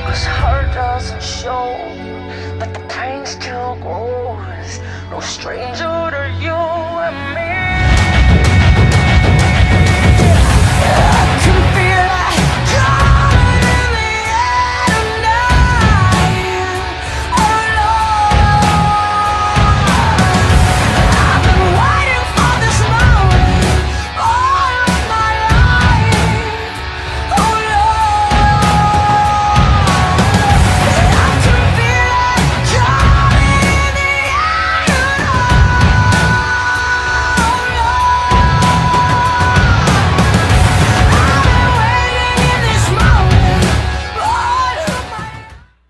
'Cause hurt doesn't show, but the pain still grows. No stranger to you and me. I can feel it coming in the air tonight. Oh Lord, I've been waiting for this moment all of my life. Oh Lord, I can feel it coming in the air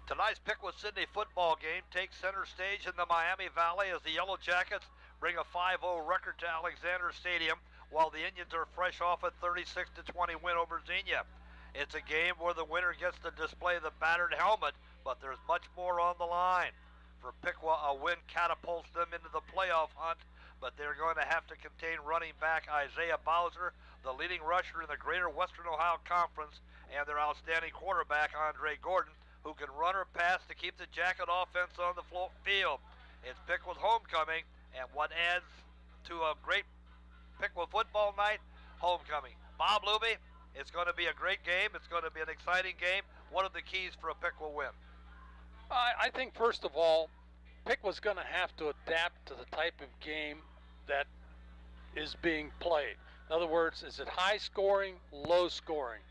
Tonight's Piqua Sidney football game takes center stage in the Miami Valley as the Yellow Jackets bring a 5-0 record to Alexander Stadium, while the Indians are fresh off a 36-20 win over Xenia. It's a game where the winner gets to display the battered helmet, but there's much more on the line. For Piqua, a win catapults them into the playoff hunt, but they're going to have to contain running back Isaiah Bowser, the leading rusher in the Greater Western Ohio Conference, and their outstanding quarterback Andre Gordon, who can run or pass to keep the Jacket offense on the field. It's Piqua's homecoming, and what adds to a great Piqua football night? Homecoming. Bob Luby, it's going to be a great game. It's going to be an exciting game. What are the keys for a Piqua win? I think, first of all, Piqua's going to have to adapt to the type of game that is being played. In other words, is it high scoring, low scoring?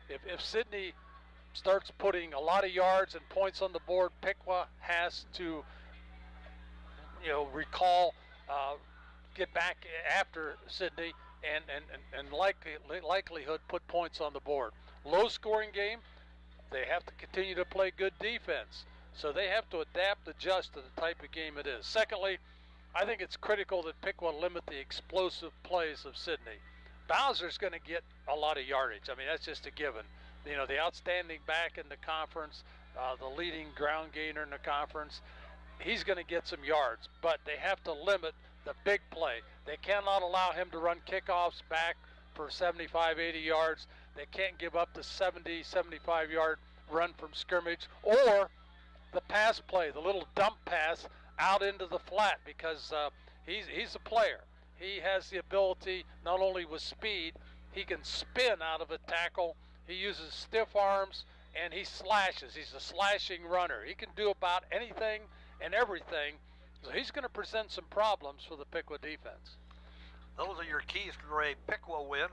If Sidney starts putting a lot of yards and points on the board, Piqua has to, get back after Sidney and likelihood put points on the board. Low scoring game, they have to continue to play good defense. So they have to adapt, adjust to the type of game it is. Secondly, I think it's critical that Piqua limit the explosive plays of Sidney. Bowser's going to get a lot of yardage. I mean, that's just a given. The outstanding back in the conference, the leading ground gainer in the conference, he's going to get some yards, but they have to limit the big play. They cannot allow him to run kickoffs back for 75, 80 yards. They can't give up the 70, 75-yard run from scrimmage, or the pass play, the little dump pass out into the flat, because he's a player. He has the ability, not only with speed, he can spin out of a tackle. He uses stiff arms, and he slashes. He's a slashing runner. He can do about anything and everything. So he's going to present some problems for the Piqua defense. Those are your keys for a Piqua win.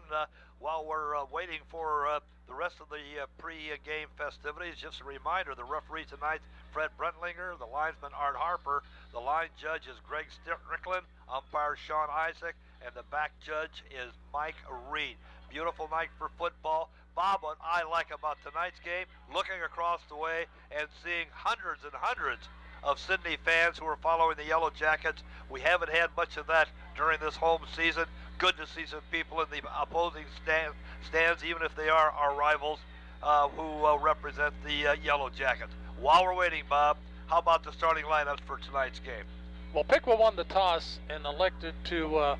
While we're waiting for the rest of the pre-game festivities, just a reminder, the referee tonight, Fred Brentlinger, the linesman Art Harper, the line judge is Greg Strickland, umpire Sean Isaac, and the back judge is Mike Reed. Beautiful night for football. Bob, what I like about tonight's game, looking across the way and seeing hundreds and hundreds of Sidney fans who are following the Yellow Jackets. We haven't had much of that during this home season. Good to see some people in the opposing stands, even if they are our rivals, who represent the Yellow Jackets. While we're waiting, Bob, how about the starting lineups for tonight's game? Well, Piqua won the toss and elected to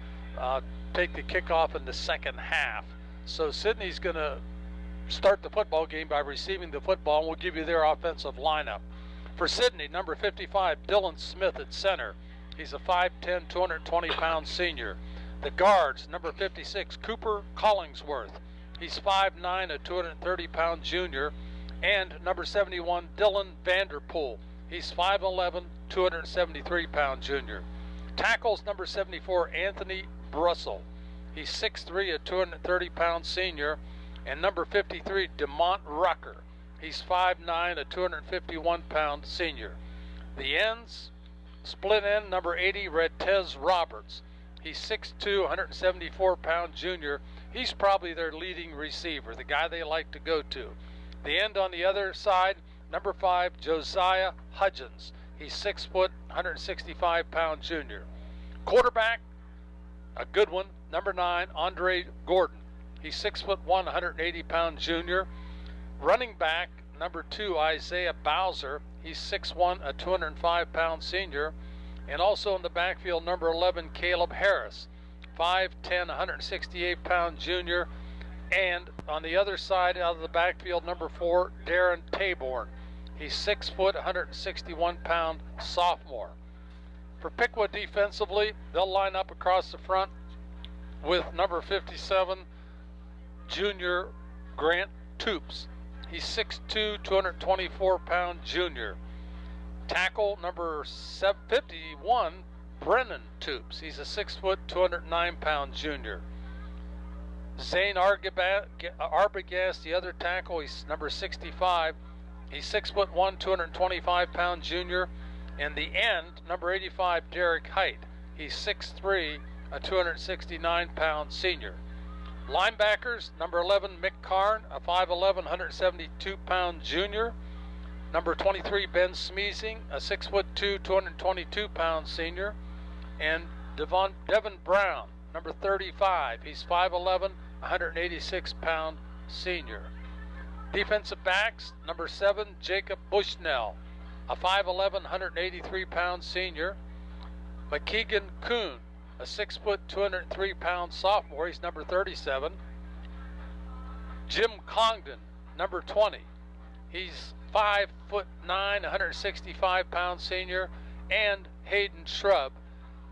take the kickoff in the second half. So Sidney's going to start the football game by receiving the football, and we'll give you their offensive lineup. For Sidney, number 55, Dylan Smith at center. He's a 5'10", 220-pound senior. The guards, number 56, Cooper Collingsworth. He's 5'9", a 230-pound junior. And number 71, Dylan Vanderpool. He's 5'11", 273-pound junior. Tackles, number 74, Anthony Brussel. He's 6'3", a 230-pound senior. And number 53, DeMont Rucker. He's 5'9", a 251-pound senior. The ends, split end, number 80, Redtez Roberts. He's 6'2", 174-pound junior. He's probably their leading receiver, the guy they like to go to. The end on the other side, number 5, Josiah Hudgens. He's 6 foot, 165-pound junior. Quarterback, a good one, number 9, Andre Gordon. He's 6 foot 1, 180-pound junior. Running back, number 2, Isaiah Bowser. He's 6'1", a 205-pound senior. And also in the backfield, number 11, Caleb Harris, 5'10", 168-pound junior. And on the other side, out of the backfield, number 4, Darren Taborn. He's 6 foot, 161 pound sophomore. For Piqua defensively, they'll line up across the front with number 57, junior Grant Toops. He's 6'2", 224 pound junior. Tackle number 51, Brennan Toops. He's a 6 foot, 209 pound junior. Zane Arbogast, the other tackle, he's number 65. He's 6'1", 225 pound junior. And the end, number 85, Derek Height. He's 6'3", a 269 pound senior. Linebackers, number 11, Mick Karn, a 5'11", 172 pound junior. Number 23, Ben Smeezing, a 6'2", 222 pound senior. And Devin Brown, number 35, he's 5'11", 186 pound senior. Defensive backs, number 7, Jacob Bushnell, a 5'11", 183 pound senior. McKeegan Kuhn, a 6 foot, 203 pound sophomore, he's number 37. Jim Congdon, number 20, he's 5'9", 165 pound senior. And Hayden Shrub,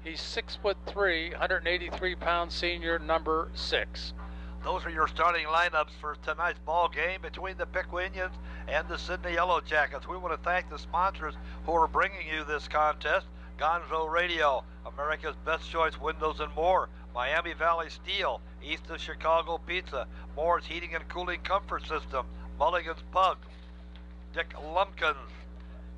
he's 6'3", 183 pound senior, number 6. Those are your starting lineups for tonight's ball game between the Piqua Indians and the Sidney Yellow Jackets. We want to thank the sponsors who are bringing you this contest: Gonzo Radio, America's Best Choice Windows and More, Miami Valley Steel, East of Chicago Pizza, Moore's Heating and Cooling Comfort System, Mulligan's Pug, Dick Lumpkins,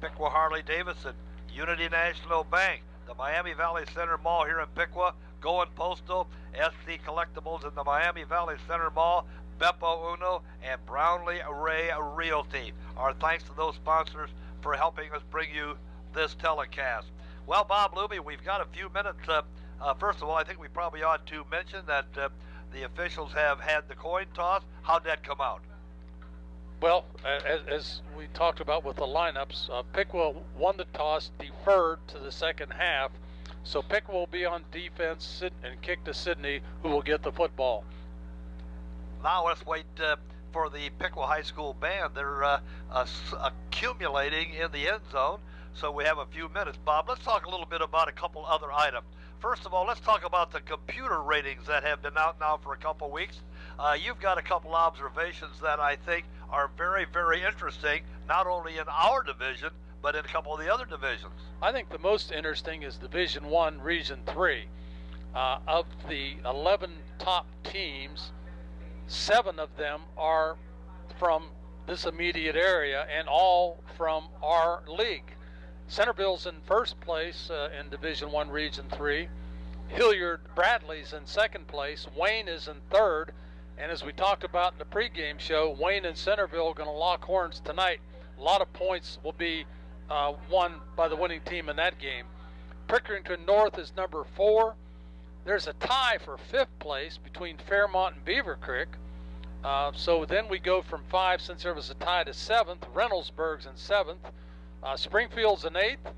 Piqua Harley Davidson, Unity National Bank, the Miami Valley Center Mall here in Piqua, Going Postal, SC Collectibles in the Miami Valley Center Mall, Beppo Uno, and Brownlee Ray Realty. Our thanks to those sponsors for helping us bring you this telecast. Well, Bob Luby, we've got a few minutes. First of all, I think we probably ought to mention that the officials have had the coin toss. How'd that come out? Well, as we talked about with the lineups, Piqua won the toss, deferred to the second half. So Piqua will be on defense and kick to Sidney, who will get the football. Now let's wait for the Piqua High School band. They're accumulating in the end zone, so we have a few minutes. Bob, let's talk a little bit about a couple other items. First of all, let's talk about the computer ratings that have been out now for a couple weeks. You've got a couple observations that I think are very, very interesting, not only in our division, but in a couple of the other divisions. I think the most interesting is Division I, Region 3. Of the 11 top teams, 7 of them are from this immediate area and all from our league. Centerville's in first place in Division I, Region 3. Hilliard Bradley's in second place. Wayne is in third. And as we talked about in the pregame show, Wayne and Centerville are going to lock horns tonight. A lot of points will be won by the winning team in that game. Pickerington North is number 4. There's a tie for 5th place between Fairmont and Beaver Creek. So then we go from 5, since there was a tie, to 7th. Reynoldsburg's in 7th. Springfield's in 8th.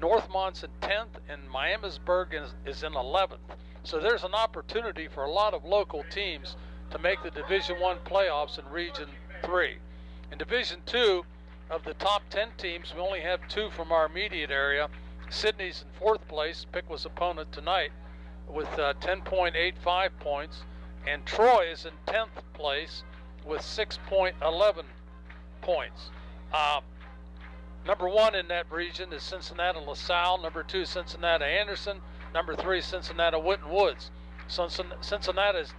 Northmont's in 10th. And Miamisburg is in 11th. So there's an opportunity for a lot of local teams to make the Division I playoffs in Region 3. In Division 2, of the top 10 teams, we only have 2 from our immediate area. Sidney's in 4th place, Piqua's opponent tonight, with 10.85 points. And Troy is in 10th place with 6.11 points. Number 1 in that region is Cincinnati LaSalle. Number 2, Cincinnati Anderson. Number 3, Cincinnati Winton Woods. Cincinnati has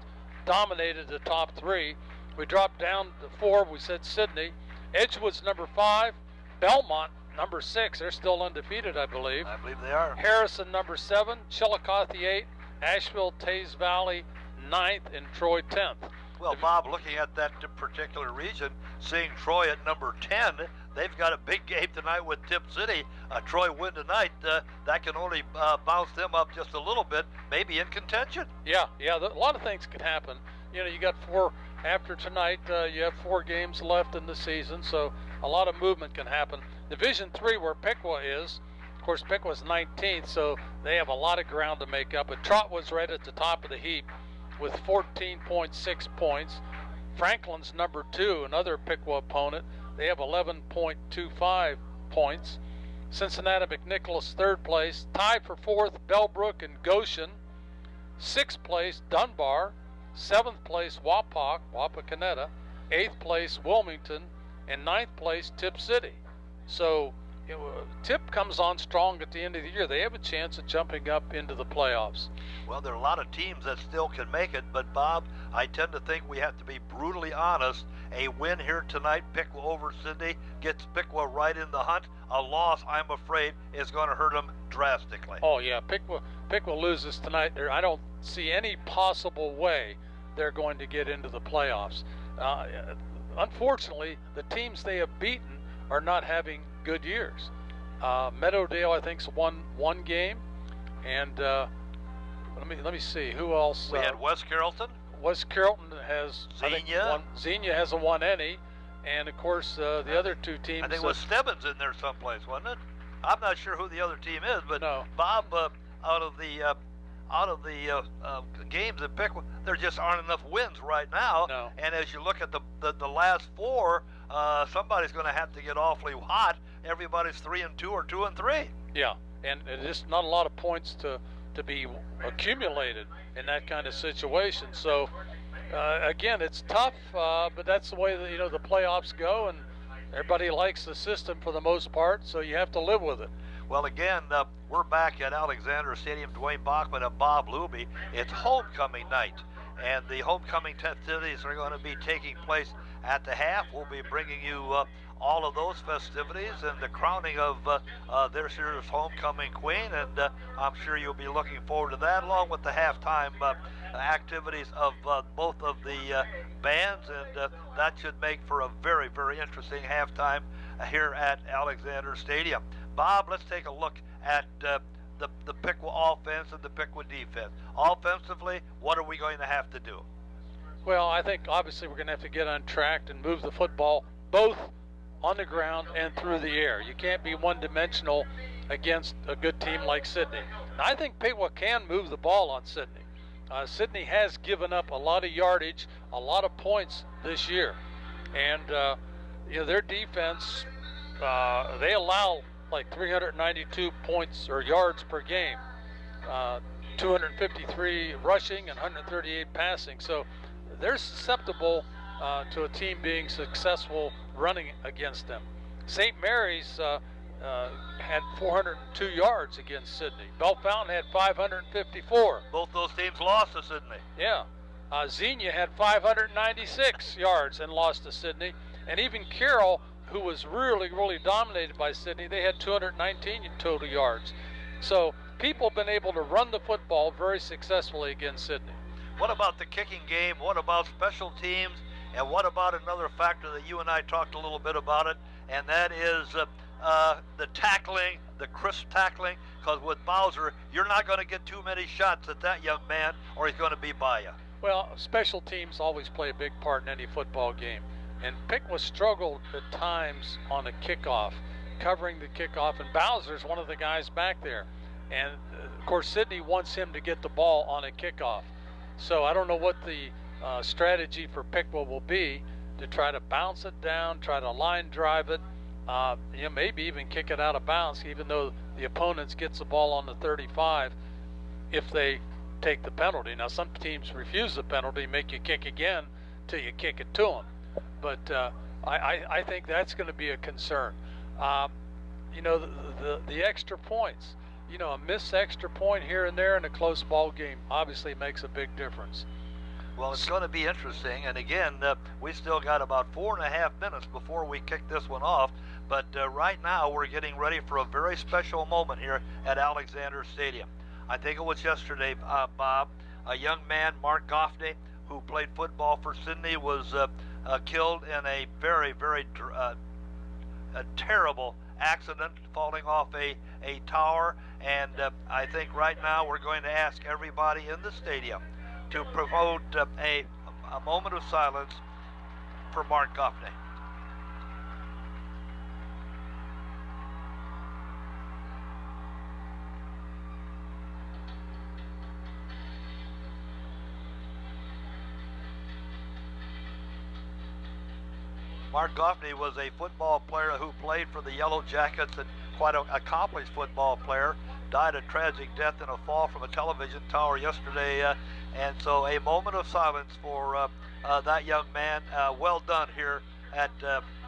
dominated the top 3. We dropped down to 4. We said Sidney. Edgewood's number 5. Belmont, number 6. They're still undefeated, I believe. I believe they are. Harrison, number 7. Chillicothe, 8. Asheville, Taze Valley, 9th. And Troy, 10th. Well, Bob, looking at that particular region, seeing Troy at number 10, they've got a big game tonight with Tip City. Troy win tonight, that can only bounce them up just a little bit, maybe in contention. Yeah, a lot of things can happen. You know, you got 4 after tonight. You have 4 games left in the season, so a lot of movement can happen. Division 3, where Piqua is, of course, Piqua's 19th, so they have a lot of ground to make up. But Trotwood's right at the top of the heap with 14.6 points. Franklin's number 2, another Piqua opponent, They have 11.25 points. Cincinnati McNicholas, third place. Tied for fourth, Bellbrook and Goshen. Sixth place, Dunbar. Seventh place, Wapakoneta. Eighth place, Wilmington. And ninth place, Tip City. So Tip comes on strong at the end of the year. They have a chance of jumping up into the playoffs. Well, there are a lot of teams that still can make it, but Bob, I tend to think we have to be brutally honest. A win here tonight, Piqua over Sidney, gets Piqua right in the hunt. A loss, I'm afraid, is going to hurt them drastically. Oh, yeah, Piqua loses tonight. I don't see any possible way they're going to get into the playoffs. Unfortunately, the teams they have beaten are not having good years. Meadowdale, I think, won one game, and let me see who else. We had West Carrollton. West Carrollton has Xenia. Xenia hasn't won any, and of course the other two teams. I think it was Stebbins in there someplace, wasn't it? I'm not sure who the other team is, but no. Bob, out of the games at Piqua, there just aren't enough wins right now. No. And as you look at the last four, somebody's going to have to get awfully hot. Everybody's 3-2 or 2-3. Yeah, and just not a lot of points to be accumulated in that kind of situation. So again, it's tough, but that's the way that, the playoffs go, and everybody likes the system for the most part, so you have to live with it. Well, again, we're back at Alexander Stadium. Dwayne Bachman and Bob Luby. It's homecoming night, and the homecoming festivities are going to be taking place at the half. We'll be bringing you all of those festivities and the crowning of this year's homecoming queen, and I'm sure you'll be looking forward to that, along with the halftime activities of both of the bands, and that should make for a very, very interesting halftime here at Alexander Stadium. Bob, let's take a look at the Piqua offense and the Piqua defense. Offensively, what are we going to have to do? Well, I think obviously we're going to have to get on track and move the football both on the ground and through the air. You can't be one-dimensional against a good team like Sidney. And I think Piqua can move the ball on Sidney. Sidney has given up a lot of yardage, a lot of points this year. And, their defense, they allow like 392 points or yards per game, 253 rushing and 138 passing. So they're susceptible to a team being successful running against them. St. Mary's had 402 yards against Sidney. Bell Fountain had 554. Both those teams lost to Sidney. Yeah. Xenia had 596 yards and lost to Sidney. And even Carroll, who was really, really dominated by Sidney, they had 219 total yards. So people have been able to run the football very successfully against Sidney. What about the kicking game? What about special teams? And what about another factor that you and I talked a little bit about it, and that is the tackling, the crisp tackling, because with Bowser, you're not going to get too many shots at that young man, or he's going to be by you. Well, special teams always play a big part in any football game. And Piqua struggled at times on a kickoff, covering the kickoff, and Bowser's one of the guys back there. And, of course, Sidney wants him to get the ball on a kickoff. So I don't know what the strategy for Piqua will be to try to bounce it down, try to line drive it, maybe even kick it out of bounds, even though the opponents gets the ball on the 35 if they take the penalty. Now, some teams refuse the penalty, make you kick again till you kick it to them. But I think that's going to be a concern. The extra points, a missed extra point here and there in a close ball game obviously makes a big difference. Well, it's going to be interesting. And again, we still got about 4.5 minutes before we kick this one off. But right now, we're getting ready for a very special moment here at Alexander Stadium. I think it was yesterday, Bob, a young man, Mark Goffney, who played football for Sidney, was killed in a very, very terrible accident, falling off a tower. And I think right now we're going to ask everybody in the stadium to promote a moment of silence for Mark Goffney. Mark Goffney was a football player who played for the Yellow Jackets and quite an accomplished football player. Died a tragic death in a fall from a television tower yesterday. And so a moment of silence for that young man. Well done here at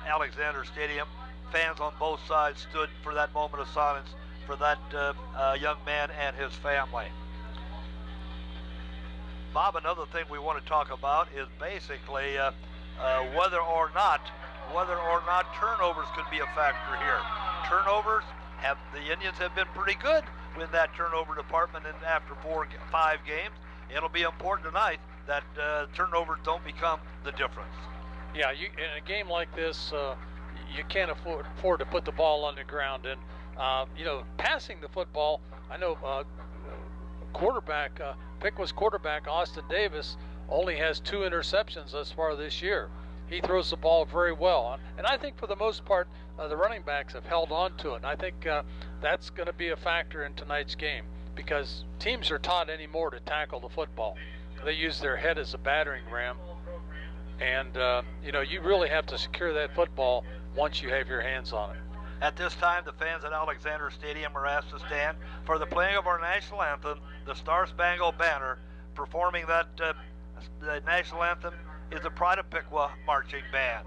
Alexander Stadium. Fans on both sides stood for that moment of silence for that young man and his family. Bob, another thing we want to talk about is basically whether or not turnovers could be a factor here. Turnovers the Indians have been pretty good in that turnover department, and after 5 games, it'll be important tonight that turnovers don't become the difference. Yeah, in a game like this, you can't afford to put the ball on the ground, and passing the football. I know Piqua's quarterback Austin Davis only has 2 interceptions thus far this year. He throws the ball very well, and I think for the most part the running backs have held on to it. And I think that's going to be a factor in tonight's game, because teams are taught anymore to tackle the football. They use their head as a battering ram, and you really have to secure that football once you have your hands on it. At this time, the fans at Alexander Stadium are asked to stand for the playing of our national anthem, the Star Spangled Banner. Performing that the national anthem is the Pride of Piqua Marching Band.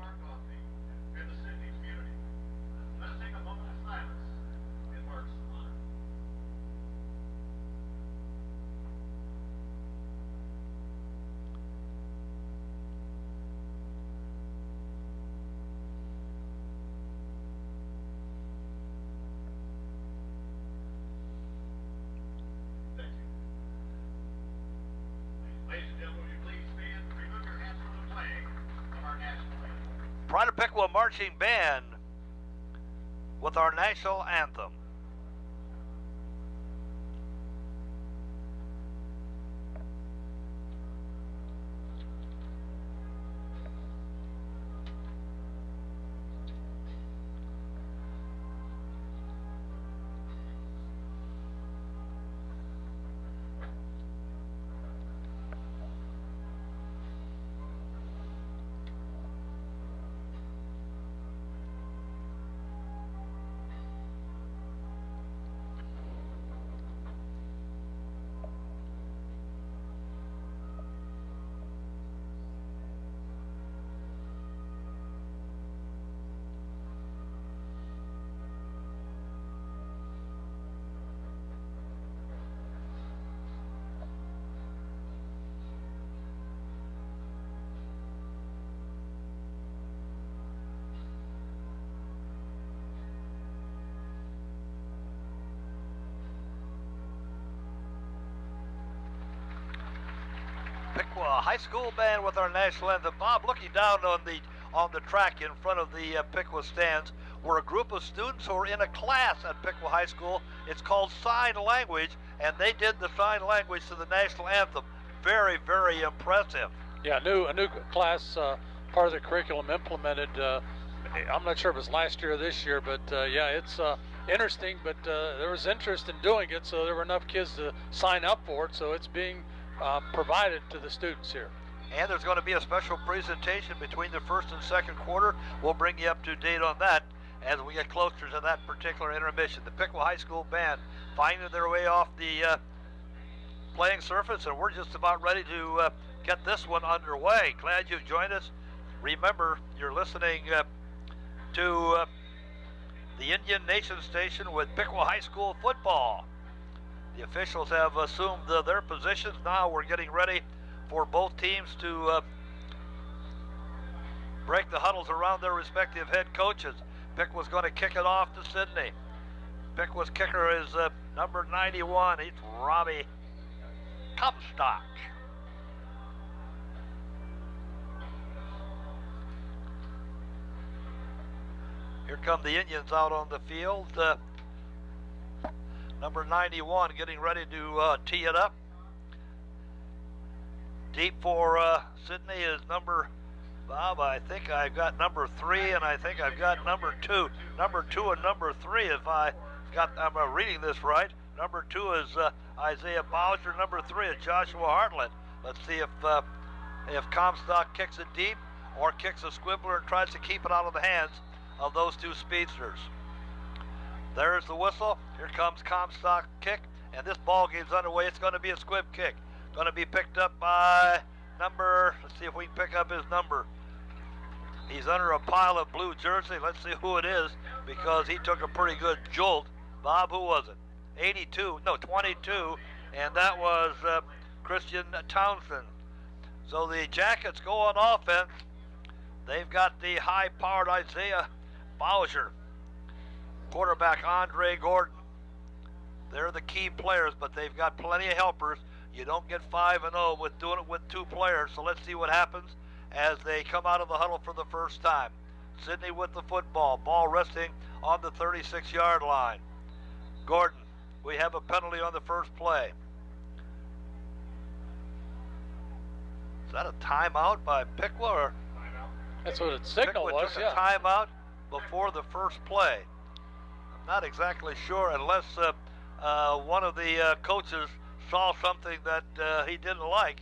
Pride of Piqua Marching Band with our national anthem. Piqua High School Band with our national anthem. Bob, looking down on the track in front of the Piqua stands were a group of students who are in a class at Piqua High School. It's called Sign Language, and they did the sign language to the national anthem. Very, very impressive. Yeah, a new class, part of the curriculum implemented. I'm not sure if it was last year or this year, but it's interesting. But there was interest in doing it, so there were enough kids to sign up for it. So it's being provided to the students here. And there's going to be a special presentation between the first and second quarter. We'll bring you up to date on that as we get closer to that particular intermission. The Piqua High School Band finding their way off the playing surface, and we're just about ready to get this one underway. Glad you've joined us. Remember, you're listening to the Indian Nation Station with Piqua High School football. The officials have assumed their positions. Now we're getting ready for both teams to break the huddles around their respective head coaches. Piqua's going to kick it off to Sidney. Piqua's kicker is number 91. It's Robbie Comstock. Here come the Indians out on the field. Number 91 getting ready to tee it up. Deep for Sidney is number, Bob, I think I've got number 3, and I think I've got number 2. Number 2 and number 3, if I'm reading this right. Number 2 is Isaiah Bowser. Number 3 is Joshua Hartland. Let's see if Comstock kicks it deep or kicks a squibbler and tries to keep it out of the hands of those two speedsters. There's the whistle. Here comes Comstock kick, and this ball game's underway. It's going to be a squib kick. Going to be picked up by number, let's see if we can pick up his number. He's under a pile of blue jersey. Let's see who it is, because he took a pretty good jolt. Bob, who was it? 22, and that was Christian Townsend. So the Jackets go on offense. They've got the high-powered Isaiah Bowser, quarterback Andre Gordon. They're the key players, but they've got plenty of helpers. You don't get 5-0 with doing it with two players. So let's see what happens as they come out of the huddle for the first time. Sidney with the football. Ball resting on the 36-yard line. Gordon, we have a penalty on the first play. Is that a timeout by Piqua? Or That's what its signal Piqua was, took yeah. a timeout before the first play. I'm not exactly sure, unless one of the coaches saw something that he didn't like.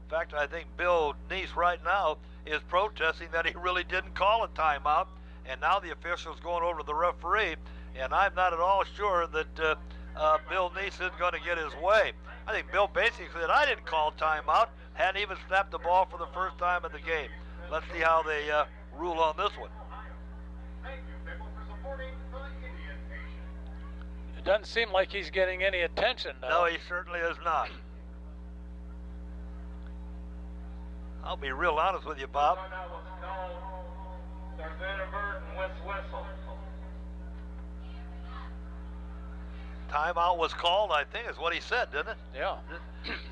In fact, I think Bill Neese right now is protesting that he really didn't call a timeout, and now the official's going over to the referee, and I'm not at all sure that Bill Neese isn't going to get his way. I think Bill basically said, I didn't call timeout, hadn't even snapped the ball for the first time in the game. Let's see how they rule on this one. It doesn't seem like he's getting any attention now. No, he certainly is not. I'll be real honest with you, Bob. There's inadvertent whistle. Timeout was called, I think, is what he said, didn't it? Yeah.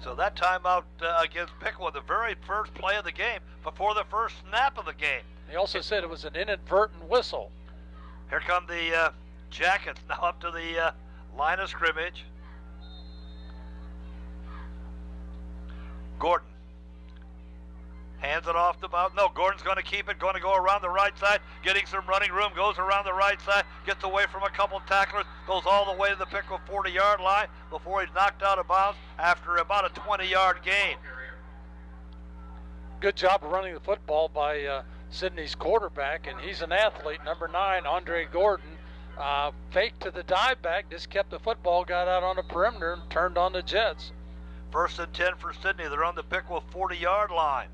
So that timeout against Piqua, the very first play of the game, before the first snap of the game. He also said it was an inadvertent whistle. Here come the Jackets now up to the line of scrimmage. Gordon hands it off the mouth. No, Gordon's going to keep it, going to go around the right side, getting some running room, goes around the right side, gets away from a couple tacklers, goes all the way to the Piqua 40-yard line before he's knocked out of bounds after about a 20-yard gain. Good job of running the football by Sidney's quarterback, and he's an athlete, number 9, Andre Gordon. Faked to the dive back, just kept the football, got out on the perimeter, and turned on the Jets. 1st and 10 for Sidney. They're on the Piqua 40-yard line.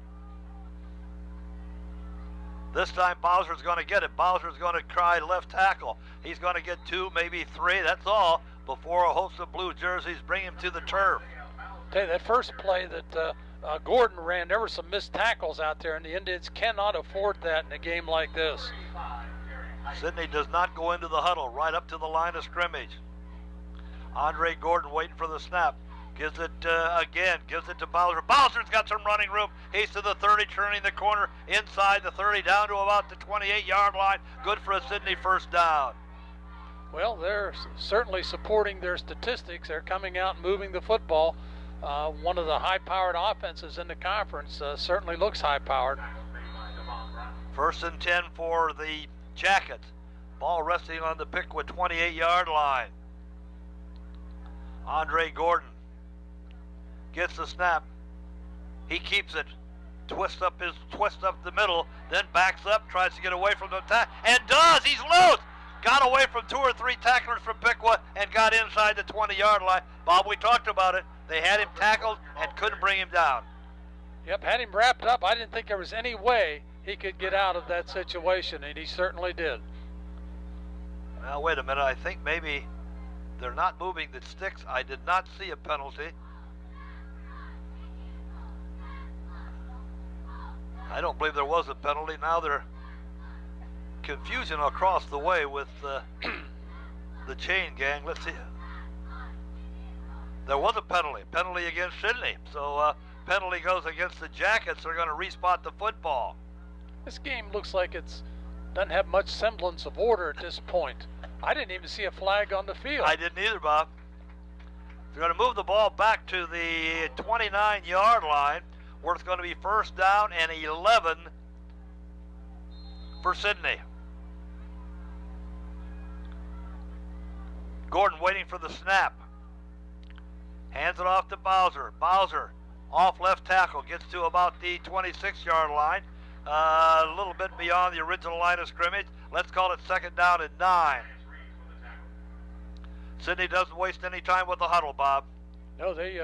This time Bowser's going to get it. Bowser's going to try left tackle. He's going to get 2, maybe 3, that's all, before a host of blue jerseys bring him to the turf. Tell you, that first play that Gordon ran, there were some missed tackles out there, and the Indians cannot afford that in a game like this. Sidney does not go into the huddle, right up to the line of scrimmage. Andre Gordon waiting for the snap. Gives it again, gives it to Bowser. Bowser's got some running room. He's to the 30, turning the corner, inside the 30, down to about the 28-yard line. Good for a Sidney first down. Well, they're certainly supporting their statistics. They're coming out and moving the football. One of the high-powered offenses in the conference certainly looks high-powered. 1st and 10 for the Jackets. Ball resting on the Piqua 28-yard line. Andre Gordon gets the snap. He keeps it. Twists up the middle, then backs up, tries to get away from the attack, and does. He's loose. Got away from 2 or 3 tacklers from Piqua and got inside the 20-yard line. Bob, we talked about it. They had him tackled and couldn't bring him down. Yep, had him wrapped up. I didn't think there was any way he could get out of that situation, and he certainly did. Now, wait a minute. I think maybe they're not moving the sticks. I did not see a penalty. I don't believe there was a penalty. Now there's confusion across the way with the chain gang. Let's see. There was a penalty against Sidney. So penalty goes against the Jackets. They're going to respot the football. This game looks like it doesn't have much semblance of order at this point. I didn't even see a flag on the field. I didn't either, Bob. They're going to move the ball back to the 29-yard line, where it's going to be first down and 11 for Sidney. Gordon waiting for the snap. Hands it off to Bowser. Bowser off left tackle, gets to about the 26-yard line. a little bit beyond the original line of scrimmage. Let's call it 2nd down and 9. Sidney doesn't waste any time with the huddle, Bob. No, they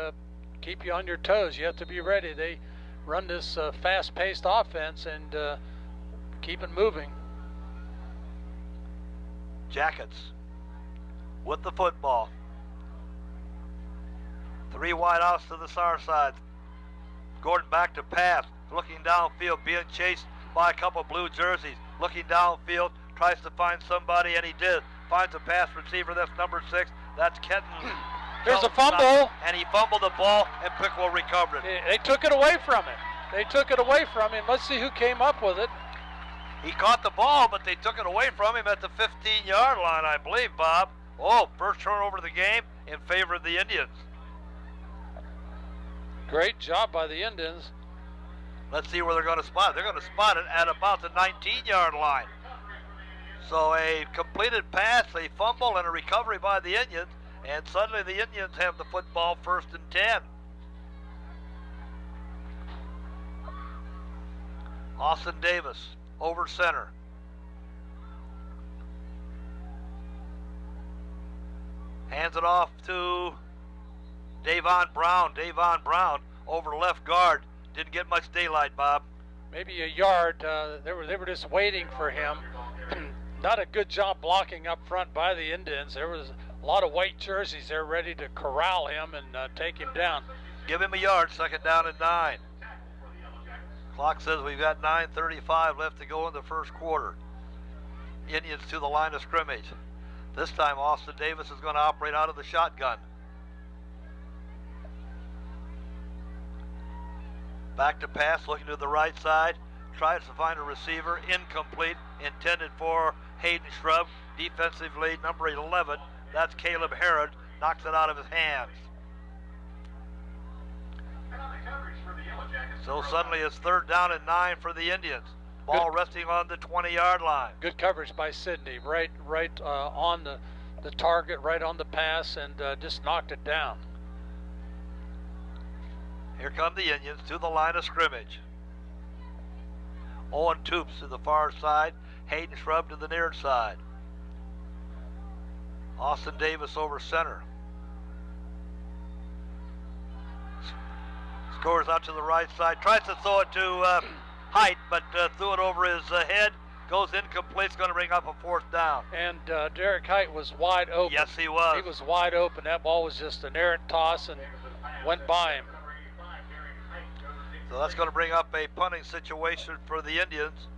keep you on your toes. You have to be ready. They run this fast-paced offense and keep it moving. Jackets with the football. 3 wide outs to the far side. Gordon back to pass, looking downfield, being chased by a couple blue jerseys. Looking downfield, tries to find somebody, and he did. Finds a pass receiver, that's number 6. That's Kenton. There's a fumble. And he fumbled the ball, and Piqua recovered it. They took it away from him. Let's see who came up with it. He caught the ball, but they took it away from him at the 15-yard line, I believe, Bob. Oh, first turnover of the game in favor of the Indians. Great job by the Indians. Let's see where they're going to spot it. They're going to spot it at about the 19-yard line. So a completed pass, a fumble, and a recovery by the Indians, and suddenly the Indians have the football 1st and 10. Austin Davis over center. Hands it off to Davon Brown. Davon Brown over left guard. Didn't get much daylight, Bob. Maybe a yard. They were just waiting for him. Not a good job blocking up front by the Indians. There was a lot of white jerseys there ready to corral him and take him down. Give him a yard, 2nd down and 9. Clock says we've got 9:35 left to go in the first quarter. Indians to the line of scrimmage. This time Austin Davis is going to operate out of the shotgun. Back to pass, looking to the right side. Tries to find a receiver, incomplete, intended for Hayden Shrub. Defensively, number 11, that's Caleb Herod, knocks it out of his hands. So suddenly it's 3rd down and 9 for the Indians. Ball resting on the 20-yard line. Good coverage by Sidney, right on the target, right on the pass, and just knocked it down. Here come the Indians to the line of scrimmage. Owen Toops to the far side. Hayden Shrub to the near side. Austin Davis over center. Scores out to the right side. Tries to throw it to Height, but threw it over his head. Goes incomplete. It's going to bring up a 4th down. And Derek Height was wide open. Yes, he was. He was wide open. That ball was just an errant toss and went by him. So that's going to bring up a punting situation for the Indians.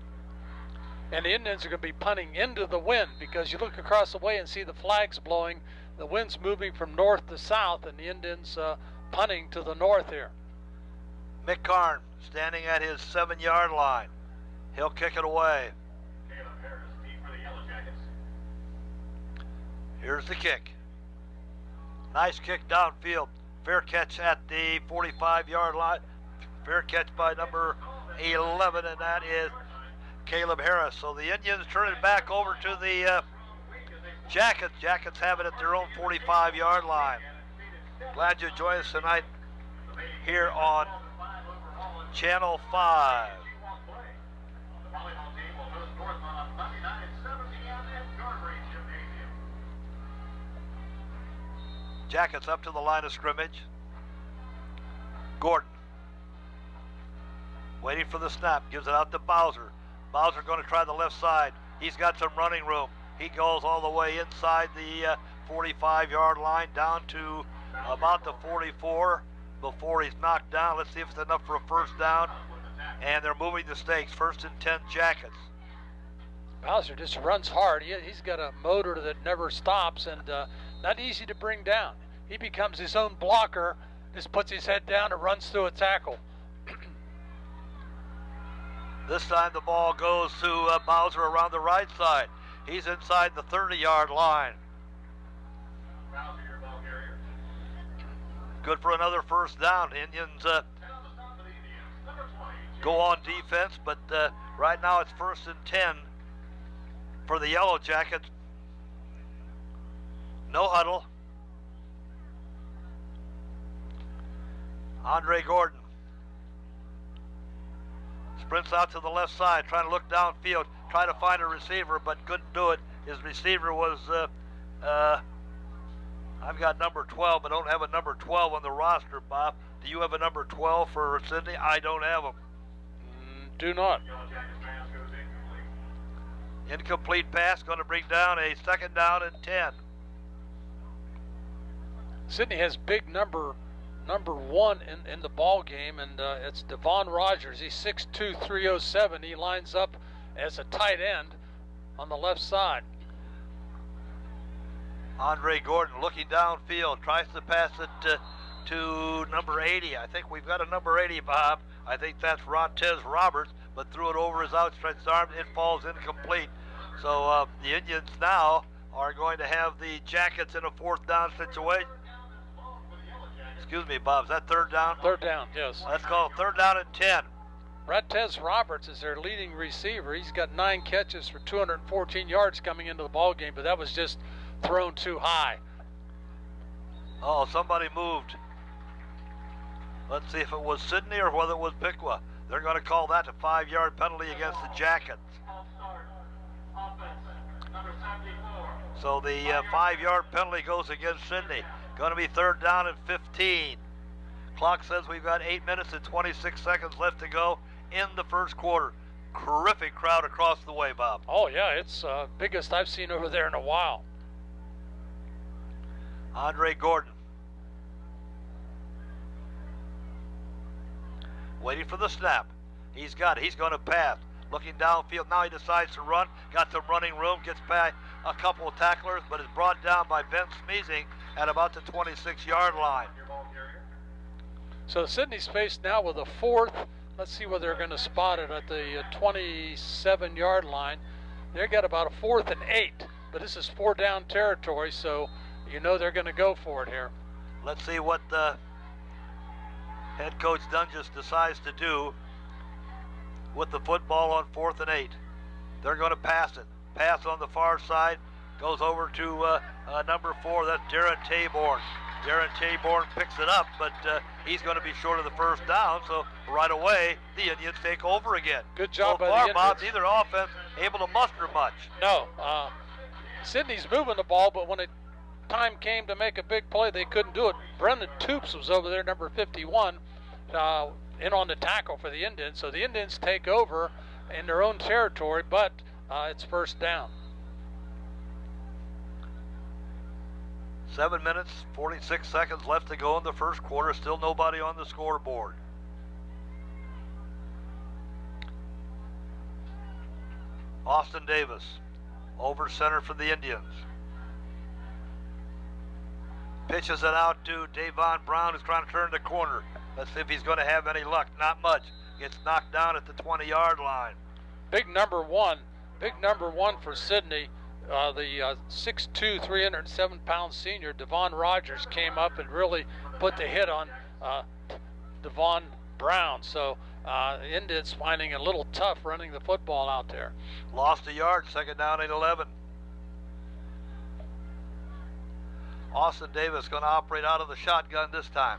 And the Indians are going to be punting into the wind because you look across the way and see the flags blowing. The wind's moving from north to south, and the Indians punting to the north here. Mick Karn standing at his 7-yard line. He'll kick it away. Here's the kick. Nice kick downfield. Fair catch at the 45-yard line. Fair catch by number 11, and that is Caleb Harris. So the Indians turn it back over to the Jackets. Jackets have it at their own 45-yard line. Glad you joined us tonight here on Channel 5. Jackets up to the line of scrimmage. Gordon waiting for the snap, gives it out to Bowser. Bowser going to try the left side. He's got some running room. He goes all the way inside the 45-yard line down to about the 44 before he's knocked down. Let's see if it's enough for a 1st down. And they're moving the stakes. 1st and 10 Jackets. Bowser just runs hard. He's got a motor that never stops and not easy to bring down. He becomes his own blocker, just puts his head down and runs through a tackle. This time the ball goes to Bowser around the right side. He's inside the 30-yard line. Good for another 1st down. Indians go on defense, but right now it's 1st and 10 for the Yellow Jackets. No huddle. Andre Gordon Sprints out to the left side, trying to look downfield, try to find a receiver, but couldn't do it. His receiver was, I've got number 12, but don't have a number 12 on the roster, Bob. Do you have a number 12 for Sidney? I don't have him. Do not. Incomplete pass, going to bring down a 2nd down and 10. Sidney has big number 1 in the ball game, and it's Devon Rogers. He's 6'2", 307. He lines up as a tight end on the left side. Andre Gordon looking downfield, tries to pass it to number 80. I think we've got a number 80, Bob. I think that's Rontez Roberts, but threw it over his outstretched arm. It falls incomplete. So the Indians now are going to have the Jackets in a 4th down situation. Excuse me, Bob, is that 3rd down? 3rd down, yes. Let's call it 3rd down and 10. Rontez Roberts is their leading receiver. He's got 9 catches for 214 yards coming into the ball game, but that was just thrown too high. Oh, somebody moved. Let's see if it was Sidney or whether it was Piqua. They're going to call that a 5-yard penalty against the Jackets. So the 5-yard penalty goes against Sidney. Going to be 3rd down and 15. Clock says we've got 8 minutes and 26 seconds left to go in the first quarter. Terrific crowd across the way, Bob. Oh, yeah, it's biggest I've seen over there in a while. Andre Gordon. Waiting for the snap. He's got it. He's going to pass. Looking downfield. Now he decides to run. Got some running room. Gets by a couple of tacklers, but is brought down by Ben Smeezing at about the 26-yard line. So Sidney's faced now with a 4th. Let's see whether they're going to spot it at the 27-yard line. They've got about a 4th and 8, but this is 4-down territory, so you know they're going to go for it here. Let's see what the head coach Dunges decides to do with the football on 4th and 8. They're going to pass it. Pass on the far side. Goes over to number 4. That's Darren Taborn. Darren Taborn picks it up, but he's going to be short of the 1st down. So right away, the Indians take over again. Good job so by far, the Indians. Bob, neither offense able to muster much. No. Sidney's moving the ball, but when it time came to make a big play, they couldn't do it. Brendan Toops was over there, number 51, in on the tackle for the Indians. So the Indians take over in their own territory, but it's 1st down. 7 minutes, 46 seconds left to go in the first quarter. Still nobody on the scoreboard. Austin Davis, over center for the Indians. Pitches it out to Davon Brown, who's trying to turn the corner. Let's see if he's going to have any luck. Not much. Gets knocked down at the 20-yard line. Big number 1 for Sidney. The 6'2", 307-pound senior, Devon Rogers, came up and really put the hit on Devon Brown. So Indians finding it a little tough running the football out there. Lost a yard, 2nd down and 11. Austin Davis going to operate out of the shotgun this time.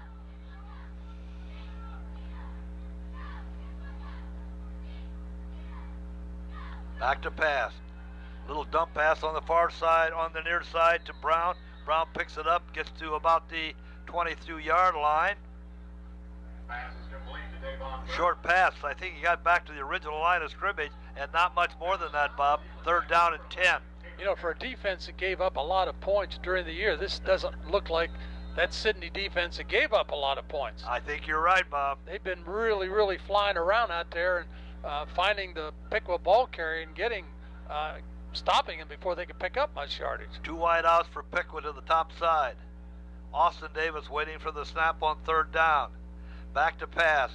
Back to pass. Little dump pass on the far side, on the near side to Brown. Brown picks it up, gets to about the 22-yard line. Short pass. I think he got back to the original line of scrimmage, and not much more than that, Bob. 3rd down and 10. You know, for a defense that gave up a lot of points during the year, this doesn't look like that Sidney defense that gave up a lot of points. I think you're right, Bob. They've been really, really flying around out there and finding the Piqua ball carrier and getting, stopping him before they could pick up much yardage. 2 wide outs for Piqua to the top side. Austin Davis waiting for the snap on 3rd down. Back to pass.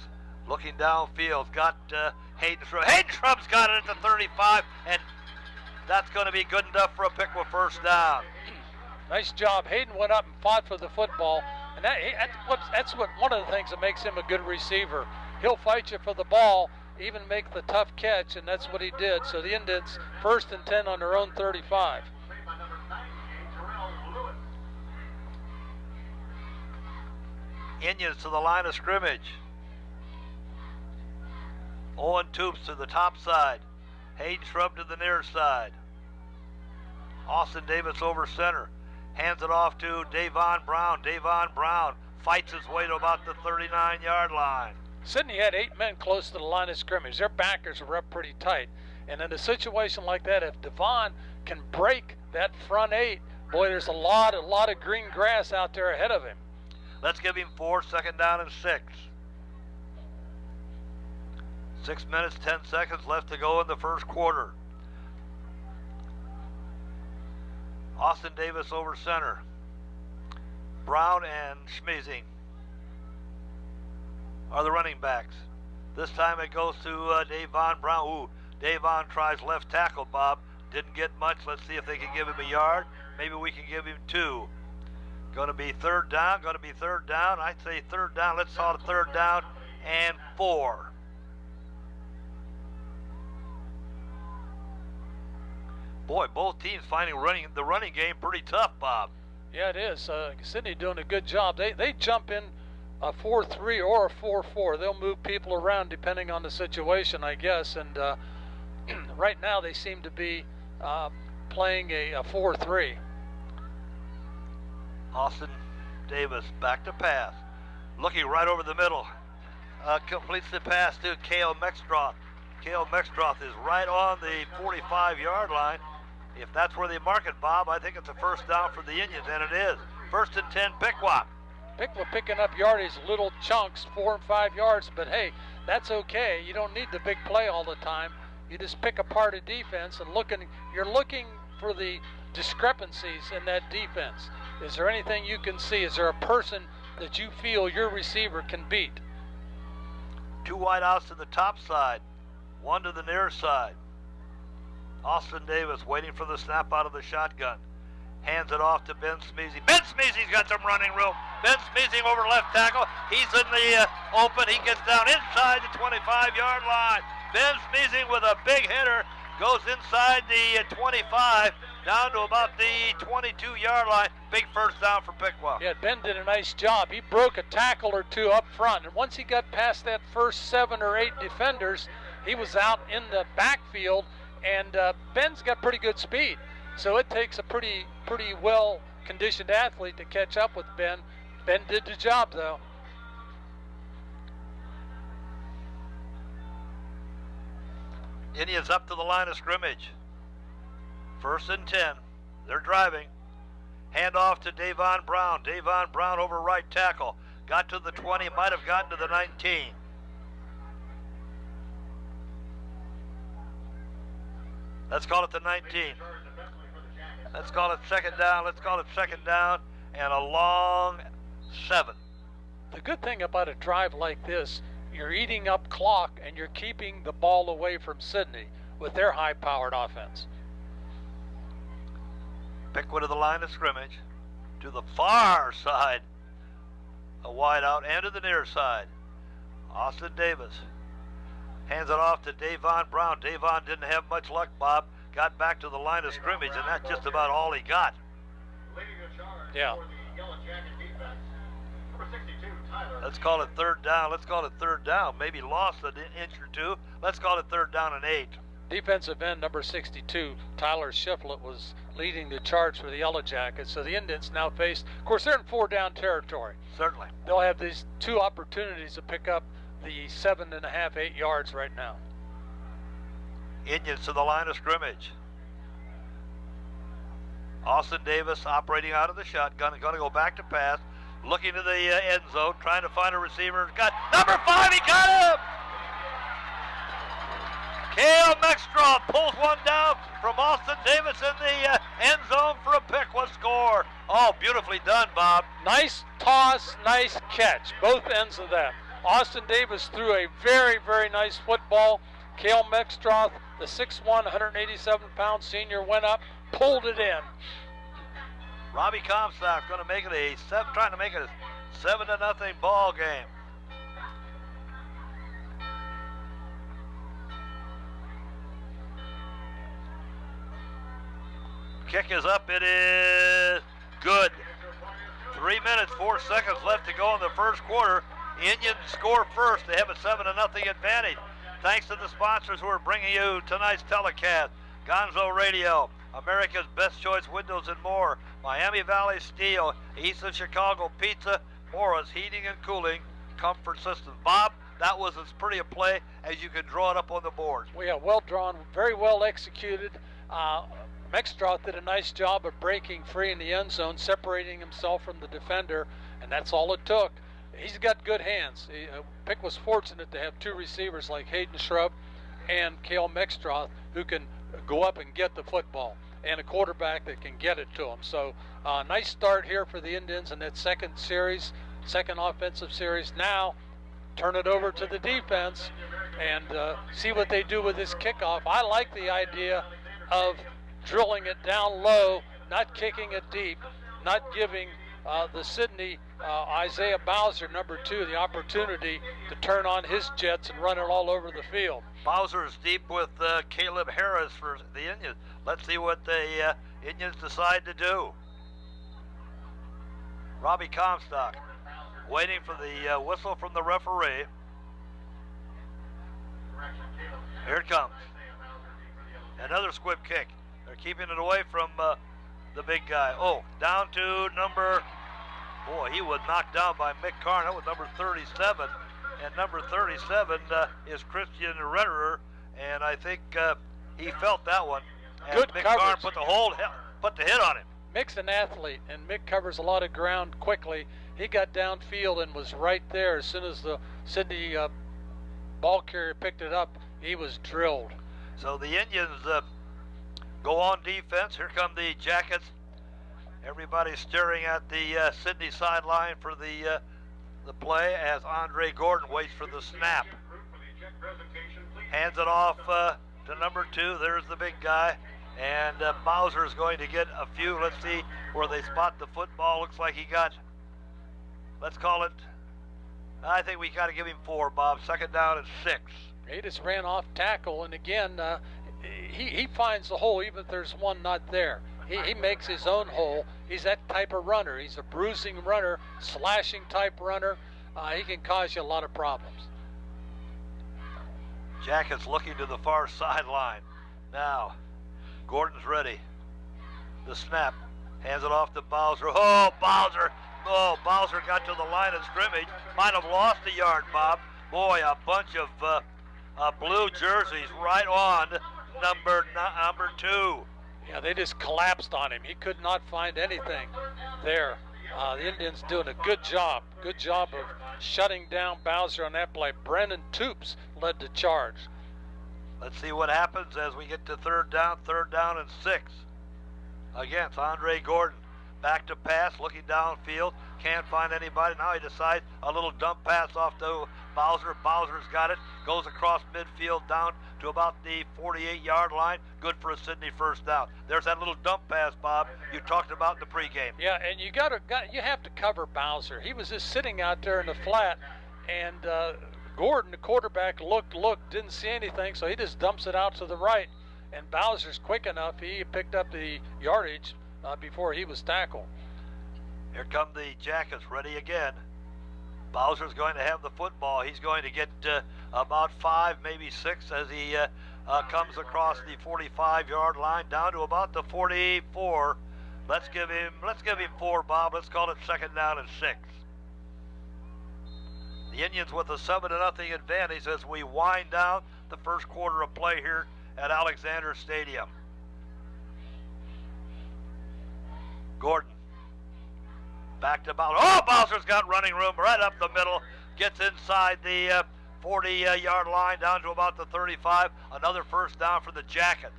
Looking downfield. Got Hayden Shrum. Hayden Shrum's got it at the 35, and that's going to be good enough for a Piqua 1st down. Nice job. Hayden went up and fought for the football, and that's what one of the things that makes him a good receiver. He'll fight you for the ball, even make the tough catch, and that's what he did. So the Indians 1st and 10 on their own 35. Indians to the line of scrimmage. Owen Toops to the top side. Hayden Shrub to the near side. Austin Davis over center. Hands it off to Davon Brown. Davon Brown fights his way to about the 39-yard line. Sidney had 8 men close to the line of scrimmage. Their backers were up pretty tight. And in a situation like that, if Devon can break that front 8, boy, there's a lot of green grass out there ahead of him. Let's give him 4, 2nd down and 6. 6 minutes, 10 seconds left to go in the first quarter. Austin Davis over center. Brown and Schmeezing are the running backs. This time it goes to Davon Brown. Ooh, Davon tries left tackle, Bob. Didn't get much. Let's see if they can give him a yard. Maybe we can give him 2. Going to be 3rd down. Going to be 3rd down. I'd say 3rd down. Let's call it 3rd down and 4. Boy, both teams finding the running game pretty tough, Bob. Yeah, it is. Sidney doing a good job. They jump in a 4-3 or a 4-4. They'll move people around depending on the situation, I guess. And right now they seem to be playing a 4-3. Austin Davis back to pass. Looking right over the middle. Completes the pass to Cale Mextroth. Cale Mextroth is right on the 45-yard line. If that's where they mark it, Bob, I think it's a 1st down for the Indians, and it is. 1st and 10, Piqua. Piqua picking up yardage, little chunks, 4 and 5 yards, but hey, that's okay. You don't need the big play all the time. You just pick apart a defense and you're looking for the discrepancies in that defense. Is there anything you can see? Is there a person that you feel your receiver can beat? 2 wide outs to the top side, 1 to the near side. Austin Davis waiting for the snap out of the shotgun. Hands it off to Ben Schmeezing. Ben Schmeezing's got some running room. Ben Schmeezing over left tackle. He's in the open. He gets down inside the 25-yard line. Ben Schmeezing with a big hitter goes inside the 25 down to about the 22-yard line. Big 1st down for Piqua. Yeah, Ben did a nice job. He broke a tackle or 2 up front, and once he got past that first 7 or 8 defenders, he was out in the backfield, and Ben's got pretty good speed. So it takes a pretty well-conditioned athlete to catch up with Ben. Ben did the job, though. Indians up to the line of scrimmage. 1st and 10. They're driving. Hand off to Davon Brown. Davon Brown over right tackle. Got to the 20, might have gotten to the 19. Let's call it the 19. Let's call it 2nd down. Let's call it 2nd down and a long 7. The good thing about a drive like this, you're eating up clock and you're keeping the ball away from Sidney with their high-powered offense. Piqua to the line of scrimmage. To the far side. A wide out and to the near side. Austin Davis hands it off to Davon Brown. Davon didn't have much luck, Bob. Got back to the line of scrimmage, and that's just about all he got. Yeah. Let's call it 3rd down. Let's call it 3rd down. Maybe lost an inch or 2. Let's call it 3rd down and 8. Defensive end number 62, Tyler Shiflett, was leading the charge for the Yellow Jackets. So the Indians now face, of course, they're in 4-down territory. Certainly. They'll have these 2 opportunities to pick up the 7.5, 8 yards right now. Indians to the line of scrimmage. Austin Davis operating out of the shotgun. Going to go back to pass. Looking to the end zone. Trying to find a receiver. Got number 5. He got him! Cale Mextroth pulls one down from Austin Davis in the end zone for a Piqua score. Oh, beautifully done, Bob. Nice toss, nice catch. Both ends of that. Austin Davis threw a very, very nice football. Cale Mextroth, the 6'1", 187-pound senior, went up, pulled it in. Robbie Comstock going to make it trying to make it a 7-0 ball game. Kick is up. It is good. 3 minutes, 4 seconds left to go in the first quarter. Indians score first. They have a 7-0 advantage. Thanks to the sponsors who are bringing you tonight's telecast. Gonzo Radio, America's Best Choice Windows and More, Miami Valley Steel, East of Chicago Pizza, Morris Heating and Cooling, Comfort Systems. Bob, that was as pretty a play as you could draw it up on the board. Well, yeah, well drawn, very well executed. Mexstroth did a nice job of breaking free in the end zone, separating himself from the defender, and that's all it took. He's got good hands. Pick was fortunate to have two receivers like Hayden Shrub and Cale Mexstroth who can go up and get the football, and a quarterback that can get it to him. So nice start here for the Indians in that second offensive series. Now turn it over to the defense and see what they do with this kickoff. I like the idea of drilling it down low, not kicking it deep, not giving the Sidney Isaiah Bowser, number 2, the opportunity to turn on his jets and run it all over the field. Bowser's deep with Caleb Harris for the Indians. Let's see what the Indians decide to do. Robbie Comstock waiting for the whistle from the referee. Here it comes. Another squib kick. They're keeping it away from the big guy. Oh, down to number... Boy, he was knocked down by Mick Karn. That was number 37. And number 37 is Christian Retterer. And I think he felt that one. And Good Mick coverage. Karn put the hit on him. Mick's an athlete, and Mick covers a lot of ground quickly. He got downfield and was right there. As soon as the Sidney ball carrier picked it up, he was drilled. So the Indians go on defense. Here come the Jackets. Everybody's staring at the Sidney sideline for the play as Andre Gordon waits for the snap. Hands it off to number 2. There's the big guy. And Bowser is going to get a few. Let's see where they spot the football. Looks like he got, let's call it, I think we got to give him 4, Bob. Second down and 6. He just ran off tackle, and again, he finds the hole even if there's one not there. He makes his own hole. He's that type of runner. He's a bruising runner, slashing type runner. He can cause you a lot of problems. Jackets looking to the far sideline. Now, Gordon's ready. The snap. Hands it off to Bowser. Oh, Bowser. Oh, Bowser got to the line of scrimmage. Might have lost a yard, Bob. Boy, a bunch of blue jerseys right on number 2. Yeah, they just collapsed on him. He could not find anything there. The Indians doing a good job. Good job of shutting down Bowser on that play. Brennan Toops led the charge. Let's see what happens as we get to third down and 6. Against Andre Gordon. Back to pass, looking downfield. Can't find anybody. Now he decides a little dump pass off to Bowser. Bowser's got it. Goes across midfield down to about the 48-yard line. Good for a Sidney first down. There's that little dump pass, Bob, you talked about in the pregame. Yeah, and you have to cover Bowser. He was just sitting out there in the flat, and Gordon, the quarterback, looked, didn't see anything, so he just dumps it out to the right. And Bowser's quick enough. He picked up the yardage before he was tackled. Here come the Jackets, ready again. Bowser's going to have the football. He's going to get about 5, maybe 6 as he comes across the 45-yard line down to about the 44. Let's give him 4, Bob. Let's call it second down and 6. The Indians with a 7-0 advantage as we wind down the first quarter of play here at Alexander Stadium. Gordon. Back to Bowser. Oh, Bowser's got running room right up the middle. Gets inside the 40-yard line down to about the 35. Another first down for the Jackets.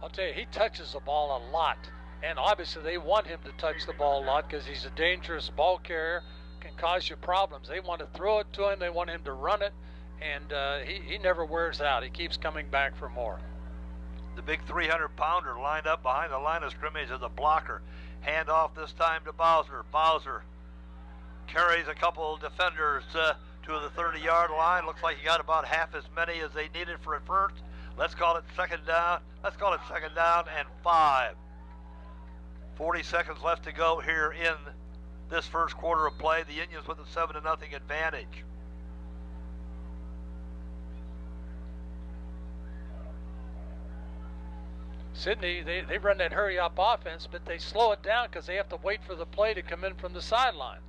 I'll tell you, he touches the ball a lot. And obviously they want him to touch the ball a lot because he's a dangerous ball carrier, can cause you problems. They want to throw it to him. They want him to run it. And he never wears out. He keeps coming back for more. The big 300-pounder lined up behind the line of scrimmage as a blocker. Hand off this time to Bowser. Bowser carries a couple defenders to the 30-yard line. Looks like he got about half as many as they needed for a first. Let's call it second down. Let's call it second down and 5. 40 seconds left to go here in this first quarter of play. The Indians with a 7-0 advantage. Sidney, they run that hurry-up offense, but they slow it down because they have to wait for the play to come in from the sideline.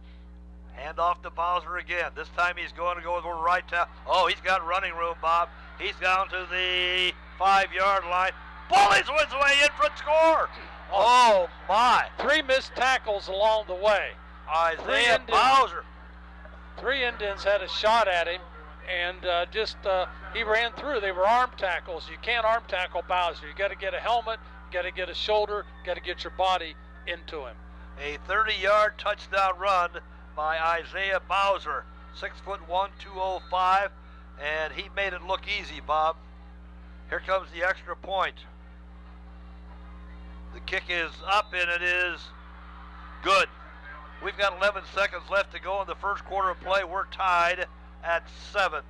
Hand off to Bowser again. This time he's going to go to right tackle. Oh, he's got running room, Bob. He's down to the 5-yard line. Bullies his way in for a score. Oh, my. 3 missed tackles along the way. Isaiah Bowser. 3 Indians had a shot at him, and he ran through. They were arm tackles. You can't arm tackle Bowser. You got to get a helmet, got to get a shoulder, got to get your body into him. A 30-yard touchdown run by Isaiah Bowser, 6'1", 205, and he made it look easy, Bob. Here comes the extra point. The kick is up, and it is good. We've got 11 seconds left to go in the first quarter of play. We're tied at 7.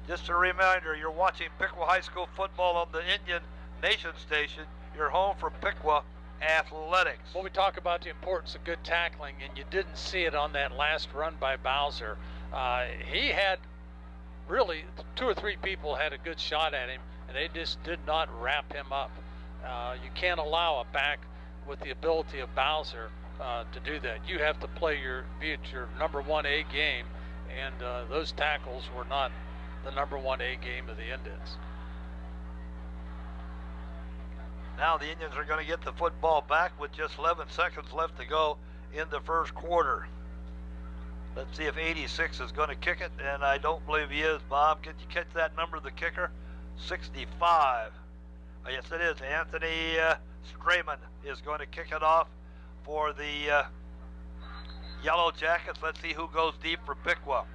Just a reminder, you're watching Piqua High School football on the Indian Nation Station. You're home for Piqua Athletics. Well, we talk about the importance of good tackling, and you didn't see it on that last run by Bowser. He had really 2 or 3 people had a good shot at him, and they just did not wrap him up. You can't allow a back with the ability of Bowser to do that. You have to play your number 1A game, and those tackles were not the number 1A game of the Indians. Now the Indians are going to get the football back with just 11 seconds left to go in the first quarter. Let's see if 86 is going to kick it, and I don't believe he is. Bob, can you catch that number, the kicker? 65. Yes, it is. Anthony Strayman is going to kick it off for the Yellow Jackets. Let's see who goes deep for Piqua.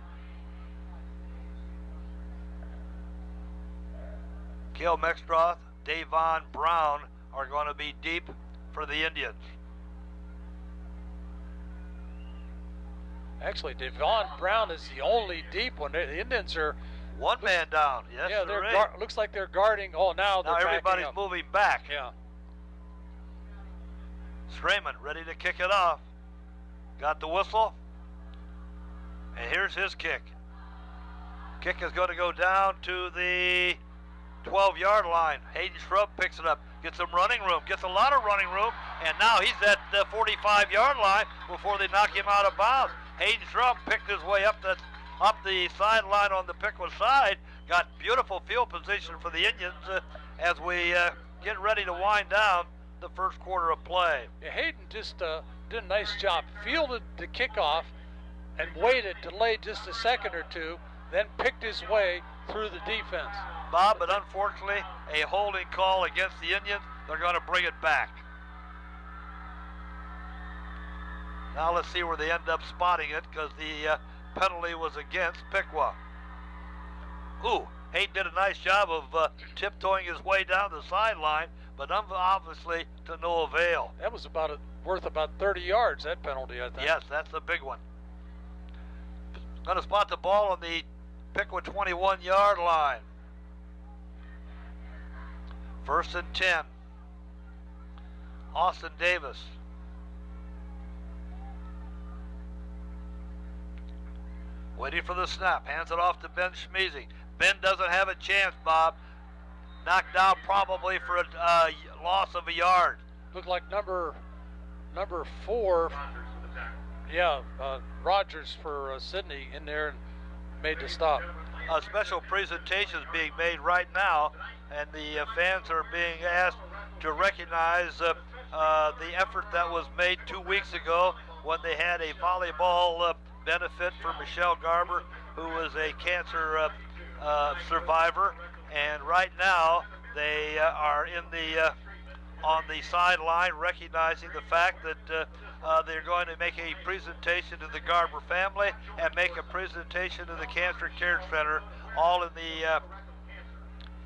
Cale Mextroth, Davon Brown are going to be deep for the Indians. Actually, Davon Brown is the only deep one. The Indians are one man down. Yes, yeah, looks like they're guarding. Oh, now they're everybody's moving back. Yeah. Strayman ready to kick it off. Got the whistle. And here's his kick. Kick is going to go down to the 12-yard line. Hayden Shrub picks it up. Gets some running room. Gets a lot of running room. And now he's at the 45-yard line before they knock him out of bounds. Hayden Shrub picked his way up the sideline on the Piqua side. Got beautiful field position for the Indians as we get ready to wind down the first quarter of play. Yeah, Hayden just did a nice job. Fielded the kickoff and waited, delayed just a second or two, then picked his way through the defense. Bob, but unfortunately, a holding call against the Indians. They're going to bring it back. Now let's see where they end up spotting it, because the penalty was against Piqua. Ooh, Hayden did a nice job of tiptoeing his way down the sideline, but obviously to no avail. That was worth about 30 yards, that penalty, I think. Yes, that's a big one. Going to spot the ball on the Piqua 21-yard line. 1st and 10. Austin Davis. Waiting for the snap. Hands it off to Ben Schmeezy. Ben doesn't have a chance, Bob. Knocked down probably for a loss of a yard. Looked like number 4. Yeah, Rogers for Sidney in there and made the stop. A special presentation is being made right now, and the fans are being asked to recognize the effort that was made 2 weeks ago when they had a volleyball benefit for Michelle Garber, who was a cancer survivor, and right now they are on the sideline recognizing the fact that they're going to make a presentation to the Garber family and make a presentation to the Cancer Care Center, all in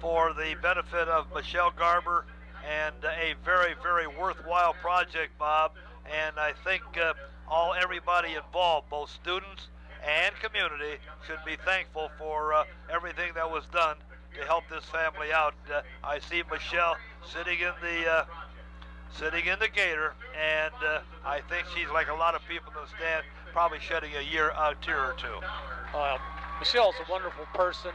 for the benefit of Michelle Garber, and a very, very worthwhile project, Bob. And I think everybody involved, both students and community, should be thankful for everything that was done to help this family out. I see Michelle sitting in the gator, and I think she's like a lot of people in the stand, probably shedding a tear or two. Michelle's a wonderful person.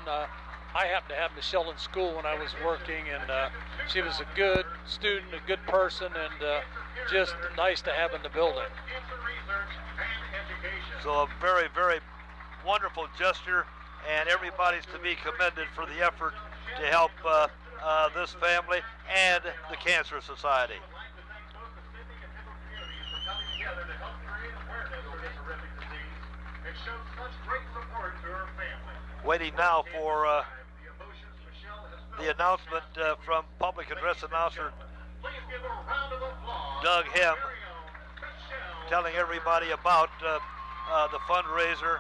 I happened to have Michelle in school when I was working, and she was a good student, a good person, and just nice to have in the building. So a very, very wonderful gesture, and everybody's to be commended for the effort to help this family and the Cancer Society. Waiting now for the announcement from public address announcer Doug Hem, telling everybody about the fundraiser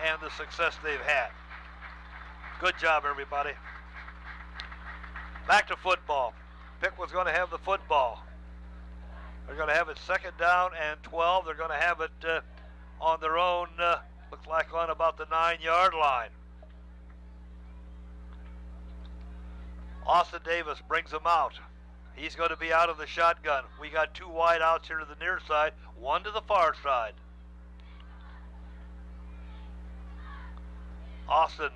and the success they've had. Good job, everybody. Back to football. Piqua's going to have the football. They're going to have it 2nd down and 12. They're going to have it on their own, looks like on about the 9-yard line. Austin Davis brings him out. He's going to be out of the shotgun. We got 2 wide outs here to the near side, 1 to the far side. Austin,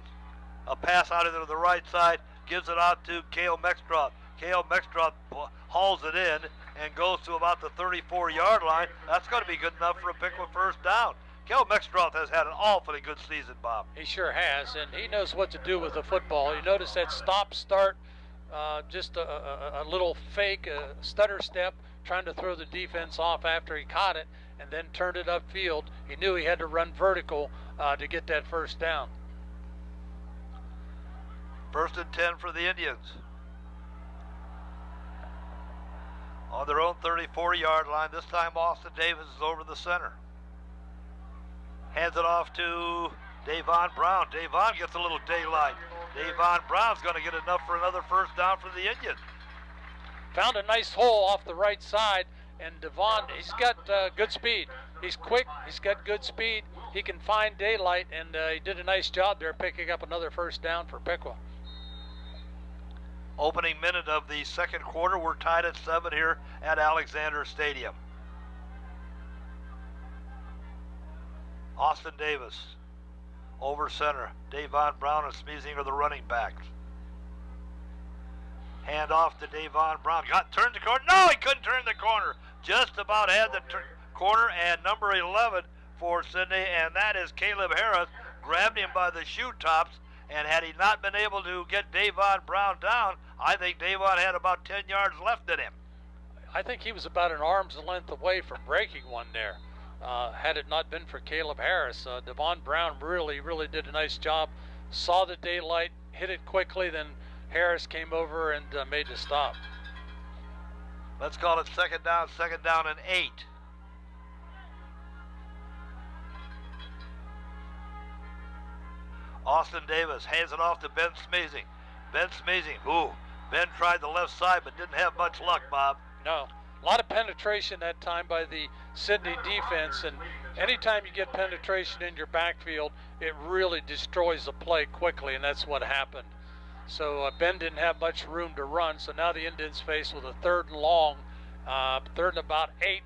a pass out into the right side, gives it out to Cale Mextroth. Cale Mextroth hauls it in and goes to about the 34-yard line. That's going to be good enough for a Piqua first down. Cale Mextroth has had an awfully good season, Bob. He sure has, and he knows what to do with the football. You notice that stop-start, just a little fake, stutter step, trying to throw the defense off after he caught it, and then turned it upfield. He knew he had to run vertical to get that first down. 1st and 10 for the Indians. On their own 34-yard line. This time Austin Davis is over the center. Hands it off to Davon Brown. Davon gets a little daylight. Davon Brown's going to get enough for another first down for the Indians. Found a nice hole off the right side, and Devon, he's got good speed. He's quick, he's got good speed, he can find daylight, and he did a nice job there picking up another first down for Piqua. Opening minute of the 2nd quarter, we're tied at 7 here at Alexander Stadium. Austin Davis over center. Davon Brown and Smeezing are the running backs. Hand off to Davon Brown. Turned the corner. No, he couldn't turn the corner. Just about had the corner, and number 11 for Sidney, and that is Caleb Harris. Grabbed him by the shoe tops, and had he not been able to get Davon Brown down, I think Davon had about 10 yards left in him. I think he was about an arm's length away from breaking one there. Had it not been for Caleb Harris, Devon Brown really did a nice job. Saw the daylight, hit it quickly, then Harris came over and made the stop. Let's call it 2nd down and 8. Austin Davis hands it off to Ben Smeezing. Ben Smeezing, Ben tried the left side but didn't have much luck, Bob. No, a lot of penetration that time by the Sidney defense, and anytime you get penetration in your backfield, it really destroys the play quickly, and that's what happened. So Ben didn't have much room to run, so now the Indians faced with a 3rd and long, 3rd and about 8.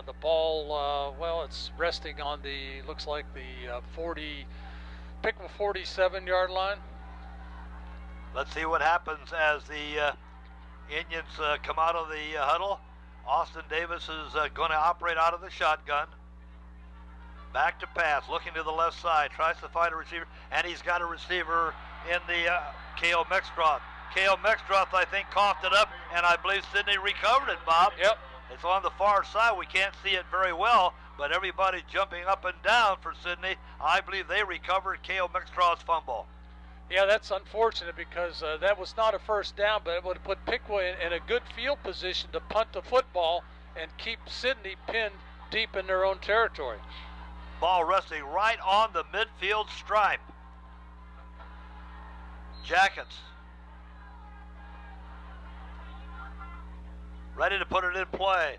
The ball, well, it's resting on the, looks like the Piqua 47-yard line. Let's see what happens as the Indians come out of the huddle. Austin Davis is going to operate out of the shotgun. Back to pass, looking to the left side, tries to find a receiver, and he's got a receiver in the Cale Mextroth. Cale Mextroth, I think, coughed it up, and I believe Sidney recovered it, Bob. Yep. It's on the far side. We can't see it very well, but everybody jumping up and down for Sidney. I believe they recovered Cale Mextroth's fumble. Yeah, that's unfortunate because that was not a first down, but it would have put Piqua in a good field position to punt the football and keep Sidney pinned deep in their own territory. Ball resting right on the midfield stripe. Jackets ready to put it in play.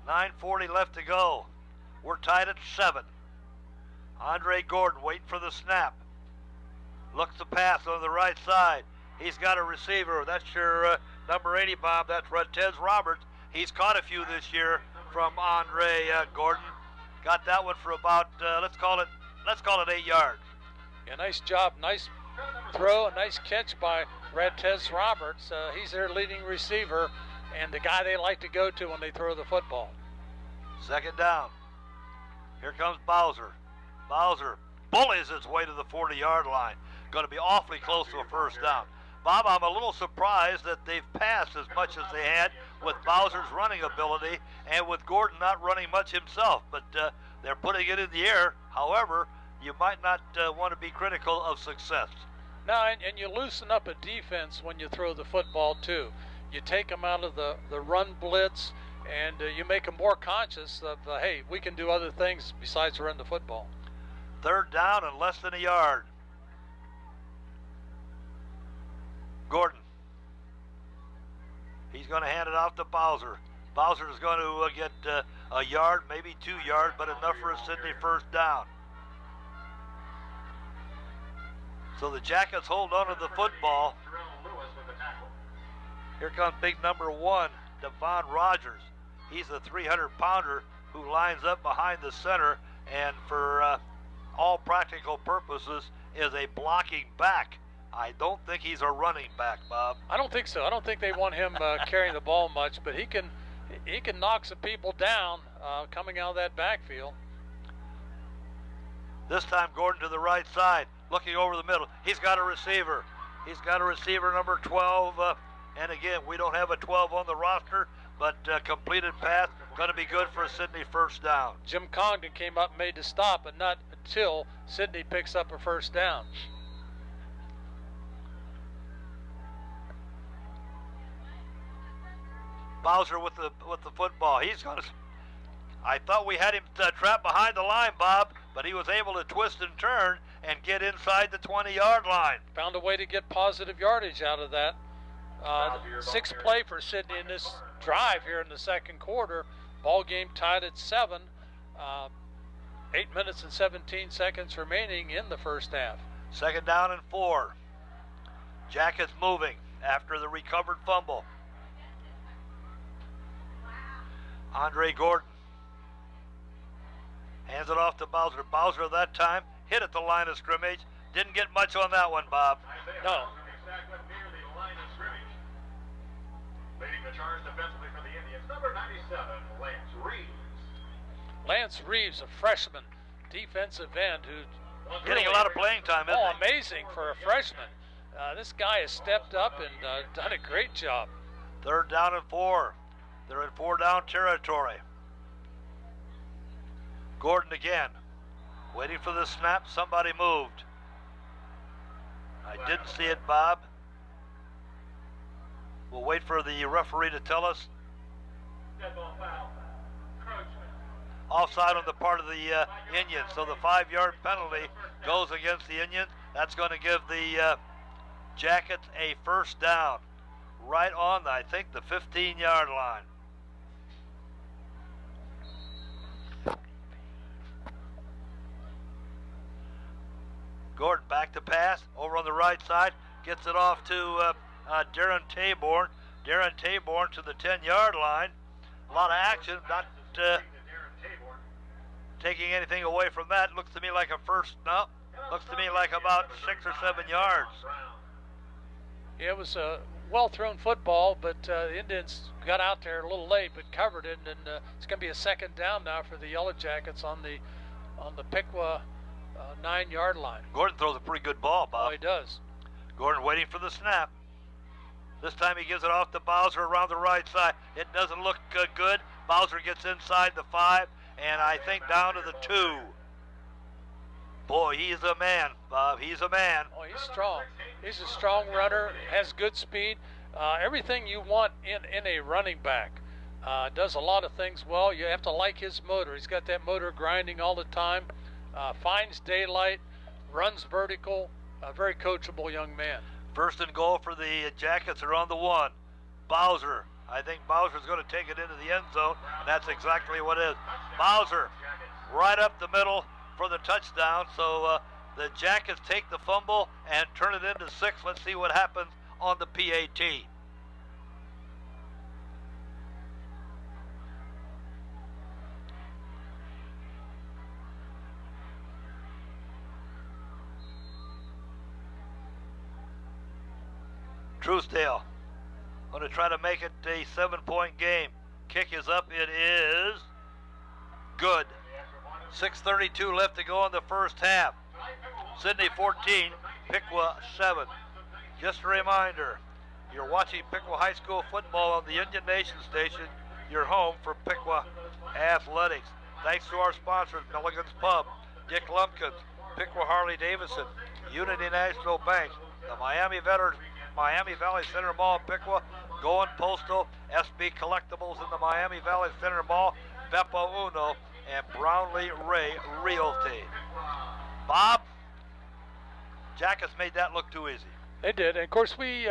9:40 left to go. We're tied at 7. Andre Gordon waiting for the snap. Looks to pass on the right side. He's got a receiver. That's your number 80, Bob. That's Rutez Roberts. He's caught a few this year from Andre Gordon. Got that one for about let's call it 8 yards. Yeah, nice job. Nice throw, a nice catch by Tez Roberts. He's their leading receiver and the guy they like to go to when they throw the football. Second down. Here comes Bowser. Bowser bullies his way to the 40-yard line. Going to be awfully close to a first down. Bob, I'm a little surprised that they've passed as much as they had with Bowser's running ability and with Gordon not running much himself. But they're putting it in the air. However, you might not want to be critical of success. No, and you loosen up a defense when you throw the football, too. You take them out of the run blitz, and you make them more conscious of, hey, we can do other things besides run the football. Third down and less than a yard. Gordon. He's going to hand it off to Bowser. Bowser is going to get a yard, maybe 2 yards, but enough for a Sidney first down. So the Jackets hold on to the football. Here comes big number 1, Devon Rogers. He's a 300-pounder who lines up behind the center and for all practical purposes is a blocking back. I don't think he's a running back, Bob. I don't think so. I don't think they want him carrying the ball much, but he can knock some people down coming out of that backfield. This time Gordon to the right side, looking over the middle. He's got a receiver. He's got a receiver number 12. And again, we don't have a 12 on the roster, but completed pass, going to be good for a Sidney first down. Jim Congdon came up and made the stop, but not until Sidney picks up a first down. Bowser with the football. He's going to. I thought we had him trapped behind the line, Bob, but he was able to twist and turn and get inside the 20-yard line. Found a way to get positive yardage out of that. Sixth play for Sidney in this drive here in the second quarter. Ball game tied at 7. 8 minutes and 17 seconds remaining in the first half. Second down and 4. Jackets moving after the recovered fumble. Andre Gordon hands it off to Bowser. Bowser that time hit at the line of scrimmage. Didn't get much on that one, Bob. No. Leading the charge defensively for the Indians, number 97, Lance Reeves. Lance Reeves, a freshman defensive end who's getting a lot of playing time, isn't he? Amazing for a freshman. This guy has stepped up and done a great job. Third down and 4. They're in 4-down territory. Gordon again, waiting for the snap. Somebody moved. I didn't see it, Bob. We'll wait for the referee to tell us. Offside on the part of the Indians. So the 5-yard penalty goes against the Indians. That's going to give the Jackets a first down. Right on, I think, the 15-yard line. Gordon back to pass, over on the right side, gets it off to Darren Taborn. Darren Taborn to the 10-yard line. A lot of action, not taking anything away from that. Looks to me like a first, no, looks to me like about 6 or 7 yards. Yeah, it was a well-thrown football, but the Indians got out there a little late, but covered it, and it's going to be a second down now for the Yellow Jackets on the Piqua 9-yard line. Gordon throws a pretty good ball, Bob. Oh, he does. Gordon waiting for the snap. This time he gives it off to Bowser around the right side. It doesn't look good. Bowser gets inside the 5, and I think down to the 2. Boy, he's a man, Bob. He's a man. Oh, he's strong. He's a strong runner, has good speed. Everything you want in a running back. Does a lot of things well. You have to like his motor. He's got that motor grinding all the time. Finds daylight, runs vertical. A very coachable young man. First and goal for the Jackets are on the 1. Bowser. I think Bowser's going to take it into the end zone, and that's exactly what it is. Bowser right up the middle for the touchdown. So the Jackets take the fumble and turn it into 6. Let's see what happens on the PAT. Truesdale going to try to make it a 7-point game. Kick is up. It is good. 6:32 left to go in the first half. Sidney 14, Piqua 7. Just a reminder, you're watching Piqua High School football on the Indian Nation Station, your home for Piqua Athletics. Thanks to our sponsors, Milligan's Pub, Dick Lumpkins, Piqua Harley Davidson, Unity National Bank, the Miami Valley Center Mall in Piqua, Going Postal, SB Collectibles in the Miami Valley Center Mall, Beppo Uno, and Brownlee Ray Realty. Bob, Jackets made that look too easy. They did, and of course we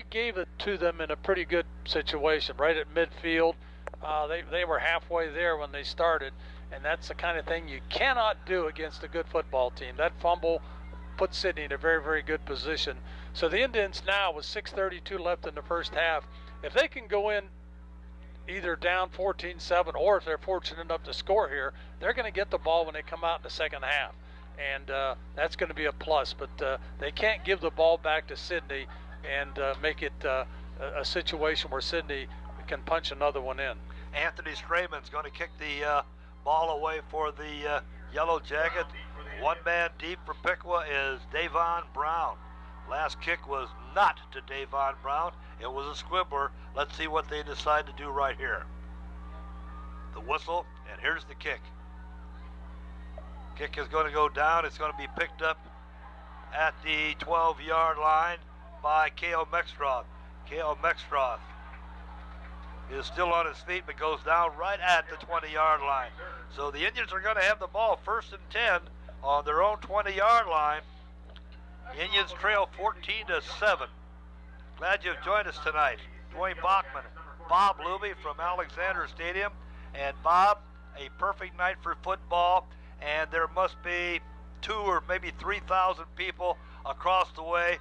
gave it to them in a pretty good situation, right at midfield. They were halfway there when they started, and that's the kind of thing you cannot do against a good football team. That fumble put Sidney in a very, very good position. So the Indians now, with 6:32 left in the first half, if they can go in either down 14-7, or if they're fortunate enough to score here, they're going to get the ball when they come out in the second half. And that's going to be a plus. But they can't give the ball back to Sidney and make it a situation where Sidney can punch another one in. Anthony Strayman's going to kick the ball away for the Yellow Jackets. One man deep for Piqua is Davon Brown. Last kick was not to Davon Brown. It was a squibbler. Let's see what they decide to do right here. The whistle, and here's the kick. Kick is going to go down. It's going to be picked up at the 12-yard line by Cale Mextroth. Cale Mextroth is still on his feet, but goes down right at the 20-yard line. So the Indians are going to have the ball 1st and 10 on their own 20-yard line. Indians trail 14-7. Glad you've joined us tonight. Dwayne Bachman, Bob Luby from Alexander Stadium. And Bob, a perfect night for football, and there must be 2,000 or maybe 3,000 people across the way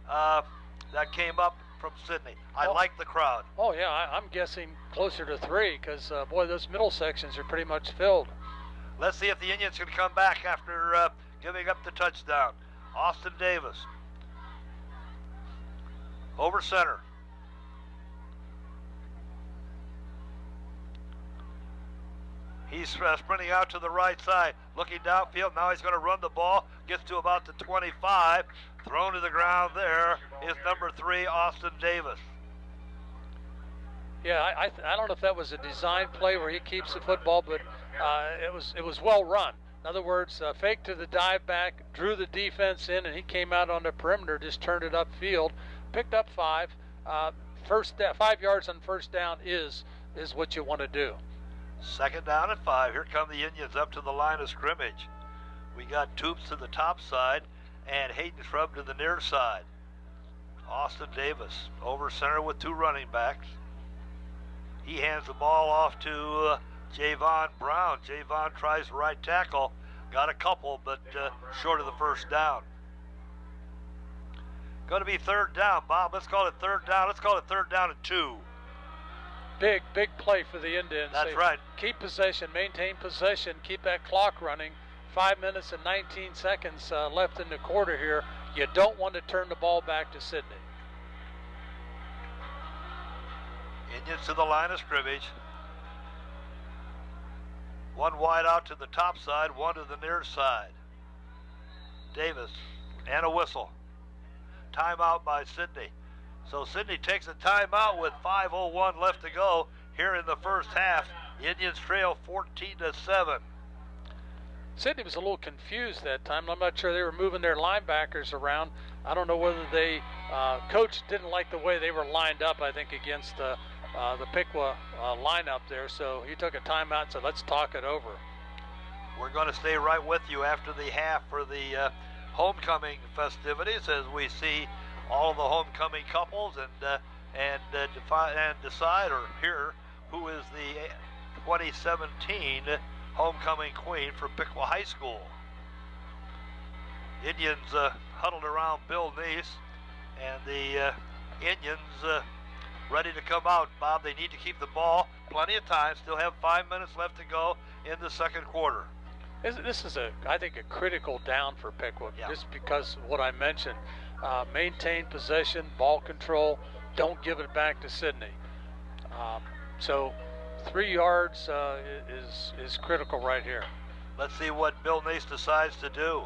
that came up from Sidney. I like the crowd. Oh yeah, I'm guessing closer to 3 because boy, those middle sections are pretty much filled. Let's see if the Indians can come back after giving up the touchdown. Austin Davis over center. He's sprinting out to the right side, looking downfield. Now he's going to run the ball. Gets to about the 25. Thrown to the ground there is number 3, Austin Davis. Yeah, I don't know if that was a design play where he keeps the football, but it was well run. In other words, fake to the dive back, drew the defense in, and he came out on the perimeter, just turned it upfield, picked up 5. 5 yards on first down is what you want to do. 2nd down and 5. Here come the Indians up to the line of scrimmage. We got Toops to the top side and Hayden Shrub to the near side. Austin Davis over center with 2 running backs. He hands the ball off to Javon Brown. Javon tries right tackle. Got a couple, but short of the first down. Going to be 3rd down, Bob. Let's call it 3rd down. Let's call it 3rd down and 2. Big play for the Indians. That's right. Keep possession, maintain possession, keep that clock running. 5 minutes and 19 seconds left in the quarter here. You don't want to turn the ball back to Sidney. Indians to the line of scrimmage. 1 wide out to the top side, 1 to the near side. Davis, and a whistle. Timeout by Sidney. So Sidney takes a timeout with 5:01 left to go here in the first half. Indians trail 14-7. Sidney was a little confused that time. I'm not sure they were moving their linebackers around. I don't know whether they coach didn't like the way they were lined up, I think, against the Piqua lineup there. So he took a timeout and said, let's talk it over. We're going to stay right with you after the half for the homecoming festivities as we see all of the homecoming couples and decide or hear who is the 2017 homecoming queen for Piqua High School. Indians huddled around Bill Neese, and the Indians ready to come out. Bob, they need to keep the ball. Plenty of time. Still have 5 minutes left to go in the second quarter. This is, I think, a critical down for Piqua, yeah. just because of what I mentioned. maintain possession, ball control, don't give it back to Sidney. So 3 yards is critical right here. Let's see what Bill Nace decides to do.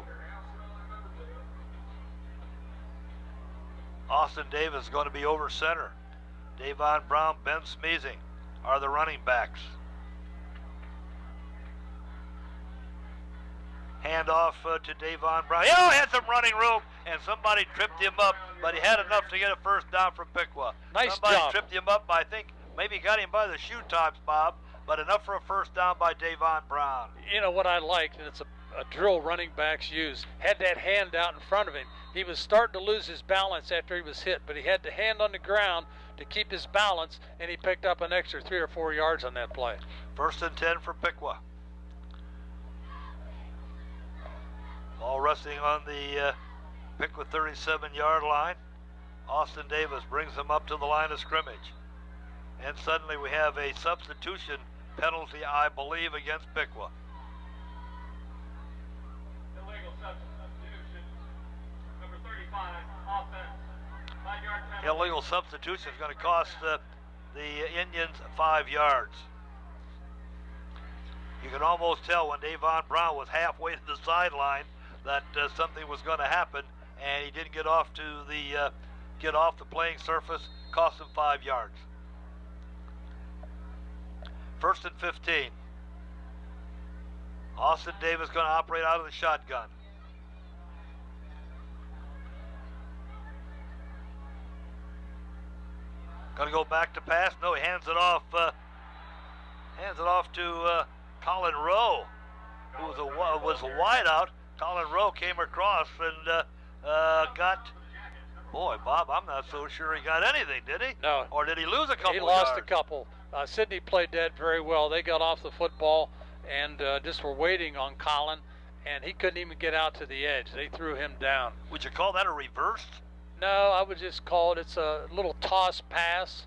Austin Davis is going to be over center. Davon Brown, Ben Smeezing are the running backs. Hand off to Davon Brown. He had some running room, and somebody tripped him up, but he had enough to get a first down from Piqua. Nice somebody job. Tripped him up, I think maybe got him by the shoe tops, Bob, but enough for a first down by Davon Brown. You know what I liked, and it's a drill running backs use, had that hand out in front of him. He was starting to lose his balance after he was hit, but he had the hand on the ground to keep his balance, and he picked up an extra 3 or 4 yards on that play. 1st and 10 for Piqua. Ball resting on the Piqua 37-yard line. Austin Davis brings them up to the line of scrimmage. And suddenly we have a substitution penalty, I believe, against Piqua. Illegal substitution. Number 35, offense. 5-yard penalty. Illegal substitution is going to cost the Indians 5 yards. You can almost tell when Davon Brown was halfway to the sideline that something was going to happen, and he didn't get off the playing surface. Cost him 5 yards. 1st and 15. Austin Davis going to operate out of the shotgun. Going to go back to pass. No, he hands it off. Hands it off to Colin Rowe, who was a wideout. Colin Rowe came across and got. Boy, Bob, I'm not so sure he got anything, did he? No. Or did he lose a couple? He lost yards? a couple. Sidney played that very well. They got off the football and just were waiting on Colin, and he couldn't even get out to the edge. They threw him down. Would you call that a reverse? No, I would just call it's a little toss pass.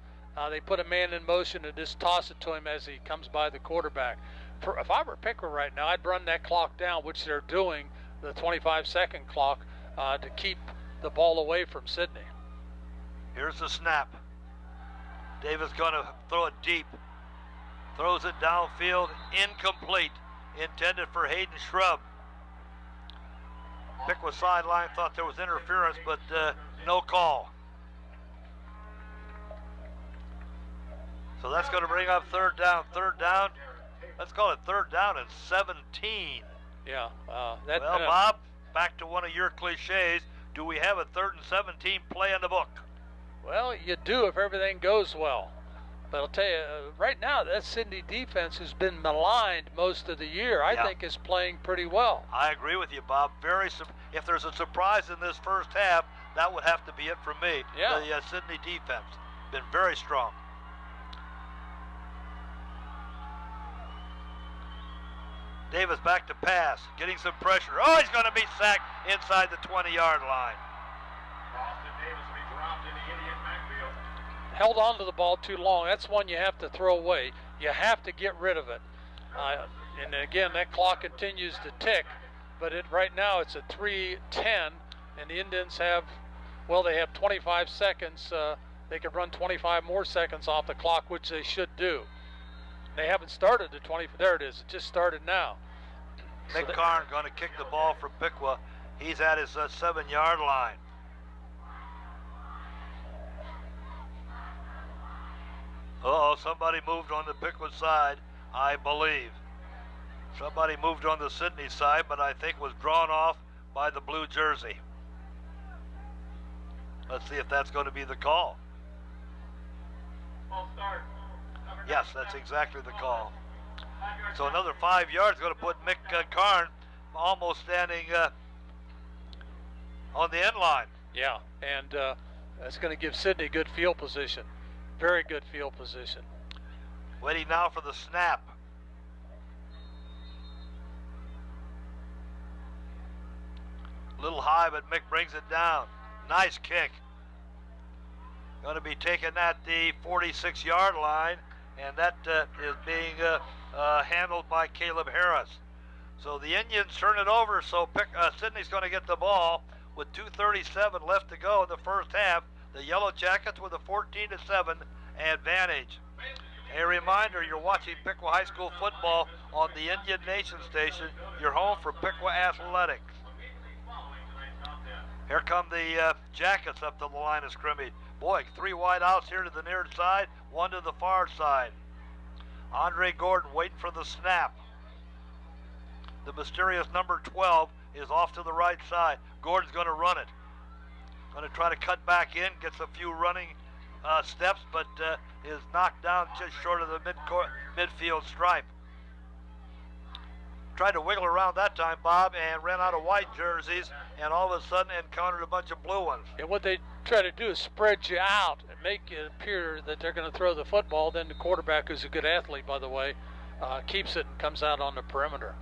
They put a man in motion and just toss it to him as he comes by the quarterback. If I were Piqua right now, I'd run that clock down, which they're doing, the 25-second clock, to keep the ball away from Sidney. Here's the snap. Davis going to throw it deep. Throws it downfield, incomplete. Intended for Hayden Shrub. Piqua sideline thought there was interference, but no call. So that's going to bring up third down. Third down. Let's call it third down and 17. Yeah. Well, Bob, back to one of your cliches. Do we have a 3rd and 17 play in the book? Well, you do if everything goes well. But I'll tell you, right now, that Sidney defense has been maligned most of the year. I think is playing pretty well. I agree with you, Bob. If there's a surprise in this first half, that would have to be it for me. Yeah. The Sidney defense been very strong. Davis back to pass, getting some pressure. Oh, he's going to be sacked inside the 20-yard line. Austin Davis will be dropped in the Indian backfield. Held on to the ball too long. That's one you have to throw away. You have to get rid of it. And again, that clock continues to tick. But right now it's a 3:10, and the Indians have 25 seconds. They could run 25 more seconds off the clock, which they should do. They haven't started the 20. There it is. It just started now. Mick Karn going to kick the ball from Piqua. He's at his 7-yard line. Somebody moved on the Piqua side, I believe. Somebody moved on the Sidney side, but I think was drawn off by the blue jersey. Let's see if that's going to be the call. Ball start. Yes, that's exactly the call. So another 5 yards going to put Mick Karn almost standing on the end line. Yeah, and that's going to give Sidney good field position. Very good field position. Waiting now for the snap. A little high, but Mick brings it down. Nice kick. Going to be taken at the 46-yard line, and that is being handled by Caleb Harris. So the Indians turn it over, so Sidney's going to get the ball with 2:37 left to go in the first half. The Yellow Jackets with a 14-7 advantage. A reminder, you're watching Piqua High School football on the Indian Nation station. You're home for Piqua Athletics. Here come the Jackets up to the line of scrimmage. Boy, 3 wide outs here to the near side, 1 to the far side. Andre Gordon waiting for the snap. The mysterious number 12 is off to the right side. Gordon's going to run it. Going to try to cut back in, gets a few running steps, but is knocked down just short of the midfield stripe. Tried to wiggle around that time, Bob, and ran out of white jerseys, and all of a sudden encountered a bunch of blue ones. And what they try to do is spread you out and make it appear that they're going to throw the football. Then the quarterback, who's a good athlete, by the way, keeps it and comes out on the perimeter.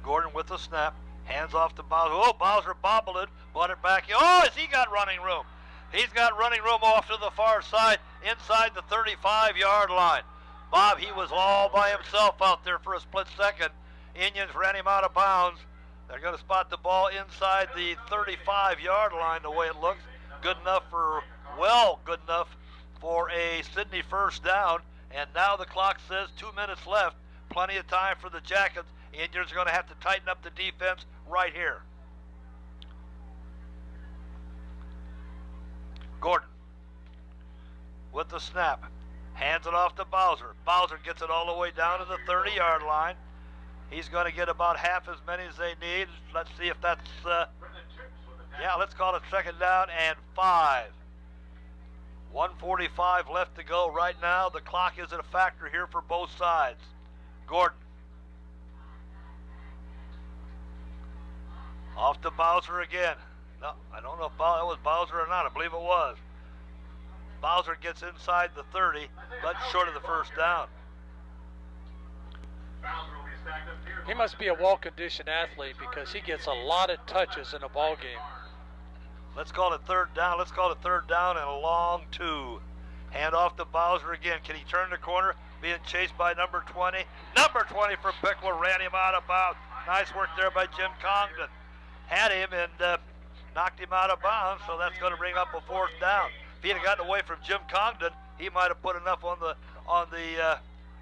Gordon with the snap, hands off to Bowser. Oh, Bowser bobbled it, brought it back. Oh, has he got running room? He's got running room off to the far side, inside the 35-yard line. Bob, he was all by himself out there for a split second. Indians ran him out of bounds. They're going to spot the ball inside the 35-yard line the way it looks. Good enough for a Sidney first down. And now the clock says 2 minutes left. Plenty of time for the Jackets. Indians are going to have to tighten up the defense right here. Gordon with the snap. Hands it off to Bowser. Bowser gets it all the way down to the 30-yard line. He's going to get about half as many as they need. Let's see if that's, let's call it second down and 5. 1:45 left to go right now. The clock isn't a factor here for both sides. Gordon. Off to Bowser again. No, I don't know if that was Bowser or not. I believe it was. Bowser gets inside the 30, but short of the first down. He must be a well-conditioned athlete because he gets a lot of touches in a ball game. Let's call it third down. Let's call it third down and a long 2. Hand off to Bowser again. Can he turn the corner? Being chased by number 20. Number 20 from Piqua ran him out of bounds. Nice work there by Jim Congdon. Had him and knocked him out of bounds, so that's going to bring up a 4th down. If he had gotten away from Jim Congdon, he might have put enough on the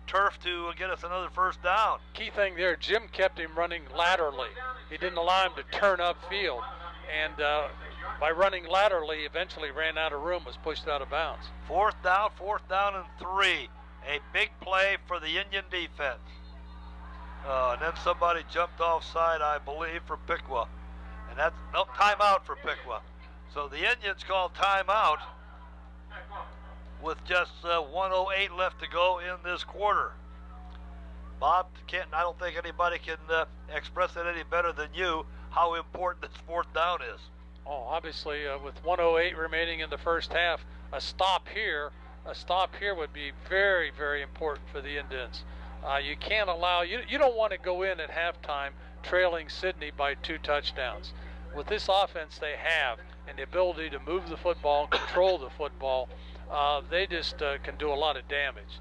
turf to get us another first down. Key thing there, Jim kept him running laterally. He didn't allow him to turn upfield. And by running laterally, eventually ran out of room, was pushed out of bounds. 4th down and 3. A big play for the Indian defense. And then somebody jumped offside, I believe, for Piqua. And that's timeout for Piqua. So the Indians call timeout with just 1:08 left to go in this quarter. Bob, I don't think anybody can express it any better than you how important this 4th down is. Oh, obviously, with 1:08 remaining in the first half, a stop here would be very, very important for the Indians. You can't allow, you don't want to go in at halftime trailing Sidney by 2 touchdowns. With this offense they have and the ability to move the football and control the football, they just can do a lot of damage.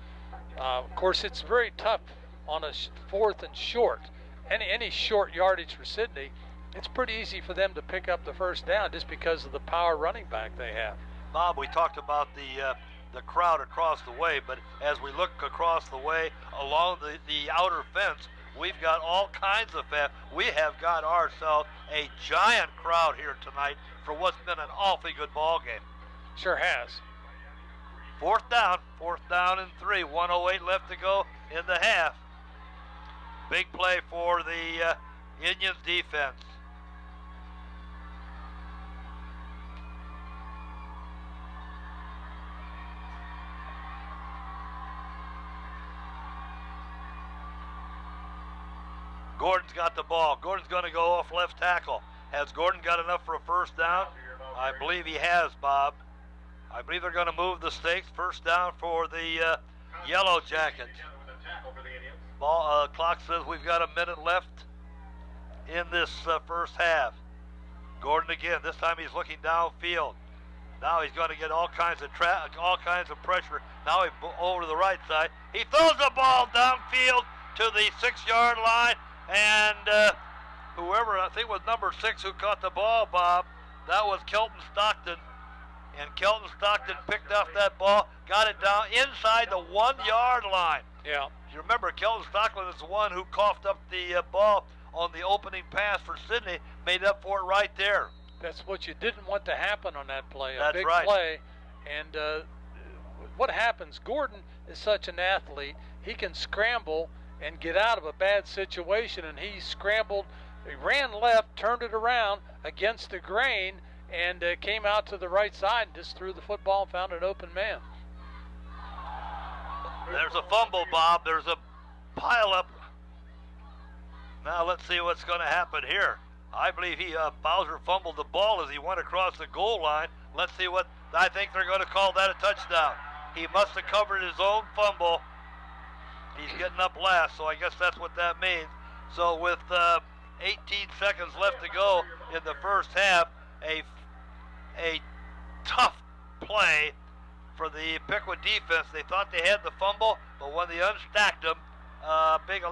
Of course, it's very tough on a 4th and short. Any short yardage for Sidney, it's pretty easy for them to pick up the first down just because of the power running back they have. Bob, we talked about the crowd across the way, but as we look across the way along the outer fence, we've got all kinds of fans. We have got ourselves a giant crowd here tonight for what's been an awfully good ball game. Sure has. 4th down and 3. 1:08 left to go in the half. Big play for the Indians defense. Gordon's got the ball. Gordon's going to go off left tackle. Has Gordon got enough for a first down? I believe he has, Bob. I believe they're going to move the stakes. First down for the Yellow Jackets. Clock says we've got a minute left in this first half. Gordon again. This time he's looking downfield. Now he's going to get all kinds of pressure. Now he's over to the right side. He throws the ball downfield to the 6-yard line, and whoever, I think it was number 6 who caught the ball, Bob, That was Kelton Stockton. And Kelton Stockton picked off that ball, got it down inside the 1-yard line. Yeah. You remember, Kelton Stockton is the one who coughed up the ball on the opening pass for Sidney, made up for it right there. That's what you didn't want to happen on that play. That's a big right. play. And what happens, Gordon is such an athlete. He can scramble and get out of a bad situation, and he scrambled, he ran left, turned it around against the grain, and came out to the right side and just threw the football and found an open man. There's a fumble, Bob. There's a pile-up. Now let's see what's going to happen here. I believe Bowser fumbled the ball as he went across the goal line. Let's see what, I think they're going to call that a touchdown. He must have covered his own fumble. He's getting up last, so I guess that's what that means. So with 18 seconds left to go in the first half, a tough play for the Piqua defense. They thought they had the fumble, but when they unstacked them, big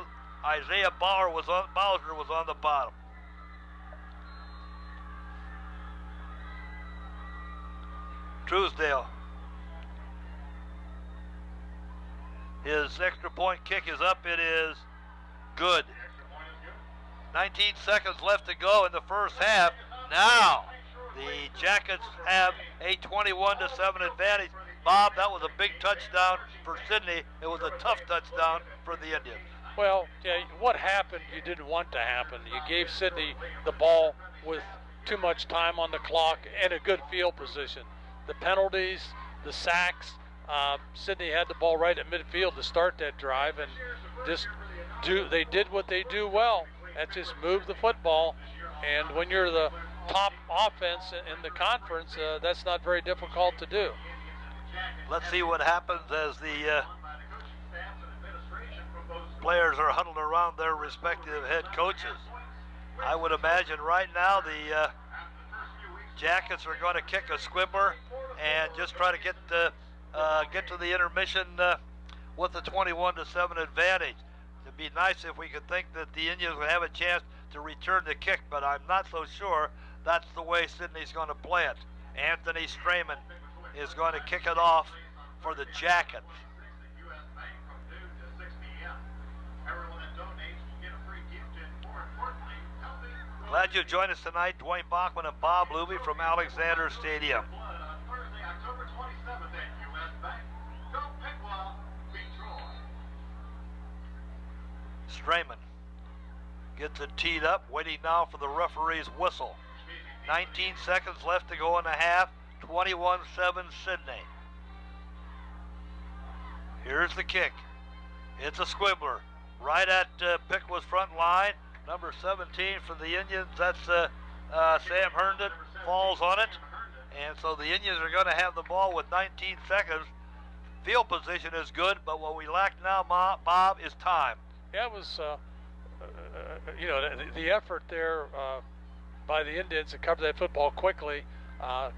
Isaiah Bowser was on the bottom. Truesdale. His extra point kick is up. It is good. 19 seconds left to go in the first half. Now the Jackets have a 21-7 advantage. Bob, that was a big touchdown for Sidney. It was a tough touchdown for the Indians. Well, yeah, what happened you didn't want to happen. You gave Sidney the ball with too much time on the clock and a good field position. The penalties, the sacks, Sidney had the ball right at midfield to start that drive, and they did what they do well. That's just move the football, and when you're the top offense in the conference, that's not very difficult to do. Let's see what happens as the players are huddled around their respective head coaches. I would imagine right now the Jackets are going to kick a squibber and just try to get to the intermission with a 21-7 advantage. It'd be nice if we could think that the Indians would have a chance to return the kick, but I'm not so sure that's the way Sidney's going to play it. Anthony Strayman is going to kick it off for the Jackets. Glad you joined us tonight, Dwayne Bachman and Bob Luby from Alexander Stadium. Strayman gets it teed up, waiting now for the referee's whistle. 19 seconds left to go in the half, 21-7 Sidney. Here's the kick. It's a squibbler right at Piqua's front line. Number 17 for the Indians, that's Sam Herndon, falls on it. And so the Indians are going to have the ball with 19 seconds. Field position is good, but what we lack now, Bob, is time. Yeah, it was, the effort there by the Indians to cover that football quickly.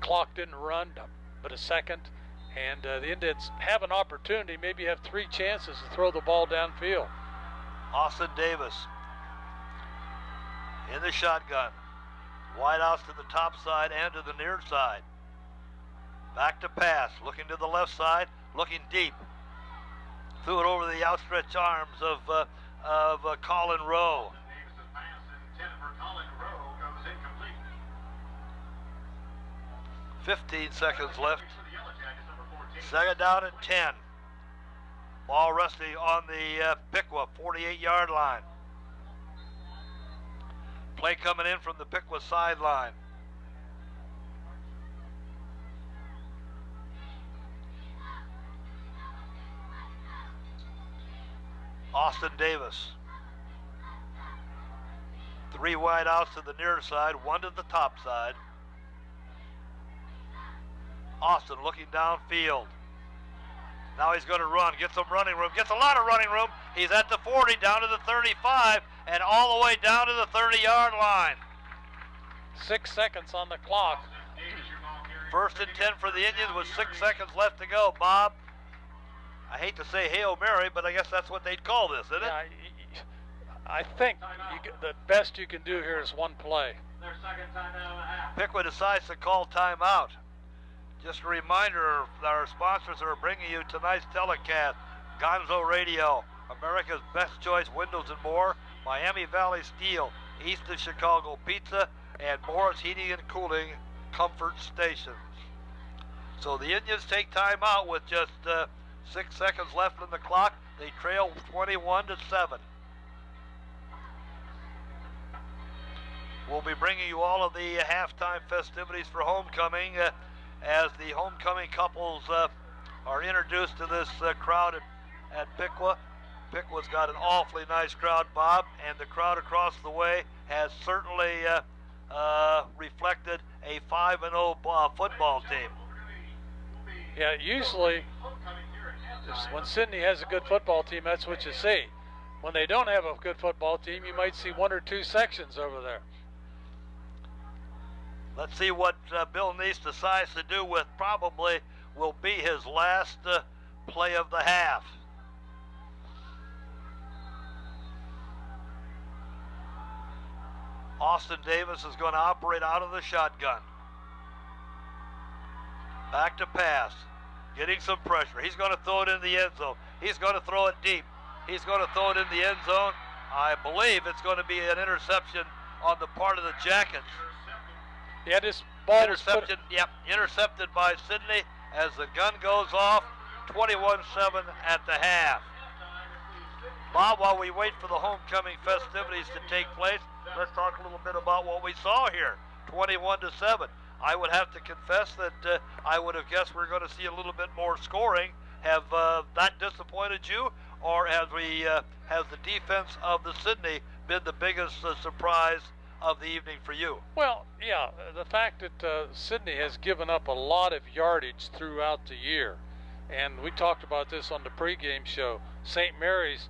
Clock didn't run but a second, and the Indians have an opportunity, maybe have 3 chances to throw the ball downfield. Austin Davis in the shotgun. Wide outs to the top side and to the near side. Back to pass, looking to the left side, looking deep. Threw it over the outstretched arms of Colin Rowe. 15 seconds left. Second down and 10. Ball resting on the Piqua 48-yard line. Play coming in from the Piqua sideline. Austin Davis. 3 wide outs to the near side, 1 to the top side. Austin looking downfield. Now he's going to run, get some running room, gets a lot of running room. He's at the 40, down to the 35, and all the way down to the 30-yard line. 6 seconds on the clock. First and 10 for the Indians with 6 seconds left to go. Bob, I hate to say Hail Mary, but I guess that's what they'd call this, isn't it? I think the best you can do here is one play. Their second timeout of the half. Piqua decides to call timeout. Just a reminder, our sponsors are bringing you tonight's telecast. Gonzo Radio, America's Best Choice Windows and More, Miami Valley Steel, East of Chicago Pizza, and Morris Heating and Cooling Comfort Stations. So the Indians take time out with just 6 seconds left on the clock. They trail 21-7. We'll be bringing you all of the halftime festivities for homecoming as the homecoming couples are introduced to this crowd at Piqua. Piqua's got an awfully nice crowd, Bob, and the crowd across the way has certainly reflected a 5-0 football team. Yeah, usually when Sidney has a good football team, that's what you see. When they don't have a good football team, you might see 1 or 2 sections over there. Let's see what Bill Neese decides to do with probably will be his last play of the half. Austin Davis is going to operate out of the shotgun. Back to pass. Getting some pressure. He's going to throw it in the end zone. He's going to throw it deep. He's going to throw it in the end zone. I believe it's going to be an interception on the part of the Jackets. Yeah, this ball intercepted, intercepted by Sidney as the gun goes off. 21-7 at the half. Bob, while we wait for the homecoming festivities to take place, let's talk a little bit about what we saw here. 21-7. I would have to confess that I would have guessed we're going to see a little bit more scoring. Have that disappointed you, or has the defense of the Sidney been the biggest surprise of the evening for you? Well, yeah, the fact that Sidney has given up a lot of yardage throughout the year, and we talked about this on the pregame show. St. Mary's,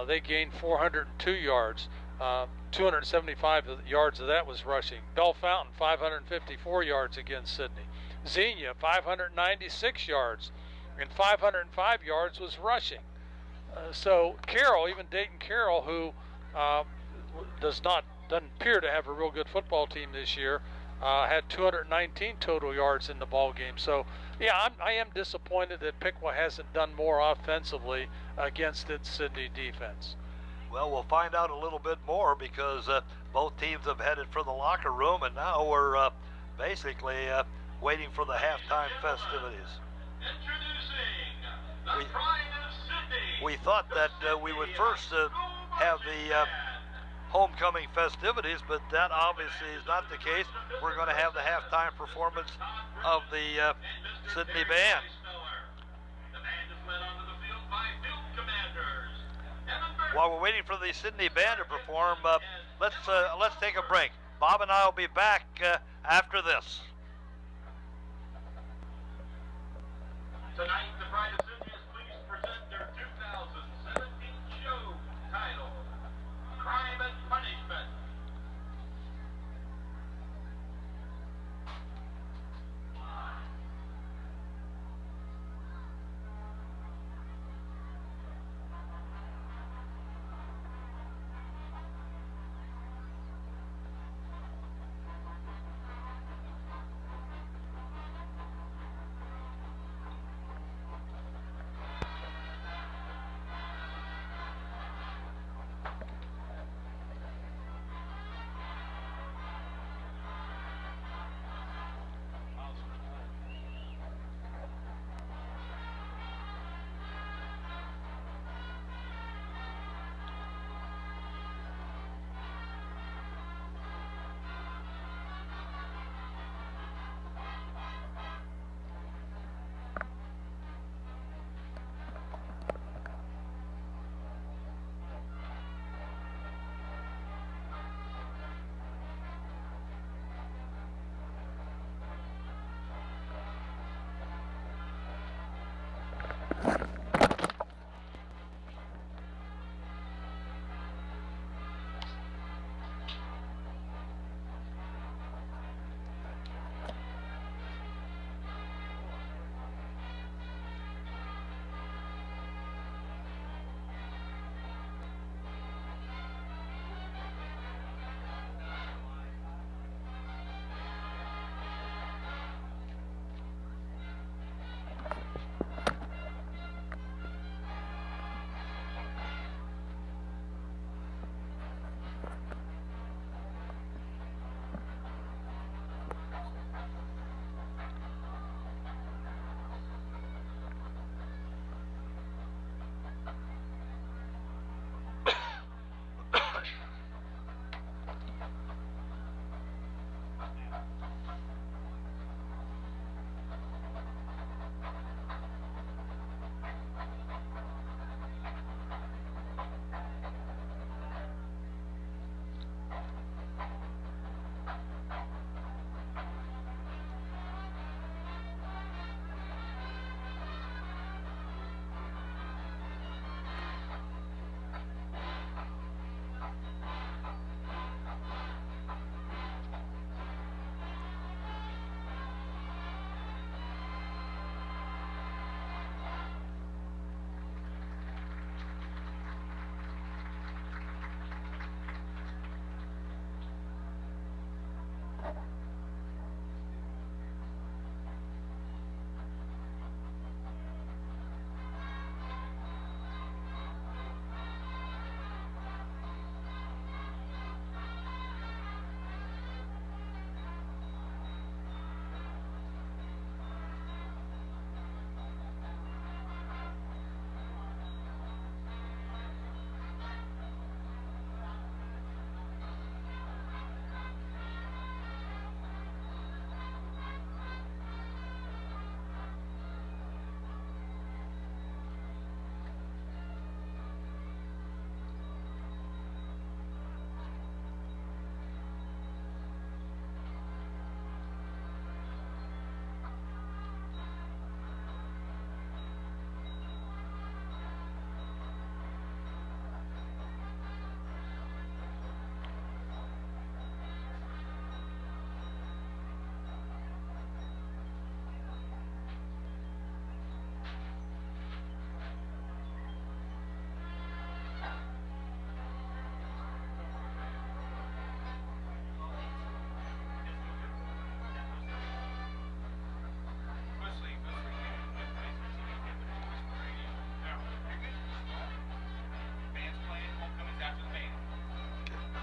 they gained 402 yards. 275 yards of that was rushing. Bell Fountain, 554 yards against Sidney. Xenia, 596 yards, and 505 yards was rushing. So Carroll, even Dayton Carroll, who doesn't appear to have a real good football team this year, had 219 total yards in the ball game. So, yeah, I am disappointed that Piqua hasn't done more offensively against its Sidney defense. Well, we'll find out a little bit more because both teams have headed for the locker room, and now we're basically waiting for the halftime festivities. We thought that we would first have the homecoming festivities, but that obviously is not the case. We're going to have the halftime performance of the Sidney band. While we're waiting for the Sidney band to perform, let's take a break. Bob and I will be back after this. Tonight, the Pride of Sidney is pleased to present their 2017 show titled Crime and Punishment.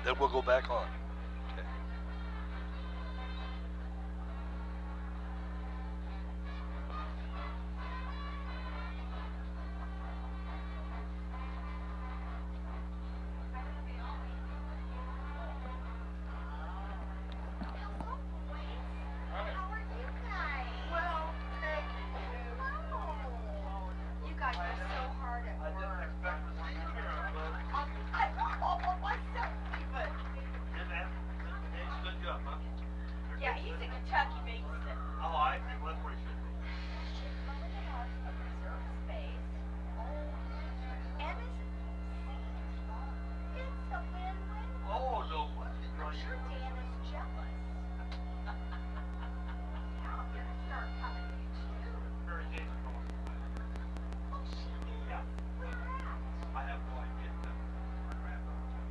Then we'll go back on. Okay. You guys are so hard at work. Didn't expect to see you here, but good job, huh? Yeah, he's a Kentucky babysitter. Oh, I see. Well, that's where he should be. Should Mother have a reserved space? And is it? It's a win-win. Oh, no. What? I'm sure Dan is jealous. Now I'm gonna start coming to you too. Very dangerous. Oh, she is. Yeah. Where at? I have no idea. Yeah. That's awesome.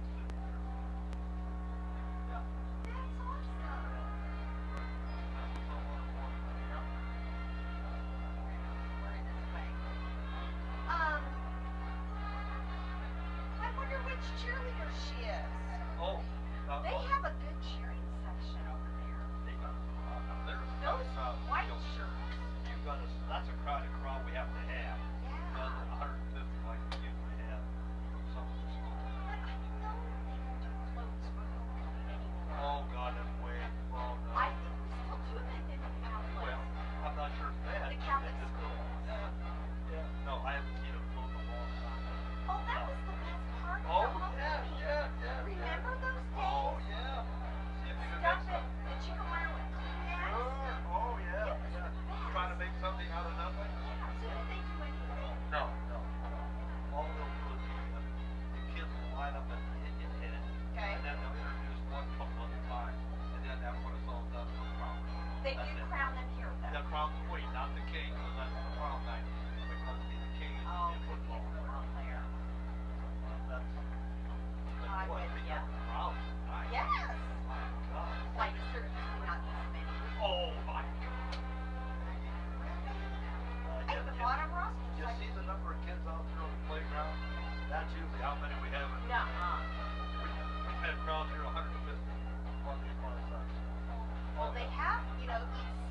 We're in this way. I wonder which cheerleader she is. Oh. They have a good cheering section over there. Those white shirts. That's a crowd we have to have. Yeah. Rather than 150 like we usually have from some of the schools. But I know they don't do floats for homecoming anymore. Oh, God, that's way. Oh, no. I think we still do them in the Catholic. Well, I'm not sure if that. The Catholic They just- schools. Yeah. No, I haven't seen a float in a long time. Oh, that was the best part of Oh, the homecoming. yeah. Remember those days? Oh, yeah. See if you can Stuff make it that you can wear with Kleenex. Sure. Oh, yeah. It was the best. Trying to make something out of nothing? Yeah, so did they do anything? No. All they'll do is the kids will line up at the Indian head. Okay. And then they'll introduce one couple at a time. And then after when it's all done, they'll crown them. They That's do it. crown them here, though. They'll crown the queen, not the king, because that's the crown night. Because the king is Oh, in football. put on there. That's I'm what, with they ya. got the crown tonight. Yes. My God. Like certainly not this many. Oh, my God. Hey, the bottom roster. You see the number of kids out there on the playground? That's usually how many we have. We've had crowds here 150 on the side. Well, they have, each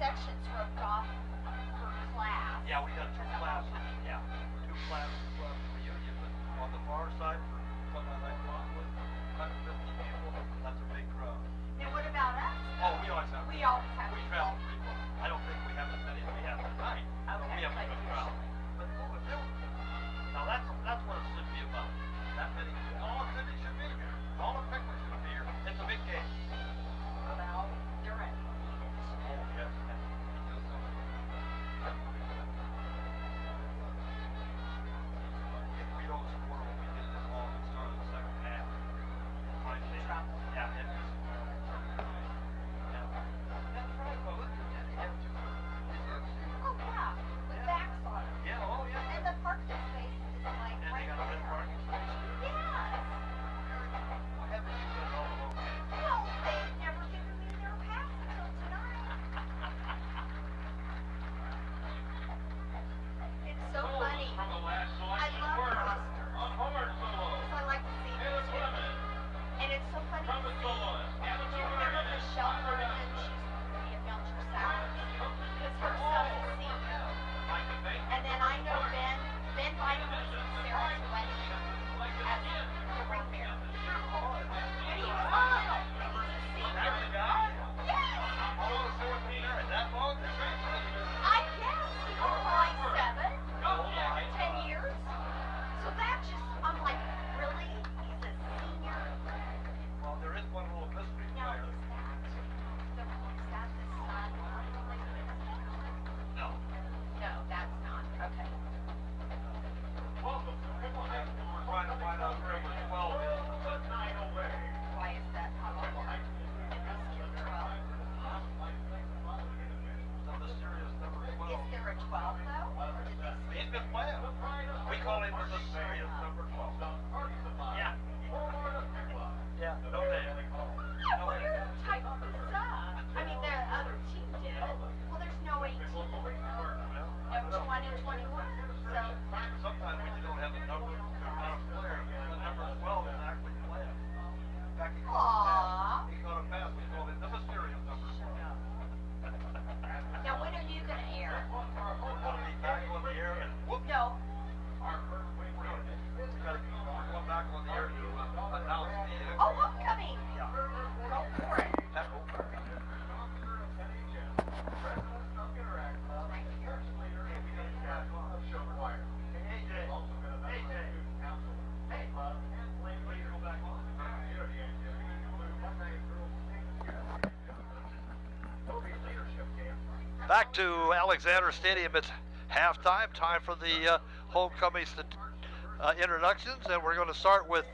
section's roped off per class. Yeah, we got two classes. Yeah, two classes for reunion, but on the far side for something like that with 150 people, that's a big crowd. Now, what about us? Oh, we always have. We always have We people. travel pretty well. I don't think we have as many as we have tonight. But Okay, we have a but good crowd. But now that's what it should be about. That many. All Sydney should be here. All of Piqua should be here. It's a big game. Well, they're ready. Oh yes. If we don't score when we get this long, we start in the second half. Finally, Trouble. yeah, it is. Yeah. That's right. Well, look at Back to Alexander Stadium. It's halftime. Time for the homecoming introductions, and we're going to start with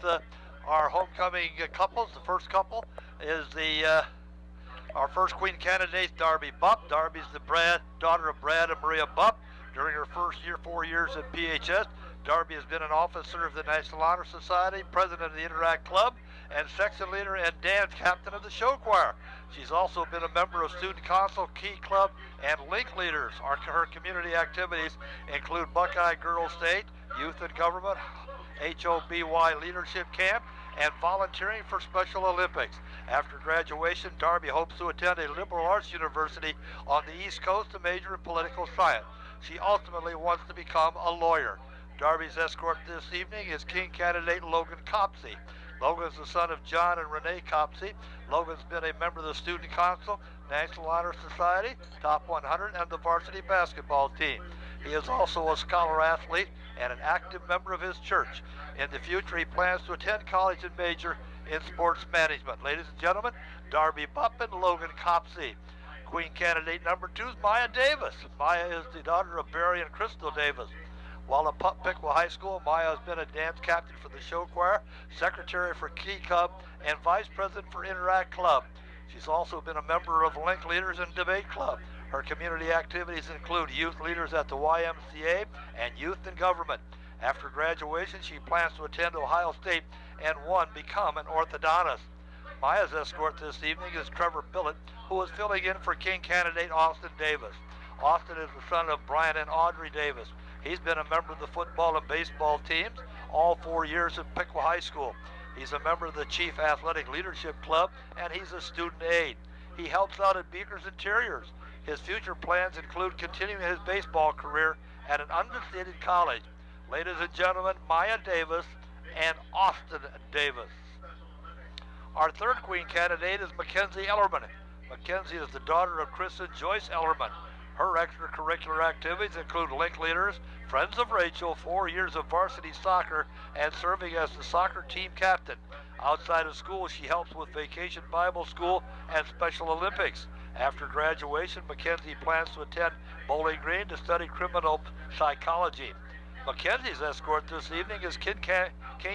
our homecoming couples. The first couple is our first Queen candidate, Darby Bupp. Darby's the daughter of Brad and Maria Bupp. During her first 4 years at PHS, Darby has been an officer of the National Honor Society, president of the Interact Club, and section leader and dance captain of the show choir. She's also been a member of Student Council, Key Club, and Link Leaders. Her community activities include Buckeye Girls State, Youth and Government, HOBY Leadership Camp, and volunteering for Special Olympics. After graduation, Darby hopes to attend a liberal arts university on the East Coast to major in political science. She ultimately wants to become a lawyer. Darby's escort this evening is King candidate Logan Copsey. Logan's the son of John and Renee Copsey. Logan's been a member of the Student Council, National Honor Society, Top 100, and the varsity basketball team. He is also a scholar athlete and an active member of his church. In the future, he plans to attend college and major in sports management. Ladies and gentlemen, Darby Bupp and Logan Copsey. Queen candidate number 2 is Maya Davis. Maya is the daughter of Barry and Crystal Davis. While at Piqua High School, Maya has been a dance captain for the show choir, secretary for Key Club, and vice president for Interact Club. She's also been a member of Link Leaders and Debate Club. Her community activities include youth leaders at the YMCA and youth in government. After graduation, she plans to attend Ohio State and become an orthodontist. Maya's escort this evening is Trevor Billett, who is filling in for King candidate Austin Davis. Austin is the son of Brian and Audrey Davis. He's been a member of the football and baseball teams all 4 years at Piqua High School. He's a member of the Chief Athletic Leadership Club, and he's a student aide. He helps out at Beakers Interiors. His future plans include continuing his baseball career at an understated college. Ladies and gentlemen, Maya Davis and Austin Davis. Our third Queen candidate is Mackenzie Ellerman. Mackenzie is the daughter of Chris and Joyce Ellerman. Her extracurricular activities include Link Leaders, Friends of Rachel, 4 years of varsity soccer, and serving as the soccer team captain. Outside of school, she helps with Vacation Bible School and Special Olympics. After graduation, Mackenzie plans to attend Bowling Green to study criminal psychology. Mackenzie's escort this evening is King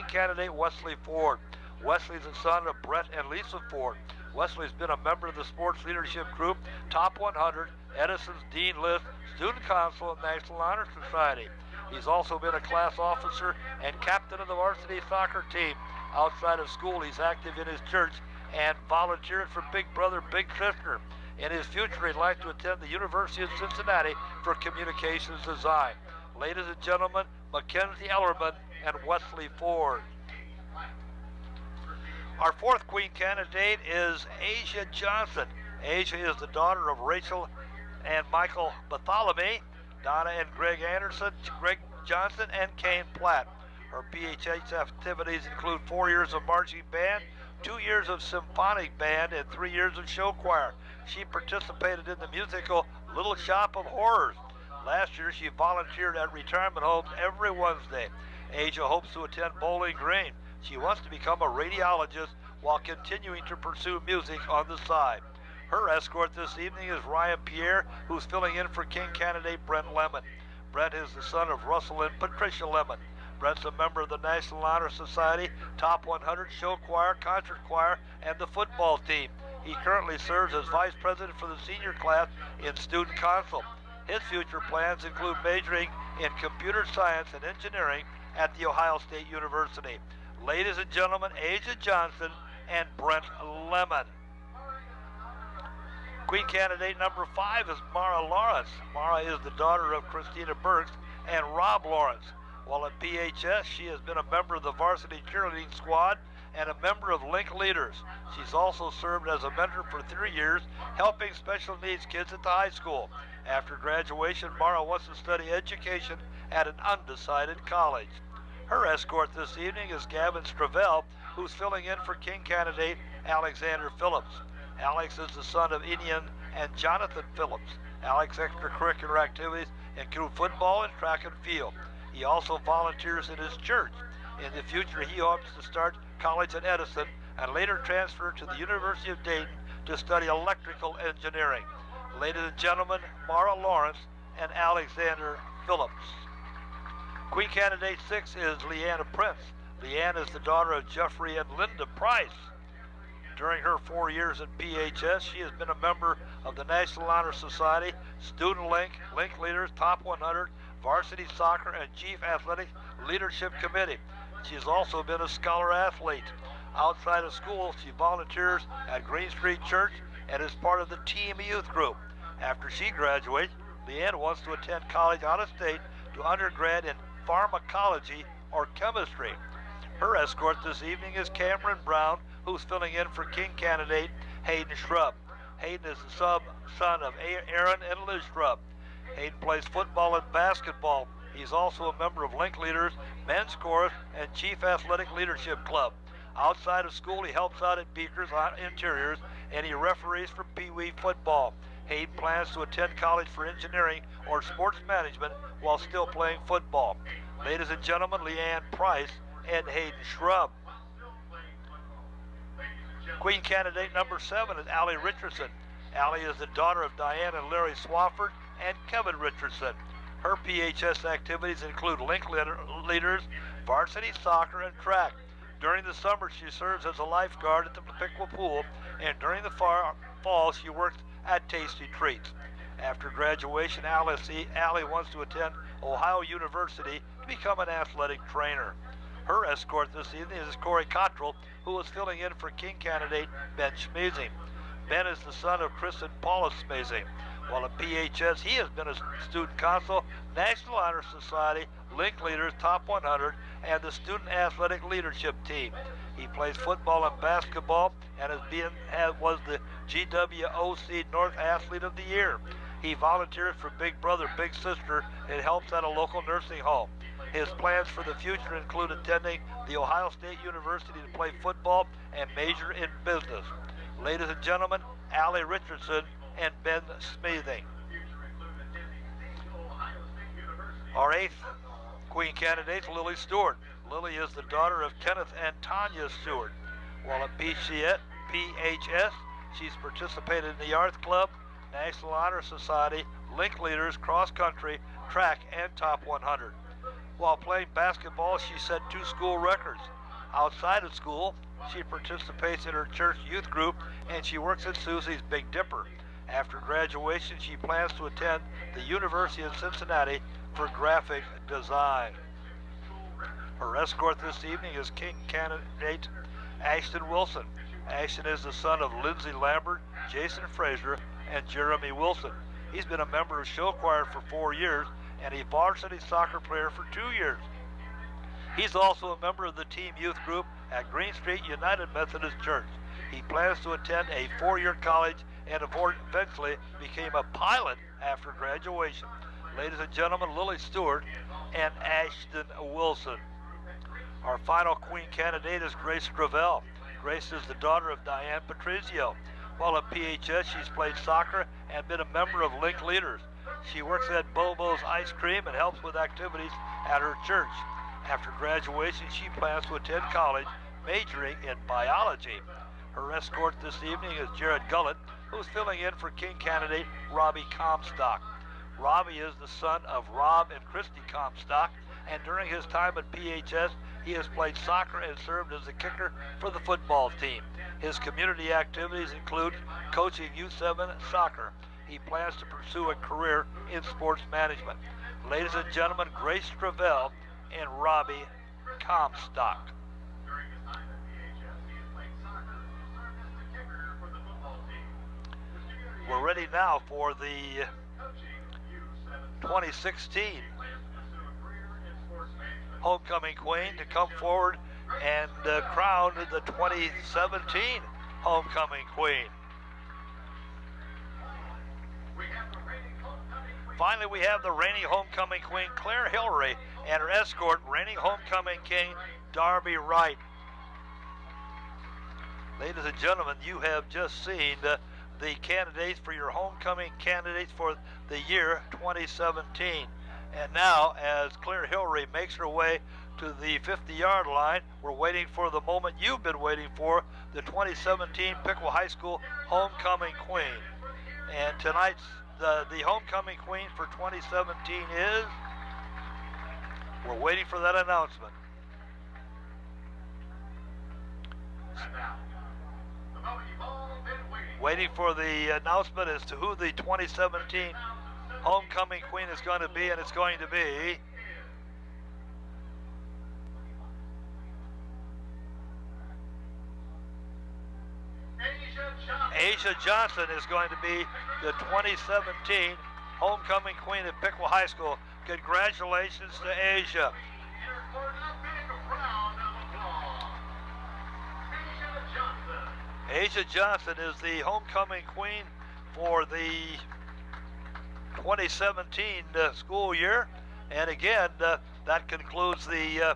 candidate Wesley Ford. Wesley's the son of Brett and Lisa Ford. Wesley's been a member of the Sports Leadership Group, Top 100, Edison's Dean List, Student Council, and National Honor Society. He's also been a class officer and captain of the varsity soccer team. Outside of school, he's active in his church and volunteered for Big Brother, Big Sister. In his future, he'd like to attend the University of Cincinnati for communications design. Ladies and gentlemen, Mackenzie Ellerman and Wesley Ford. Our fourth Queen candidate is Asia Johnson. Asia is the daughter of Rachel and Michael Bartholomew, Donna and Greg Anderson, Greg Johnson, and Kane Platt. Her PHS activities include 4 years of marching band, 2 years of symphonic band, and 3 years of show choir. She participated in the musical Little Shop of Horrors. Last year, she volunteered at retirement homes every Wednesday. Asia hopes to attend Bowling Green. She wants to become a radiologist while continuing to pursue music on the side. Her escort this evening is Ryan Pierre, who's filling in for King candidate Brent Lemon. Brent is the son of Russell and Patricia Lemon. Brent's a member of the National Honor Society, Top 100 show choir, concert choir, and the football team. He currently serves as vice president for the senior class in Student Council. His future plans include majoring in computer science and engineering at The Ohio State University. Ladies and gentlemen, Asia Johnson and Brent Lemon. Queen candidate number 5 is Mara Lawrence. Mara is the daughter of Christina Burks and Rob Lawrence. While at PHS, she has been a member of the varsity cheerleading squad and a member of Link Leaders. She's also served as a mentor for 3 years, helping special needs kids at the high school. After graduation, Mara wants to study education at an undecided college. Her escort this evening is Gavin Stravell, who's filling in for King candidate Alexander Phillips. Alex is the son of Inian and Jonathan Phillips. Alex's extracurricular activities include football and track and field. He also volunteers in his church. In the future, he hopes to start college at Edison and later transfer to the University of Dayton to study electrical engineering. Ladies and gentlemen, Mara Lawrence and Alexander Phillips. Queen candidate 6 is Leanna Prince. Leanne is the daughter of Jeffrey and Linda Price. During her 4 years at PHS, she has been a member of the National Honor Society, Student Link, Link Leaders, Top 100, Varsity Soccer, and Chief Athletic Leadership Committee. She has also been a scholar athlete. Outside of school, she volunteers at Green Street Church and is part of the Team Youth Group. After she graduates, Leanne wants to attend college out of state to undergrad in pharmacology or chemistry. Her escort this evening is Cameron Brown, who's filling in for King candidate Hayden Shrub. Hayden is the son of Aaron and Liz Shrub. Hayden plays football and basketball. He's also a member of Link Leaders, Men's Chorus, and Chief Athletic Leadership Club. Outside of school, he helps out at Beakers Interiors, and he referees for Pee Wee football. Hayden plans to attend college for engineering or sports management while still playing football. Ladies and gentlemen, Leanne Price and Hayden Shrub. Queen candidate number 7 is Allie Richardson. Allie is the daughter of Diane and Larry Swafford and Kevin Richardson. Her PHS activities include Link Leaders, varsity soccer, and track. During the summer, she serves as a lifeguard at the Piqua Pool, and during the fall, she works at Tasty Treats. After graduation, Allie wants to attend Ohio University to become an athletic trainer. Her escort this evening is Corey Cottrell, who is filling in for King candidate Ben Schmazing. Ben is the son of Chris and Paula Schmazing. While at PHS, he has been a student council, National Honor Society, Link Leaders, Top 100, and the Student Athletic Leadership Team. He plays football and basketball and was the GWOC North Athlete of the Year. He volunteers for Big Brother, Big Sister, and helps at a local nursing home. His plans for the future include attending the Ohio State University to play football and major in business. Ladies and gentlemen, Allie Richardson and Ben Schmazing. Our 8th Queen candidate, Lily Stewart. Lily is the daughter of Kenneth and Tanya Stewart. While at PHS, she's participated in the Arts Club, National Honor Society, Link Leaders, Cross Country, Track, and Top 100. While playing basketball, she set 2 school records. Outside of school, she participates in her church youth group, and she works at Susie's Big Dipper. After graduation, she plans to attend the University of Cincinnati for graphic design. Her escort this evening is King candidate Ashton Wilson. Ashton is the son of Lindsay Lambert, Jason Frazier, and Jeremy Wilson. He's been a member of show choir for 4 years and a varsity soccer player for 2 years. He's also a member of the team youth group at Green Street United Methodist Church. He plans to attend a 4-year college and eventually became a pilot after graduation. Ladies and gentlemen, Lily Stewart and Ashton Wilson. Our final Queen candidate is Grace Gravel. Grace is the daughter of Diane Patrizio. While at PHS, she's played soccer and been a member of Link Leaders. She works at Bobo's Ice Cream and helps with activities at her church. After graduation, she plans to attend college, majoring in biology. Her escort this evening is Jared Gullett, who's filling in for King candidate Robbie Comstock. Robbie is the son of Rob and Christy Comstock, and during his time at PHS, he has played soccer and served as a kicker for the football team. His community activities include coaching U7 soccer. He plans to pursue a career in sports management. Ladies and gentlemen, Grace Gravel and Robbie Comstock. During his time at PHS, he has played soccer and served as the kicker for the football team. We're ready now for the 2016 Homecoming Queen to come forward and crown the 2017 Homecoming Queen. Finally, we have the reigning Homecoming Queen, Claire Hillary, and her escort, reigning Homecoming King, Darby Wright. Ladies and gentlemen, you have just seen the candidates for your homecoming candidates for the year 2017. And now, as Claire Hillary makes her way to the 50-yard line, we're waiting for the moment you've been waiting for, the 2017 Piqua High School Homecoming Queen. And tonight's the homecoming queen for 2017 is, we're waiting for that announcement. And now, the moment you've all been waiting. Waiting for the announcement as to who the 2017 homecoming queen is going to be, and it's going to be Asia Johnson is going to be the 2017 homecoming queen at Piqua High School. Congratulations to Asia. Asia Johnson is the homecoming queen for the 2017 school year. And again, that concludes the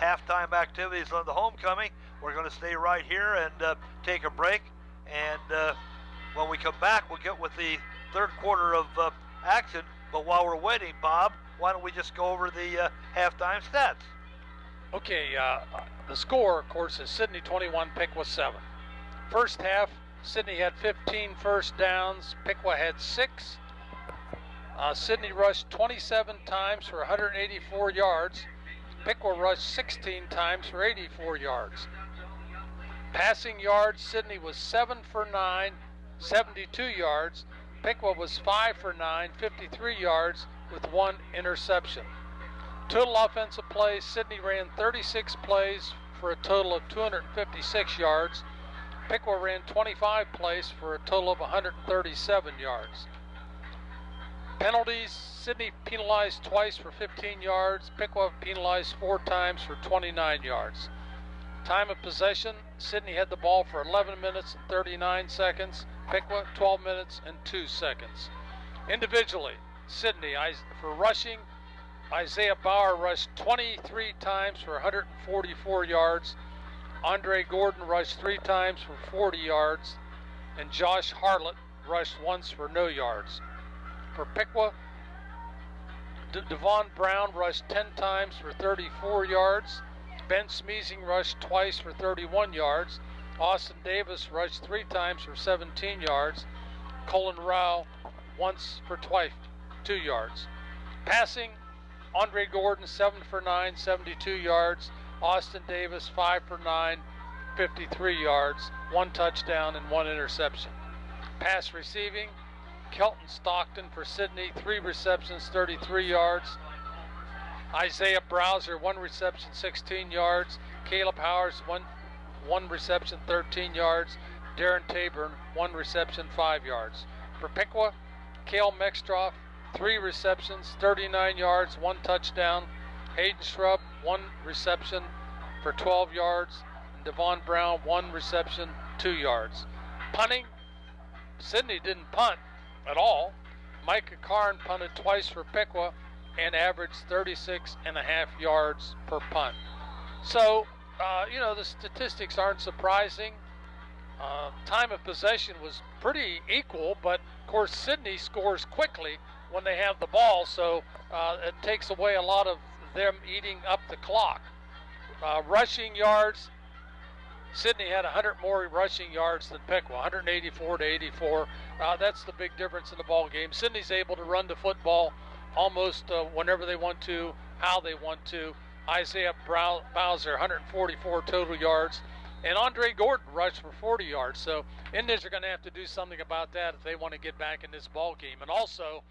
halftime activities on the homecoming. We're going to stay right here and take a break. And when we come back, we'll get with the third quarter of action. But while we're waiting, Bob, why don't we just go over the halftime stats? Okay, the score, of course, is Sidney 21, Piqua 7. First half, Sidney had 15 first downs, Piqua had 6. Sidney rushed 27 times for 184 yards. Piqua rushed 16 times for 84 yards. Passing yards, Sidney was 7 for 9, 72 yards. Piqua was 5 for 9, 53 yards with 1 interception. Total offensive plays, Sidney ran 36 plays for a total of 256 yards. Piqua ran 25 plays for a total of 137 yards. Penalties, Sidney penalized twice for 15 yards. Piqua penalized 4 times for 29 yards. Time of possession, Sidney had the ball for 11 minutes and 39 seconds. Piqua 12 minutes and 2 seconds. Individually, Sidney, for rushing, Isaiah Bauer rushed 23 times for 144 yards. Andre Gordon rushed 3 times for 40 yards. And Josh Harlett rushed once for no yards. For Piqua, Devon Brown rushed 10 times for 34 yards. Ben Smeezing rushed twice for 31 yards. Austin Davis rushed 3 times for 17 yards. Colin Rao once for 2 yards. Passing, Andre Gordon 7 for 9, 72 yards. Austin Davis 5 for 9, 53 yards. 1 touchdown and 1 interception. Pass receiving, Kelton Stockton for Sidney, 3 receptions, 33 yards. Isaiah Browser, 1 reception, 16 yards. Caleb Howers, one reception, 13 yards. Darren Taburn, 1 reception, 5 yards. For Piqua, Cale Mextroff, 3 receptions, 39 yards, 1 touchdown. Hayden Shrub, 1 reception for 12 yards. And Devon Brown, 1 reception, 2 yards. Punting, Sidney didn't punt at all. Micah Karn punted twice for Piqua and averaged 36.5 yards per punt. So, the statistics aren't surprising. Time of possession was pretty equal, but of course Sidney scores quickly when they have the ball, so it takes away a lot of them eating up the clock. Rushing yards, Sidney had 100 more rushing yards than Piqua, 184 to 84. That's the big difference in the ball game. Sidney's able to run the football almost whenever they want to, how they want to. Isaiah Bowser, 144 total yards. And Andre Gordon rushed for 40 yards. So Indians are going to have to do something about that if they want to get back in this ball game. And also,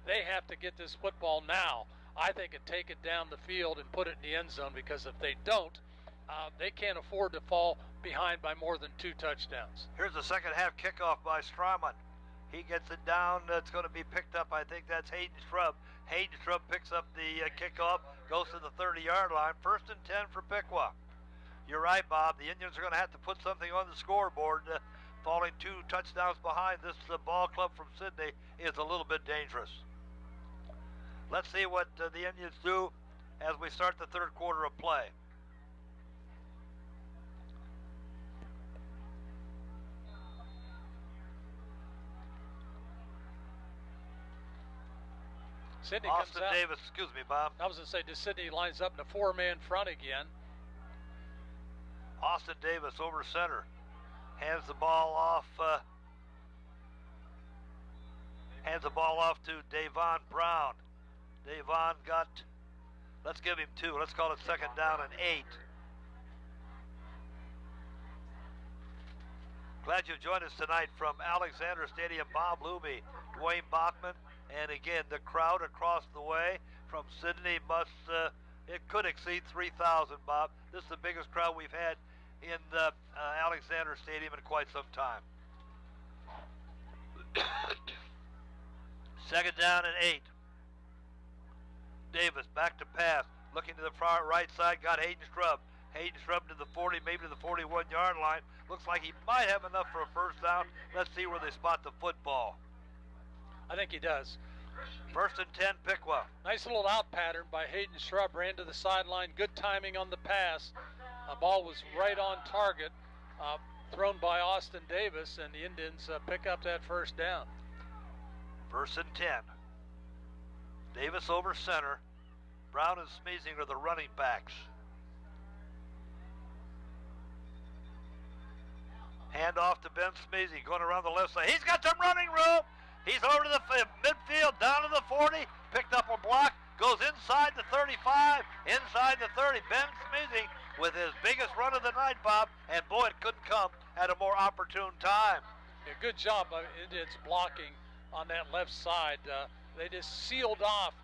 they have to get this football now, I think, and take it down the field and put it in the end zone, because if they don't, they can't afford to fall behind by more than 2 touchdowns. Here's the second half kickoff by Straumann. He gets it down. It's going to be picked up. I think that's Hayden Shrub. Hayden Shrub picks up the kickoff, goes to the 30-yard line. 1st and 10 for Piqua. You're right, Bob. The Indians are going to have to put something on the scoreboard. Falling 2 touchdowns behind this ball club from Sidney is a little bit dangerous. Let's see what the Indians do as we start the third quarter of play. Sidney Austin comes out. Davis, excuse me, Bob. I was going to say, Sidney lines up in a 4-man front again. Austin Davis over center. Hands the ball off Hands the ball off to Davon Brown. Davon got, let's give him 2. Let's call it 2nd down and 8. Glad you've joined us tonight from Alexander Stadium. Bob Luby, Dwayne Bachman, and again, the crowd across the way from Sidney must, it could exceed 3,000, Bob. This is the biggest crowd we've had in the Alexander Stadium in quite some time. 2nd down and 8. Davis back to pass, looking to the far right side, got Hayden Scrub. Hayden Scrub to the 40, maybe to the 41-yard line. Looks like he might have enough for a first down. Let's see where they spot the football. I think he does. 1st and 10, Piqua. Nice little out pattern by Hayden Scrub. Ran to the sideline. Good timing on the pass. The ball was right on target. Thrown by Austin Davis, and the Indians pick up that first down. 1st and 10. Davis over center. Brown and Smeezing are the running backs. Hand off to Ben Smeezing, going around the left side. He's got some running room. He's over to the midfield, down to the 40. Picked up a block, goes inside the 35, inside the 30. Ben Smeezing with his biggest run of the night, Bob. And boy, it couldn't come at a more opportune time. Yeah, good job by Indians blocking on that left side. They just sealed off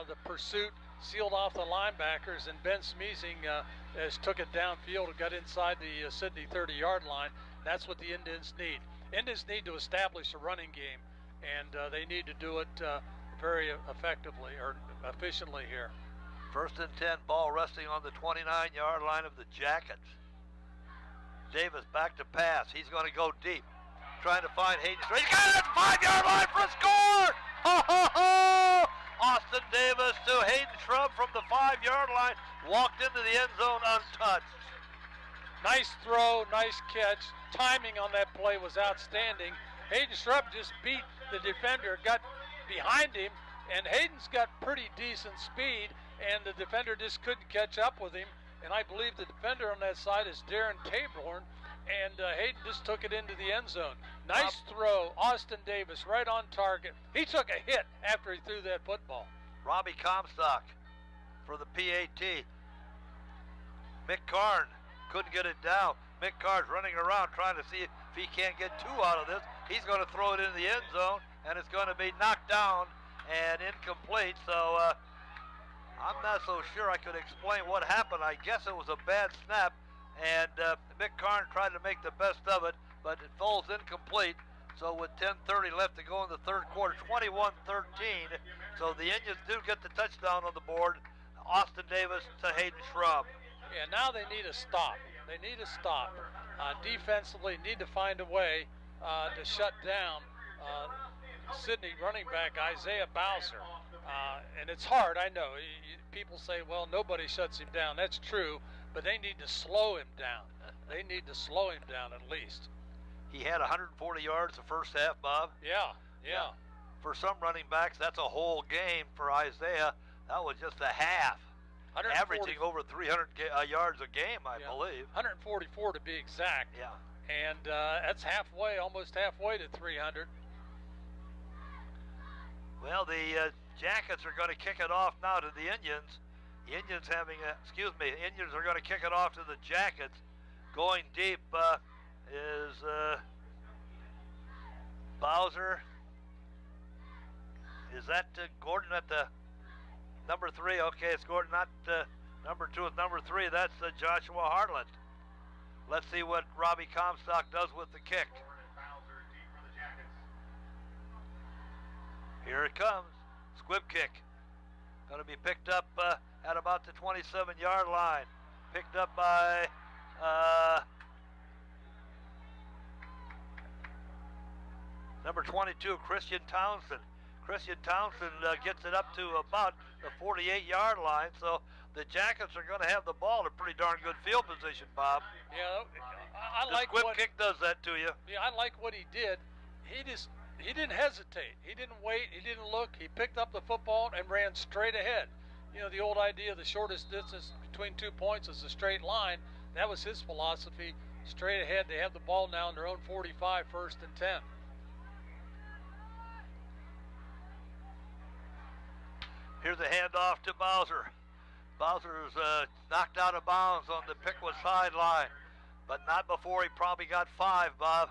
the pursuit, sealed off the linebackers, and Ben Smeezing has took it downfield and got inside the Sidney 30-yard line. That's what the Indians need. Indians need to establish a running game, and they need to do it very effectively or efficiently here. 1st and 10, ball resting on the 29-yard line of the Jackets. Davis back to pass. He's going to go deep, trying to find Hayden. He's got it at the 5-yard line for a score! Ho, ho, ho! Austin Davis to Hayden Scrub from the 5-yard line, walked into the end zone untouched. Nice throw, nice catch. Timing on that play was outstanding. Hayden Scrub just beat the defender, got behind him, and Hayden's got pretty decent speed, and the defender just couldn't catch up with him. And I believe the defender on that side is Darren Taborn, and Hayden just took it into the end zone. Nice throw, Austin Davis, right on target. He took a hit after he threw that football. Robbie Comstock for the PAT. Mick Karn couldn't get it down. Mick Karn's running around trying to see if he can't get 2 out of this. He's going to throw it into the end zone, and it's going to be knocked down and incomplete. So I'm not so sure I could explain what happened. I guess it was a bad snap, and Mick Karn tried to make the best of it, but it falls incomplete. So with 10:30 left to go in the third quarter, 21-13. So the Indians do get the touchdown on the board. Austin Davis to Hayden Scrub. Yeah, now they need a stop. They need a stop. Defensively, need to find a way to shut down Sidney running back Isaiah Bowser. And it's hard, I know. People say, well, nobody shuts him down. That's true, but they need to slow him down. They need to slow him down at least. He had 140 yards the first half, Bob. Yeah. For some running backs, that's a whole game. For Isaiah, that was just a half. Averaging over 300 yards a game, I believe. 144 to be exact. Yeah. And that's halfway, almost halfway to 300. Well, the Jackets are going to kick it off now to the Indians. The Indians Indians are going to kick it off to the Jackets. Going deep is Bowser. Is that Gordon at the number 3? Okay, it's Gordon, not number 2. It's number 3. That's Joshua Hartland. Let's see what Robbie Comstock does with the kick. Here it comes. Squib kick. Going to be picked up at about the 27-yard line. Picked up by number 22, Christian Townsend. Christian Townsend gets it up to about the 48-yard line. So the Jackets are going to have the ball in a pretty darn good field position, Bob. Yeah, I The like squib what kick does that to you. Yeah, I like what he did. He didn't hesitate. He didn't wait. He didn't look. He picked up the football and ran straight ahead. You know, the old idea, the shortest distance between 2 points is a straight line. That was his philosophy. Straight ahead. They have the ball now in their own 45, 1st and 10. Here's a handoff to Bowser. Bowser's knocked out of bounds on the Piqua sideline, but not before he probably got 5, Bob.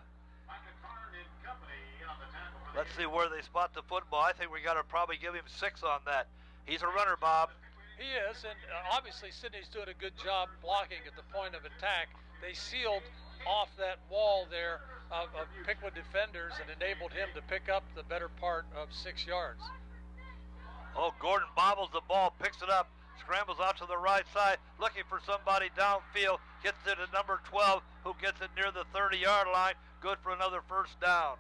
Let's see where they spot the football. I think we got to probably give him 6 on that. He's a runner, Bob. He is, and obviously Sidney's doing a good job blocking at the point of attack. They sealed off that wall there of Piqua defenders and enabled him to pick up the better part of 6 yards. Oh, Gordon bobbles the ball, picks it up, scrambles out to the right side, looking for somebody downfield, gets it to number 12, who gets it near the 30-yard line. Good for another first down.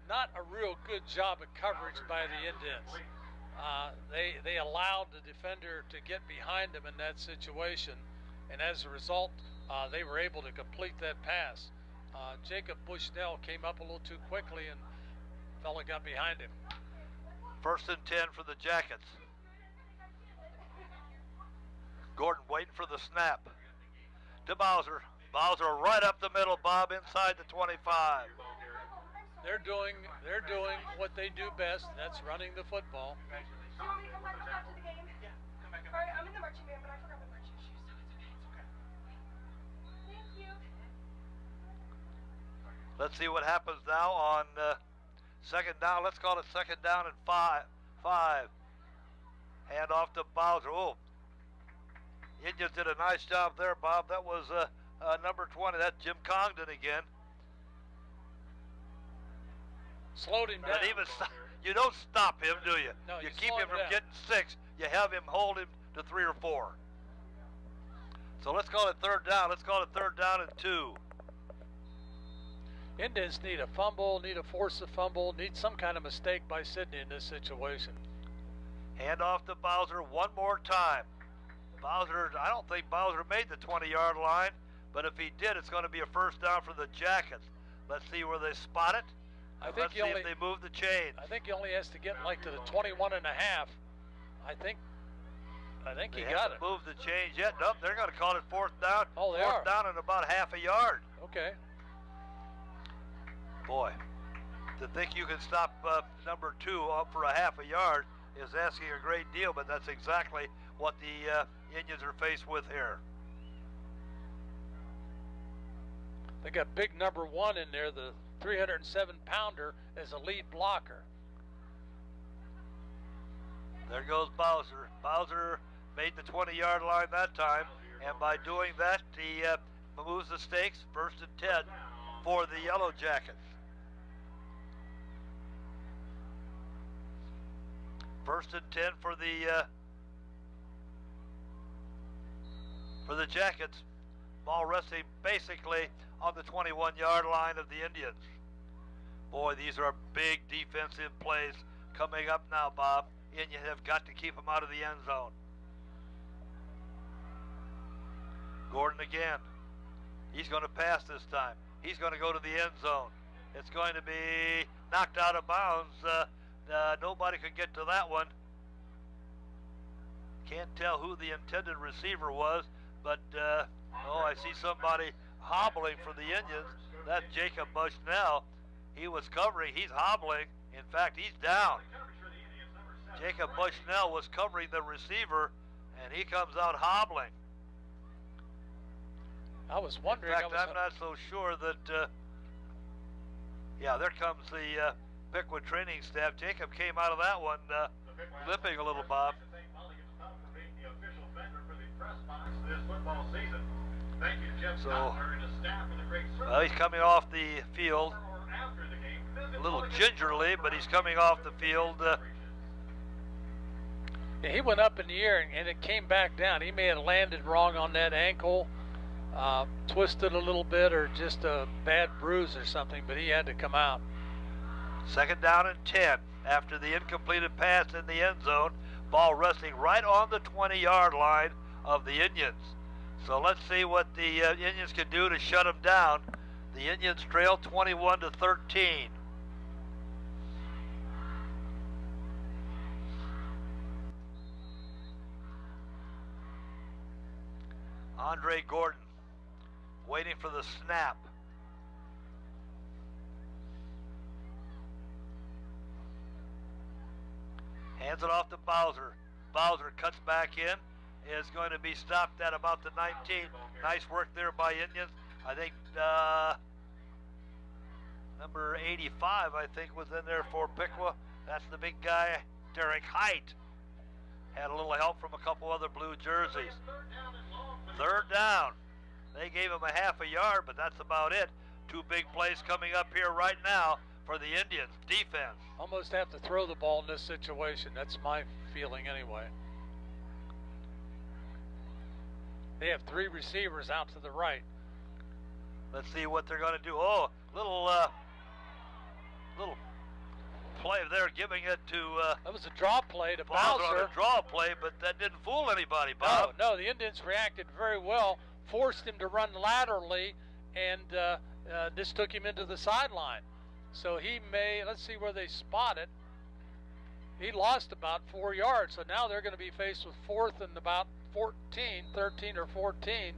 Not a real good job of coverage by the Indians. They allowed the defender to get behind them in that situation, and as a result, they were able to complete that pass. Jacob Bushnell came up a little too quickly, and fella got behind him. 1st and 10 for the Jackets. Gordon waiting for the snap. To Bowser. Bowser right up the middle, Bob, inside the 25. They're doing what they do best. That's running the football. Do you want me to come back after the game? Yeah, come back. All right, I'm in the marching band, but I forgot my marching shoes. It's okay. Thank you. Let's see what happens now on 2nd down. Let's call it 2nd down and 5. Hand off to Bowser. Oh, Indians did a nice job there, Bob. That was number 20. That's Jim Congdon again. Slowed him down. And even you don't stop him, do you? No, you you keep slow him him from down. getting 6. You have him hold him to 3 or 4. So let's call it 3rd down. Let's call it 3rd down and 2. Indians need a fumble, need a force of fumble, need some kind of mistake by Sidney in this situation. Hand off to Bowser one more time. Bowser, I don't think Bowser made the 20-yard line, but if he did, it's going to be a first down for the Jackets. Let's see where they spot it. Let's see if they move the chains. I think he only has to get like to the 21 and a half. I think he got it. Move the chains yet? Nope, they're going to call it 4th down. Oh, they 4th are. down and about half a yard. Okay. Boy, to think you can stop number 2 up for a half a yard is asking a great deal, but that's exactly what the Indians are faced with here. They got big number 1 in there, the 307-pounder, as a lead blocker. There goes Bowser. Bowser made the 20-yard line that time, and by doing that, he moves the stakes. 1st and 10 for the Yellow Jackets. 1st and 10 for the Jackets. Ball resting basically on the 21-yard line of the Indians. Boy, these are big defensive plays coming up now, Bob. Indians have got to keep them out of the end zone. Gordon again. He's going to pass this time. He's going to go to the end zone. It's going to be knocked out of bounds. Nobody could get to that one. Can't tell who the intended receiver was, but I see somebody hobbling for the Indians. That's Jacob Bushnell. He was covering. He's hobbling. In fact, he's down. Jacob Bushnell was covering the receiver, and he comes out hobbling. I was wondering. In fact, I'm not so sure that. Yeah, there comes the Piqua training staff. Jacob came out of that one limping a little, Bob. So, he's coming off the field a little gingerly, but he's coming off the field. Yeah, he went up in the air and it came back down. He may have landed wrong on that ankle, twisted a little bit, or just a bad bruise or something, but he had to come out. 2nd down and 10 after the incompleted pass in the end zone. Ball resting right on the 20-yard line of the Indians. So let's see what the Indians can do to shut them down. The Indians trail 21-13. Andre Gordon waiting for the snap. Hands it off to Bowser. Bowser cuts back in. Is going to be stopped at about the 19. Nice work there by Indians. I think number 85, I think, was in there for Piqua. That's the big guy, Derek Height. Had a little help from a couple other blue jerseys. Third down. They gave him a half a yard, but that's about it. Two big plays coming up here right now for the Indians defense. Almost have to throw the ball in this situation. That's my feeling anyway. They have three receivers out to the right. Let's see what they're going to do. Oh, little play there, giving it to That was a draw play to Bowser on Bowser. a draw play, but that didn't fool anybody, Bob. No, the Indians reacted very well, forced him to run laterally, and this took him into the sideline. So he may, let's see where they spot it. He lost about 4 yards, so now they're going to be faced with fourth and about 13 or 14.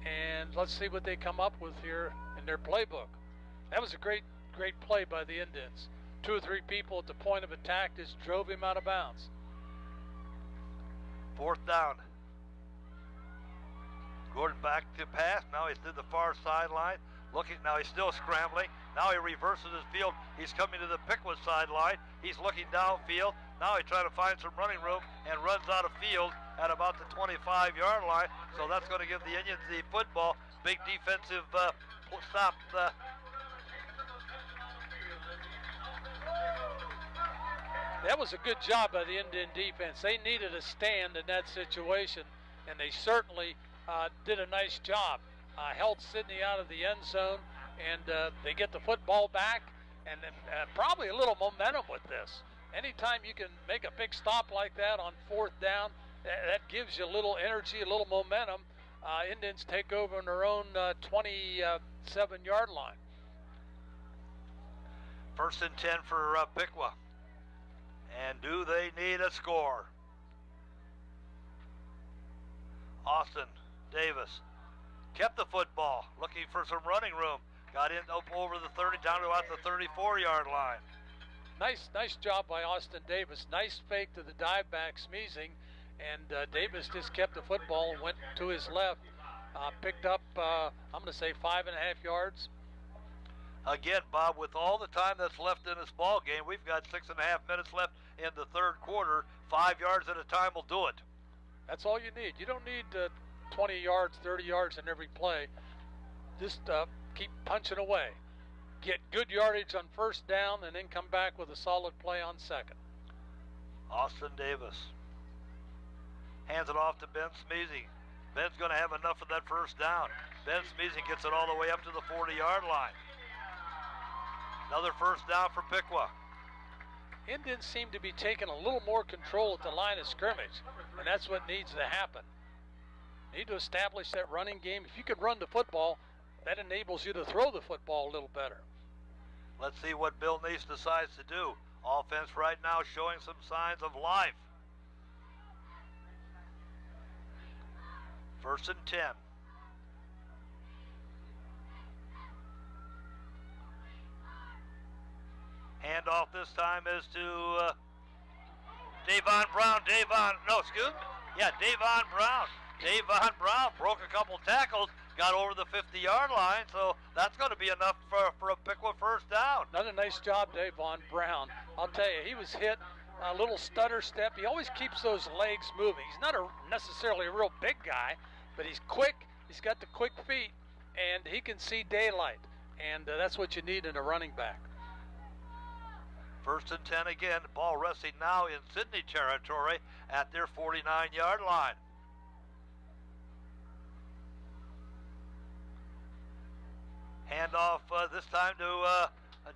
And let's see what they come up with here in their playbook. That was a great play by the Indians. 2 or 3 people at the point of attack just drove him out of bounds. Fourth down. Gordon back to pass. Now he's to the far sideline. Looking, now he's still scrambling. Now he reverses his field. He's coming to the Piqua sideline. He's looking downfield. Now he's trying to find some running room and runs out of field at about the 25-yard line. So that's going to give the Indians the football. Big defensive stop. That was a good job by the Indian defense. They needed a stand in that situation, and they certainly did a nice job. Held Sidney out of the end zone, and they get the football back, and then probably a little momentum with this. Anytime you can make a big stop like that on fourth down, that gives you a little energy, a little momentum. Indians take over on their own 27-yard line. First and 10 for Piqua. And do they need a score? Austin Davis kept the football, looking for some running room. Got in up over the 30, down to about the 34-yard line. Nice job by Austin Davis. Nice fake to the dive back, Smeezing, and Davis just kept the football and went to his left. Picked up, I'm going to say 5.5 yards. Again, Bob, with all the time that's left in this ball game, we've got 6.5 minutes left in the third quarter. 5 yards at a time will do it. That's all you need. You don't need 20 yards, 30 yards in every play. Just keep punching away. Get good yardage on first down and then come back with a solid play on second. Austin Davis hands it off to Ben Smeezing. Ben's going to have enough of that first down. Ben Smeezing gets it all the way up to the 40-yard line. Another first down for Piqua. Indians seem to be taking a little more control at the line of scrimmage, and that's what needs to happen. Need to establish that running game. If you can run the football, that enables you to throw the football a little better. Let's see what Bill Neese decides to do. Offense right now showing some signs of life. First and 10. Handoff this time is to Davon Brown. Davon Brown. Davon Brown broke a couple tackles, got over the 50-yard line, so that's going to be enough for a Piqua first down. Another nice job, Davon Brown. I'll tell you, he was hit a little stutter step. He always keeps those legs moving. He's not necessarily a real big guy, but he's quick. He's got the quick feet, and he can see daylight, and that's what you need in a running back. First and 10 again. Ball resting now in Sidney territory at their 49-yard line. Handoff this time to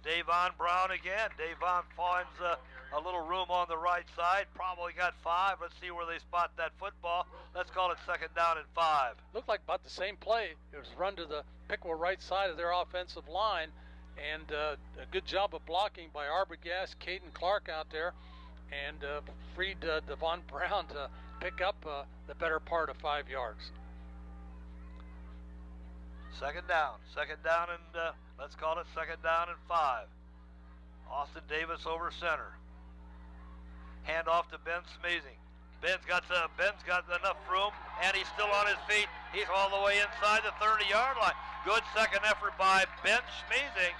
Davon Brown again. Davon finds a little room on the right side. Probably got 5. Let's see where they spot that football. Let's call it second down and 5. Looked like about the same play. It was run to the Piqua right side of their offensive line. And a good job of blocking by Arbogast, Caden Clark out there, and freed Davon Brown to pick up the better part of 5 yards. Second down and let's call it second down and 5. Austin Davis over center. Hand off to Ben Smeezing. Ben's got enough room, and he's still on his feet. He's all the way inside the 30-yard line. Good second effort by Ben Smeezing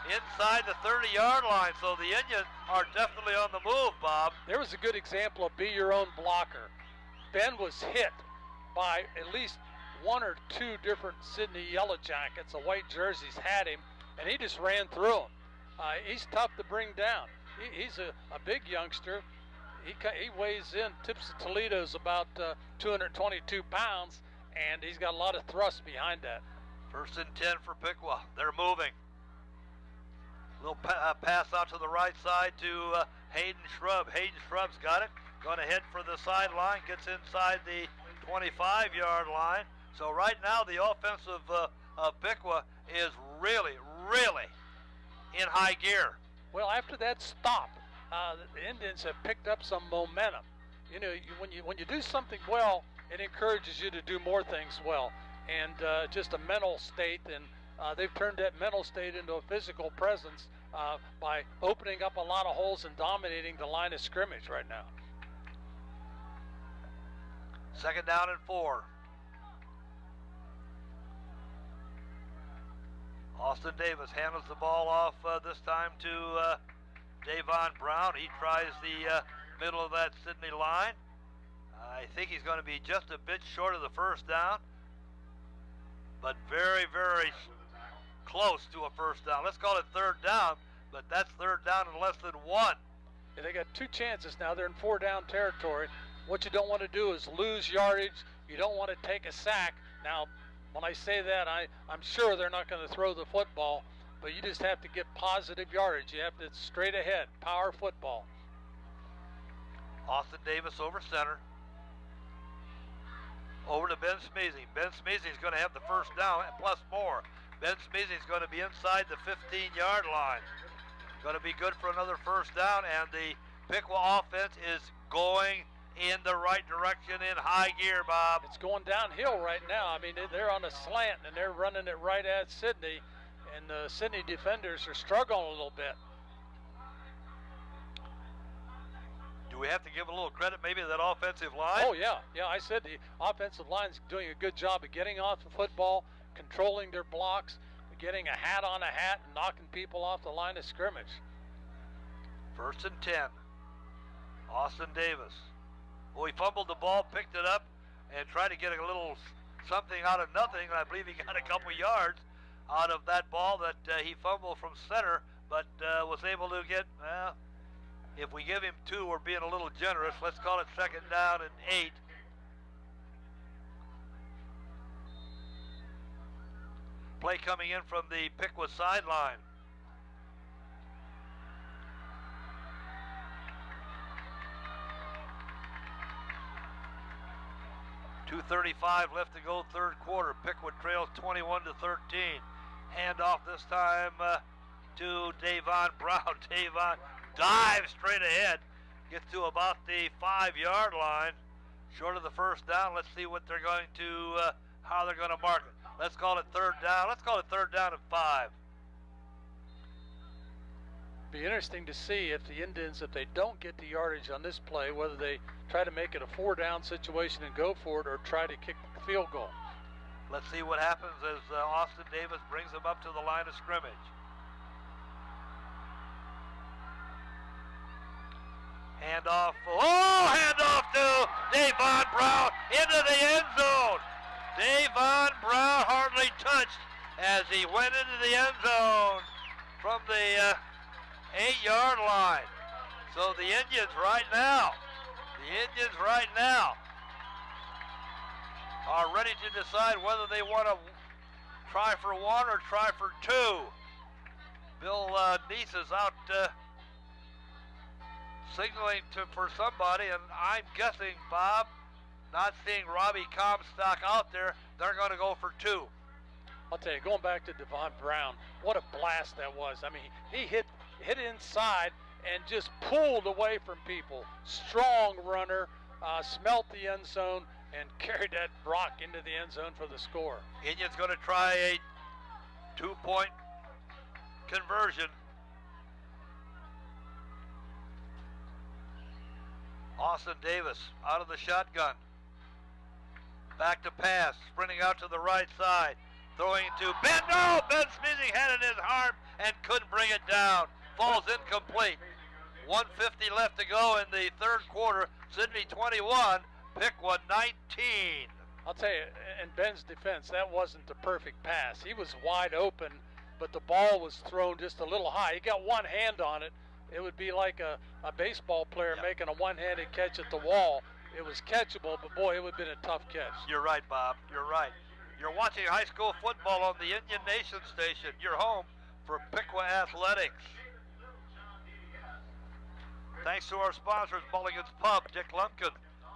inside the 30-yard line. So the Indians are definitely on the move, Bob. There was a good example of be your own blocker. Ben was hit by at least one or two different Sidney Yellow Jackets. The white jerseys had him, and he just ran through them. He's tough to bring down. He's a big youngster. He weighs in. Tips of Toledo's about 222 pounds, and he's got a lot of thrust behind that. 1st and 10 for Piqua. They're moving. Little pass out to the right side to Hayden Shrub. Hayden Shrub's got it. Going to head for the sideline. Gets inside the 25-yard line. So right now the offense of Piqua is really, really in high gear. Well, after that stop, the Indians have picked up some momentum. You know, when you do something well, it encourages you to do more things well, and just a mental state. And they've turned that mental state into a physical presence by opening up a lot of holes and dominating the line of scrimmage right now. 2nd down and 4. Austin Davis handles the ball off this time to Davon Brown. He tries the middle of that Sidney line. I think he's going to be just a bit short of the 1st down, but very, very close to a 1st down. Let's call it 3rd down, but that's 3rd down in less than 1. Yeah, they got 2 chances now. They're in 4-down territory. What you don't want to do is lose yardage. You don't want to take a sack. Now, when I say that, I'm sure they're not going to throw the football, but you just have to get positive yardage. You have to straight ahead, power football. Austin Davis over center. Over to Ben Smeezing. Ben Smeezing is going to have the 1st down plus more. Ben Smeezing is going to be inside the 15-yard line. Going to be good for another 1st down, and the Piqua offense is going in the right direction in high gear, Bob. It's going downhill right now. I mean, they're on a slant, and they're running it right at Sidney, and the Sidney defenders are struggling a little bit. Do we have to give a little credit maybe to that offensive line? Oh, yeah. Yeah, I said the offensive line's doing a good job of getting off the football, controlling their blocks, getting a hat on a hat, and knocking people off the line of scrimmage. 1st and 10. Austin Davis. Well, he fumbled the ball, picked it up, and tried to get a little something out of nothing. And I believe he got a couple yards out of that ball that he fumbled from center, but was able to get, if we give him 2, we're being a little generous. Let's call it 2nd down and 8. Play coming in from the Piqua sideline. .235 left to go 3rd quarter. Piqua trails 21-13. Handoff this time to Davon Brown. Davon dives straight ahead. Gets to about the 5-yard line. Short of the 1st down. Let's see what they're going to, how they're going to mark it. Let's call it 3rd down. Let's call it 3rd down and 5. Be interesting to see if the Indians, if they don't get the yardage on this play, whether they try to make it a 4-down situation and go for it, or try to kick the field goal. Let's see what happens as Austin Davis brings him up to the line of scrimmage. Handoff. Oh, handoff to Davon Brown into the end zone. Davon Brown hardly touched as he went into the end zone from the 8-yard line. So the Indians right now are ready to decide whether they want to try for 1 or try for 2. Bill Neese is out signaling for somebody, and I'm guessing, Bob, not seeing Robbie Comstock out there, they're going to go for 2. I'll tell you, going back to Davon Brown, what a blast that was. I mean, he hit inside and just pulled away from people. Strong runner, smelt the end zone, and carried that rock into the end zone for the score. Indians going to try a 2-point conversion. Austin Davis out of the shotgun. Back to pass, sprinting out to the right side. Throwing to Ben. No! Ben Smeezing had it in his arm and couldn't bring it down. Falls incomplete. 1:50 left to go in the third quarter. Sidney 21, Piqua 19. I'll tell you, in Ben's defense, that wasn't the perfect pass. He was wide open, but the ball was thrown just a little high. He got one hand on it. It would be like a baseball player making a one-handed catch at the wall. It was catchable, but boy, it would have been a tough catch. You're right, Bob. You're right. You're watching high school football on the Indian Nation station. You're home for Piqua Athletics. Thanks to our sponsors, Mulligan's Pub, Dick Lumpkin,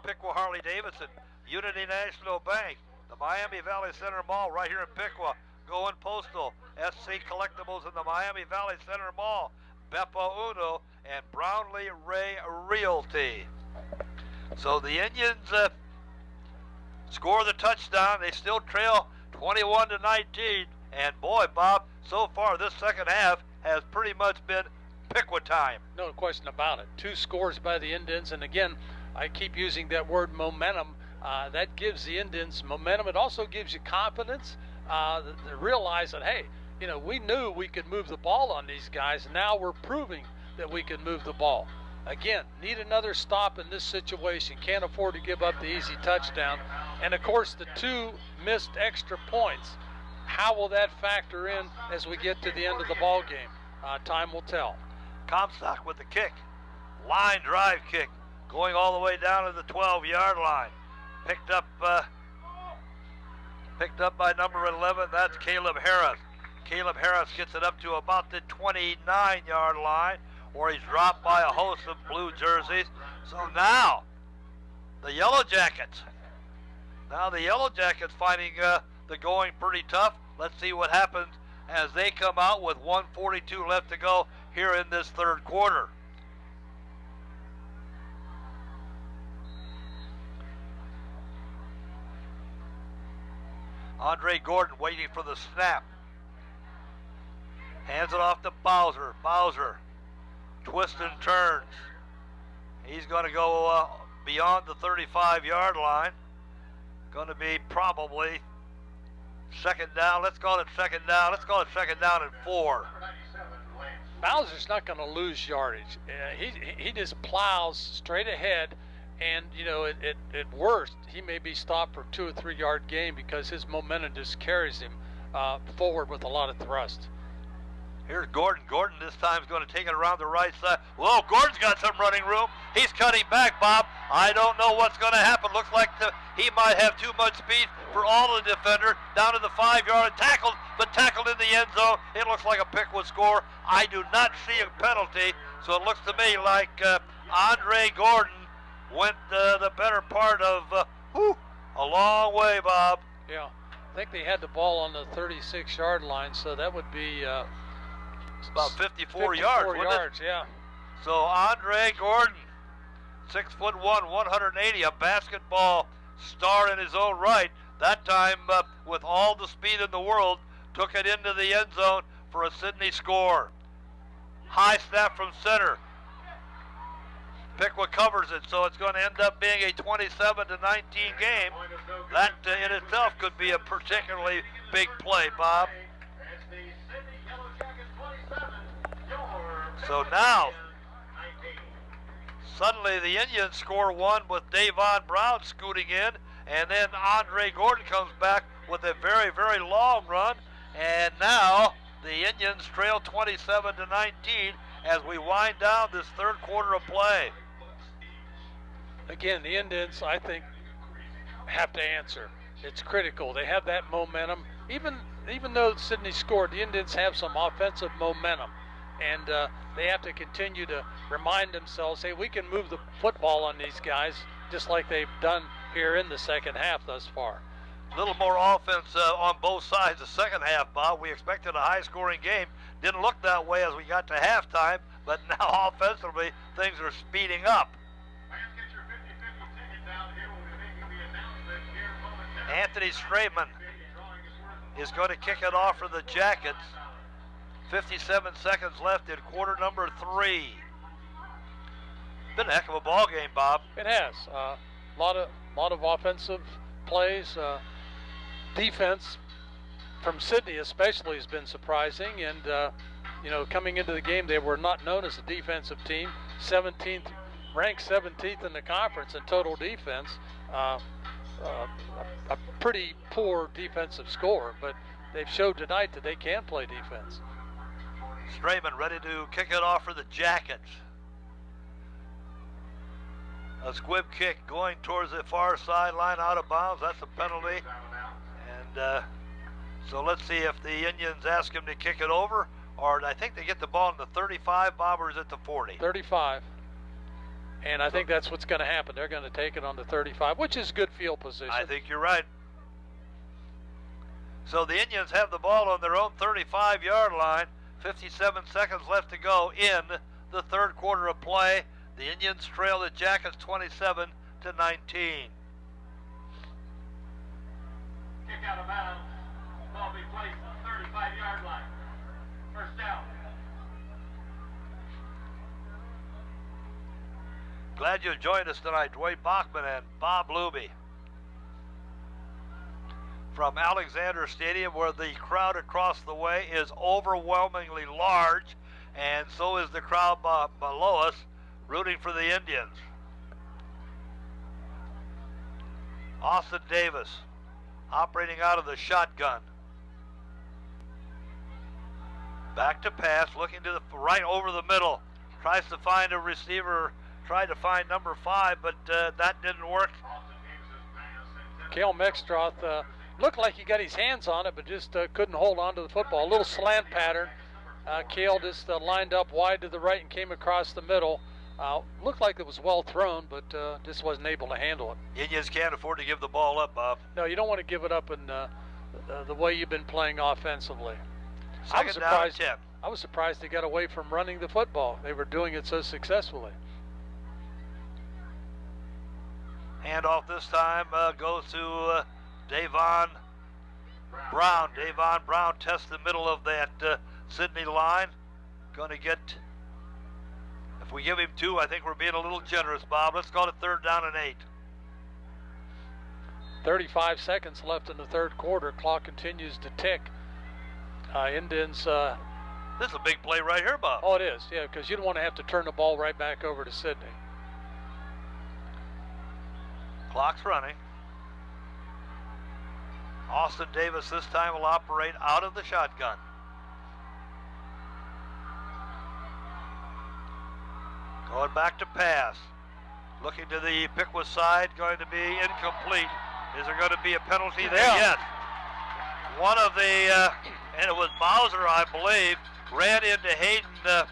Piqua Harley-Davidson, Unity National Bank, the Miami Valley Center Mall right here in Piqua, Going Postal, SC Collectibles in the Miami Valley Center Mall, Beppo Uno, and Brownlee Ray Realty. So the Indians score the touchdown. They still trail 21-19. And boy, Bob, so far this second half has pretty much been Piqua time. No question about it. 2 scores by the Indians, and again, I keep using that word momentum. That gives the Indians momentum. It also gives you confidence to realize that, hey, you know, we knew we could move the ball on these guys, and now we're proving that we can move the ball. Again, need another stop in this situation. Can't afford to give up the easy touchdown. And, of course, the 2 missed extra points. How will that factor in as we get to the end of the ball game? Time will tell. Comstock with the kick. Line drive kick. Going all the way down to the 12-yard line. Picked up by number 11. That's Caleb Harris. Caleb Harris gets it up to about the 29-yard line, where he's dropped by a host of blue jerseys. So now, the Yellow Jackets. Now the Yellow Jackets finding the going pretty tough. Let's see what happens as they come out with 1:42 left to go here in this third quarter. Andre Gordon waiting for the snap. Hands it off to Bowser. Bowser twists and turns. He's going to go beyond the 35-yard line. Going to be probably second down. Let's call it second down. Let's call it second down and 4. Bowser's not going to lose yardage. He just plows straight ahead, and you know, at worst he may be stopped for 2 or 3 yard gain because his momentum just carries him forward with a lot of thrust. Here's Gordon. Gordon this time is going to take it around the right side. Whoa, Gordon's got some running room. He's cutting back, Bob. I don't know what's going to happen. Looks like he might have too much speed for all the defender. Down to the 5-yard, tackled, but tackled in the end zone. It looks like a Piqua score. I do not see a penalty, so it looks to me like Andre Gordon went the better part of a long way, Bob. Yeah, I think they had the ball on the 36-yard line, so that would be about 54 yards. 54 yards, yeah. So Andre Gordon, 6'1", 180, a basketball star in his own right. That time, with all the speed in the world, took it into the end zone for a Sidney score. High snap from center. Piqua covers it, so it's going to end up being a 27-19 game. That in itself could be a particularly big play, Bob. So now, suddenly the Indians score 1 with Davon Brown scooting in, and then Andre Gordon comes back with a very, very long run, and now the Indians trail 27-19 as we wind down this third quarter of play. Again, the Indians, I think, have to answer. It's critical. They have that momentum. Even though Sidney scored, the Indians have some offensive momentum. And they have to continue to remind themselves, hey, we can move the football on these guys just like they've done here in the second half thus far. A little more offense on both sides the second half, Bob. We expected a high-scoring game. Didn't look that way as we got to halftime, but now offensively things are speeding up. Anthony Strayman is going to kick it off for the Jackets. 57 seconds left in quarter number 3. Been a heck of a ball game, Bob. It has. Lot of offensive plays. Defense from Sidney especially has been surprising, and coming into the game, they were not known as a defensive team. Ranked 17th in the conference in total defense. A pretty poor defensive score, but they've showed tonight that they can play defense. Strayman ready to kick it off for the Jackets. A squib kick going towards the far sideline, out of bounds. That's a penalty. And so let's see if the Indians ask him to kick it over, or I think they get the ball in the 35, Bob, or is it the 40? 35. And I think that's what's going to happen. They're going to take it on the 35, which is good field position. I think you're right. So the Indians have the ball on their own 35-yard line. 57 seconds left to go in the third quarter of play. The Indians trail the Jackets 27-19. Kick out of bounds. Ball be placed on the 35-yard line. First down. Glad you joined us tonight, Dwayne Bachman and Bob Luby. From Alexander Stadium, where the crowd across the way is overwhelmingly large, and so is the crowd below us, rooting for the Indians. Austin Davis operating out of the shotgun. Back to pass, looking to the right over the middle. Tries to find a receiver, tried to find number 5, but that didn't work. Cale Mextroth looked like he got his hands on it, but just couldn't hold on to the football. A little slant pattern. Cale just lined up wide to the right and came across the middle. Looked like it was well thrown, but just wasn't able to handle it. Indians can't afford to give the ball up, Bob. No, you don't want to give it up in the way you've been playing offensively. Second down and 10. I was surprised they got away from running the football. They were doing it so successfully. Handoff this time goes to Davon Brown. Davon Brown tests the middle of that Sidney line. Going to get, if we give him 2, I think we're being a little generous, Bob. Let's call it third down and 8. 35 seconds left in the third quarter. Clock continues to tick. Indians. This is a big play right here, Bob. Oh, it is, yeah, because you don't want to have to turn the ball right back over to Sidney. Clock's running. Austin Davis this time will operate out of the shotgun. Going back to pass. Looking to the Piqua side, going to be incomplete. Is there going to be a penalty there? Yeah. Yes. One of the, and it was Bowser, I believe, ran into Hayden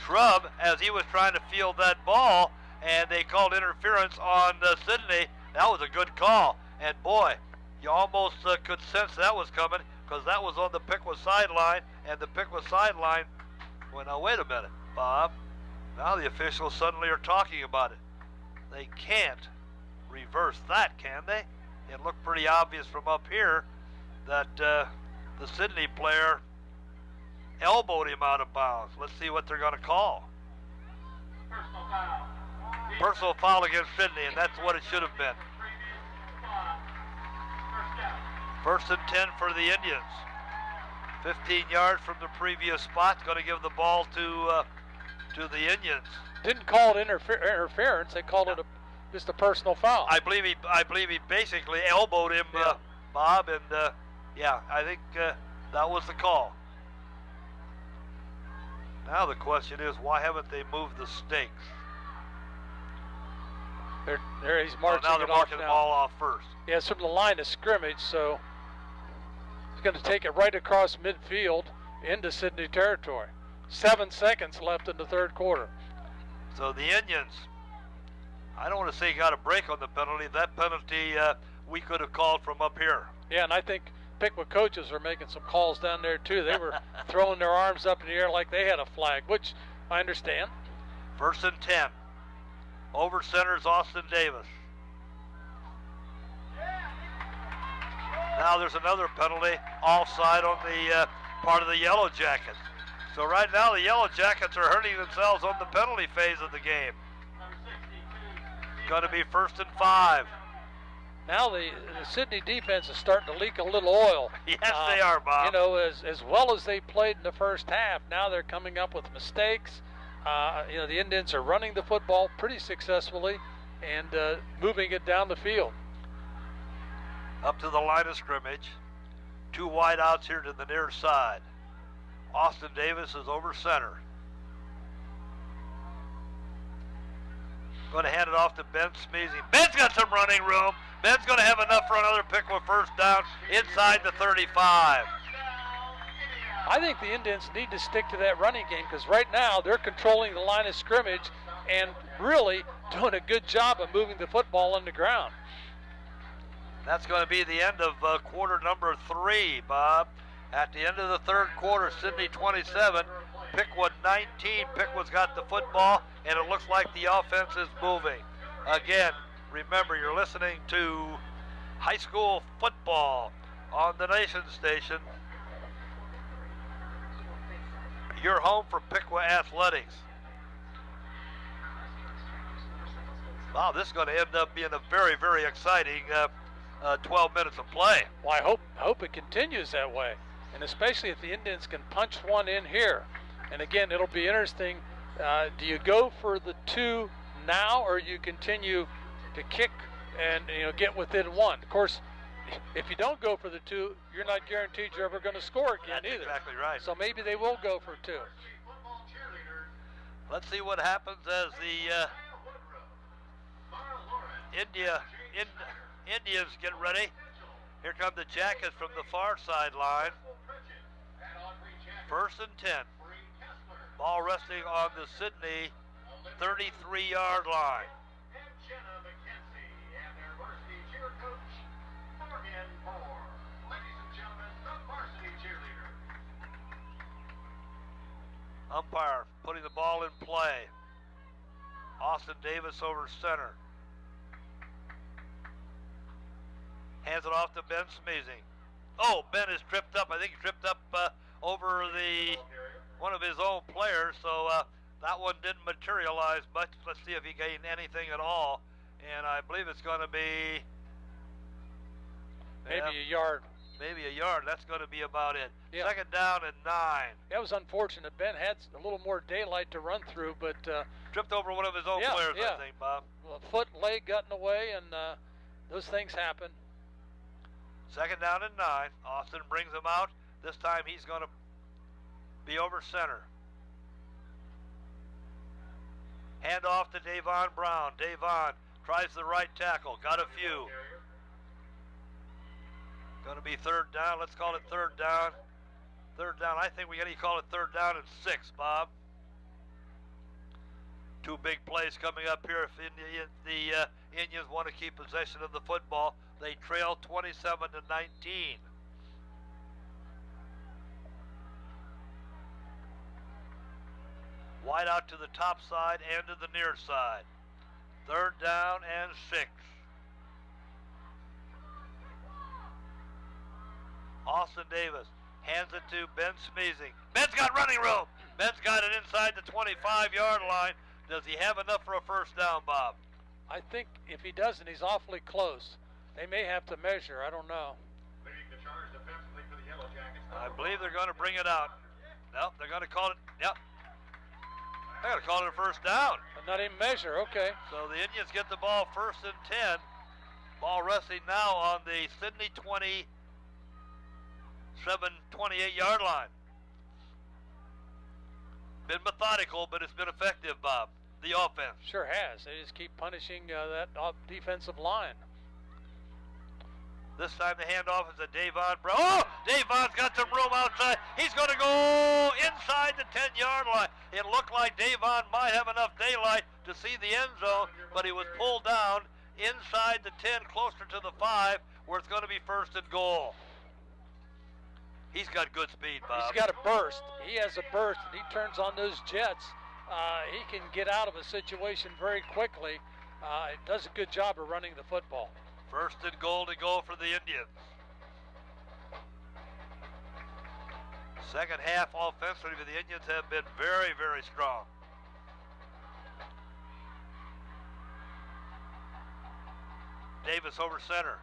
Shrub as he was trying to field that ball, and they called interference on Sidney. That was a good call. And boy, you almost could sense that was coming, because that was on the Piqua sideline, and the Piqua sideline went, now wait a minute, Bob. Now the officials suddenly are talking about it. They can't reverse that, can they? It looked pretty obvious from up here that the Sidney player elbowed him out of bounds. Let's see what they're going to call. Personal foul. Personal foul against Sidney, and that's what it should have been. First and 10 for the Indians. 15 yards from the previous spot. Going to give the ball to the Indians. Didn't call it interference. They called it just a personal foul. I believe he basically elbowed him, Yeah. Bob, and yeah, I think that was the call. Now the question is, why haven't they moved the stakes? There he's marching Now they're it off marking the now. ball off first. Yeah, it's from the line of scrimmage, so he's going to take it right across midfield into Sidney territory. 7 seconds left in the third quarter. So the Indians, I don't want to say got a break on the penalty. That penalty we could have called from up here. Yeah, and I think Piqua coaches are making some calls down there too. They were throwing their arms up in the air like they had a flag, which I understand. First and 10. Over centers Austin Davis. Now there's another penalty, offside on the part of the Yellow Jackets. So right now the Yellow Jackets are hurting themselves on the penalty phase of the game. going to be 1st and 5. Now the Sidney defense is starting to leak a little oil. Yes, they are, Bob. You know, as well as they played in the first half, now they're coming up with mistakes. You know, the Indians are running the football pretty successfully and moving it down the field. Up to the line of scrimmage. 2 wideouts here to the near side. Austin Davis is over center. Going to hand it off to Ben Smeezy. Ben's got some running room. Ben's going to have enough for another Piqua first down inside the 35. I think the Indians need to stick to that running game because right now they're controlling the line of scrimmage and really doing a good job of moving the football on the ground. That's going to be the end of quarter number 3, Bob. At the end of the third quarter, Sidney 27, Piqua 19. Piqua's got the football, and it looks like the offense is moving. Again, remember, you're listening to high school football on the Nation Station. Your home for Piqua Athletics. Wow, this is going to end up being a very, very exciting 12 minutes of play. Well, I hope it continues that way, and especially if the Indians can punch one in here. And again, it'll be interesting. Do you go for the 2 now, or you continue to kick and get within 1? Of course, if you don't go for the 2, you're not guaranteed you're ever going to score again either. Exactly right. So maybe they will go for 2. Let's see what happens as the Indians get ready. Here come the Jackets from the far sideline. 1st and 10. Ball resting on the Sidney 33-yard line. Umpire putting the ball in play. Austin Davis over center. Hands it off to Ben Smeezy. Oh, Ben is tripped up. I think he tripped up over one of his own players, so that one didn't materialize much. Let's see if he gained anything at all. And I believe it's going to be maybe a yard. Maybe a yard. That's going to be about it. Yeah. 2nd down and 9. That was unfortunate. Ben had a little more daylight to run through, but tripped over one of his own players, I think, Bob. Well, a foot, leg got in the way, and those things happen. 2nd down and 9. Austin brings him out. This time he's going to be over center. Hand off to Davon Brown. Davon tries the right tackle. Got a few. Going to be 3rd down. Let's call it 3rd down. 3rd down. I think we got to call it 3rd down and 6, Bob. 2 big plays coming up here. If the Indians want to keep possession of the football, they trail 27 to 19. Wide out to the top side and to the near side. 3rd down and 6. Austin Davis hands it to Ben Smeezy. Ben's got running room. Ben's got it inside the 25-yard line. Does he have enough for a 1st down, Bob? I think if he doesn't, he's awfully close. They may have to measure. I don't know. I believe they're going to bring it out. No, they're going to call it. Yep. They're going to call it a 1st down. But not even measure. Okay. So the Indians get the ball 1st and 10. Ball resting now on the Sidney 28-yard line. Been methodical, but it's been effective, Bob. The offense. Sure has. They just keep punishing that defensive line. This time the handoff is to Davon Brown. Oh! Davon's got some room outside. He's going to go inside the 10-yard line. It looked like Davon might have enough daylight to see the end zone, but he was pulled down inside the 10, closer to the 5, where it's going to be 1st and goal. He's got good speed, Bob. He's got a burst. He has a burst, and he turns on those jets. He can get out of a situation very quickly. He does a good job of running the football. 1st and goal to go for the Indians. Second half offensively, the Indians have been very, very strong. Davis over center.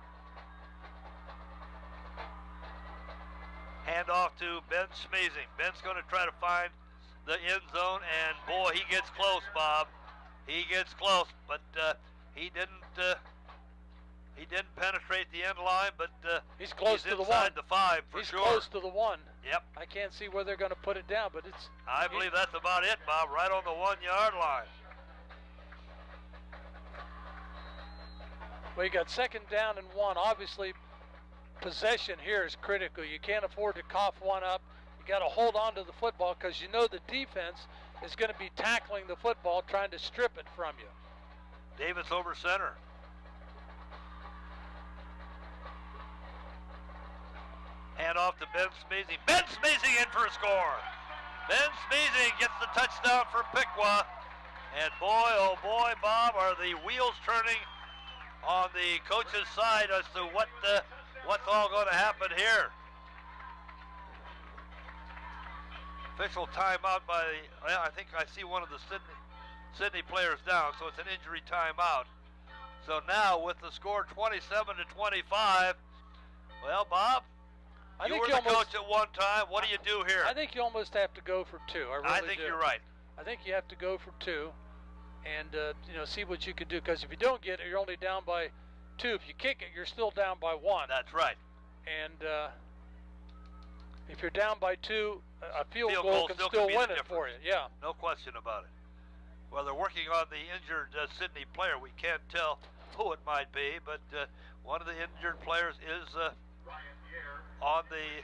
Hand off to Ben Schmeezing. Ben's going to try to find the end zone, and boy, he gets close, Bob. He gets close, but he didn't penetrate the end line, but he's close to the inside one. the 5 for He's sure. close to the 1. Yep. I can't see where they're going to put it down, but it's. I believe that's about it, Bob, right on the 1-yard line. Well, you got 2nd down and 1. Obviously, possession here is critical. You can't afford to cough one up. You got to hold on to the football because you know the defense is going to be tackling the football, trying to strip it from you. Davis over center. Hand off to Ben Schmeezing. Ben Schmeezing in for a score. Ben Schmeezing gets the touchdown for Piqua. And boy, oh boy, Bob, are the wheels turning on the coach's side as to what's all going to happen here. Official timeout by, well, I think I see one of the Sidney players down, so it's an injury timeout. So now with the score 27-25, well, Bob, you were the coach at one time. What do you do here? I think you almost have to go for 2. I really do. You're right. I think you have to go for 2 and see what you can do, because if you don't get it, you're only down by 2. If you kick it, you're still down by 1. That's right. And if you're down by 2, a field goal can still win it for you. Yeah. No question about it. Well, they're working on the injured Sidney player. We can't tell who it might be, but one of the injured players is on the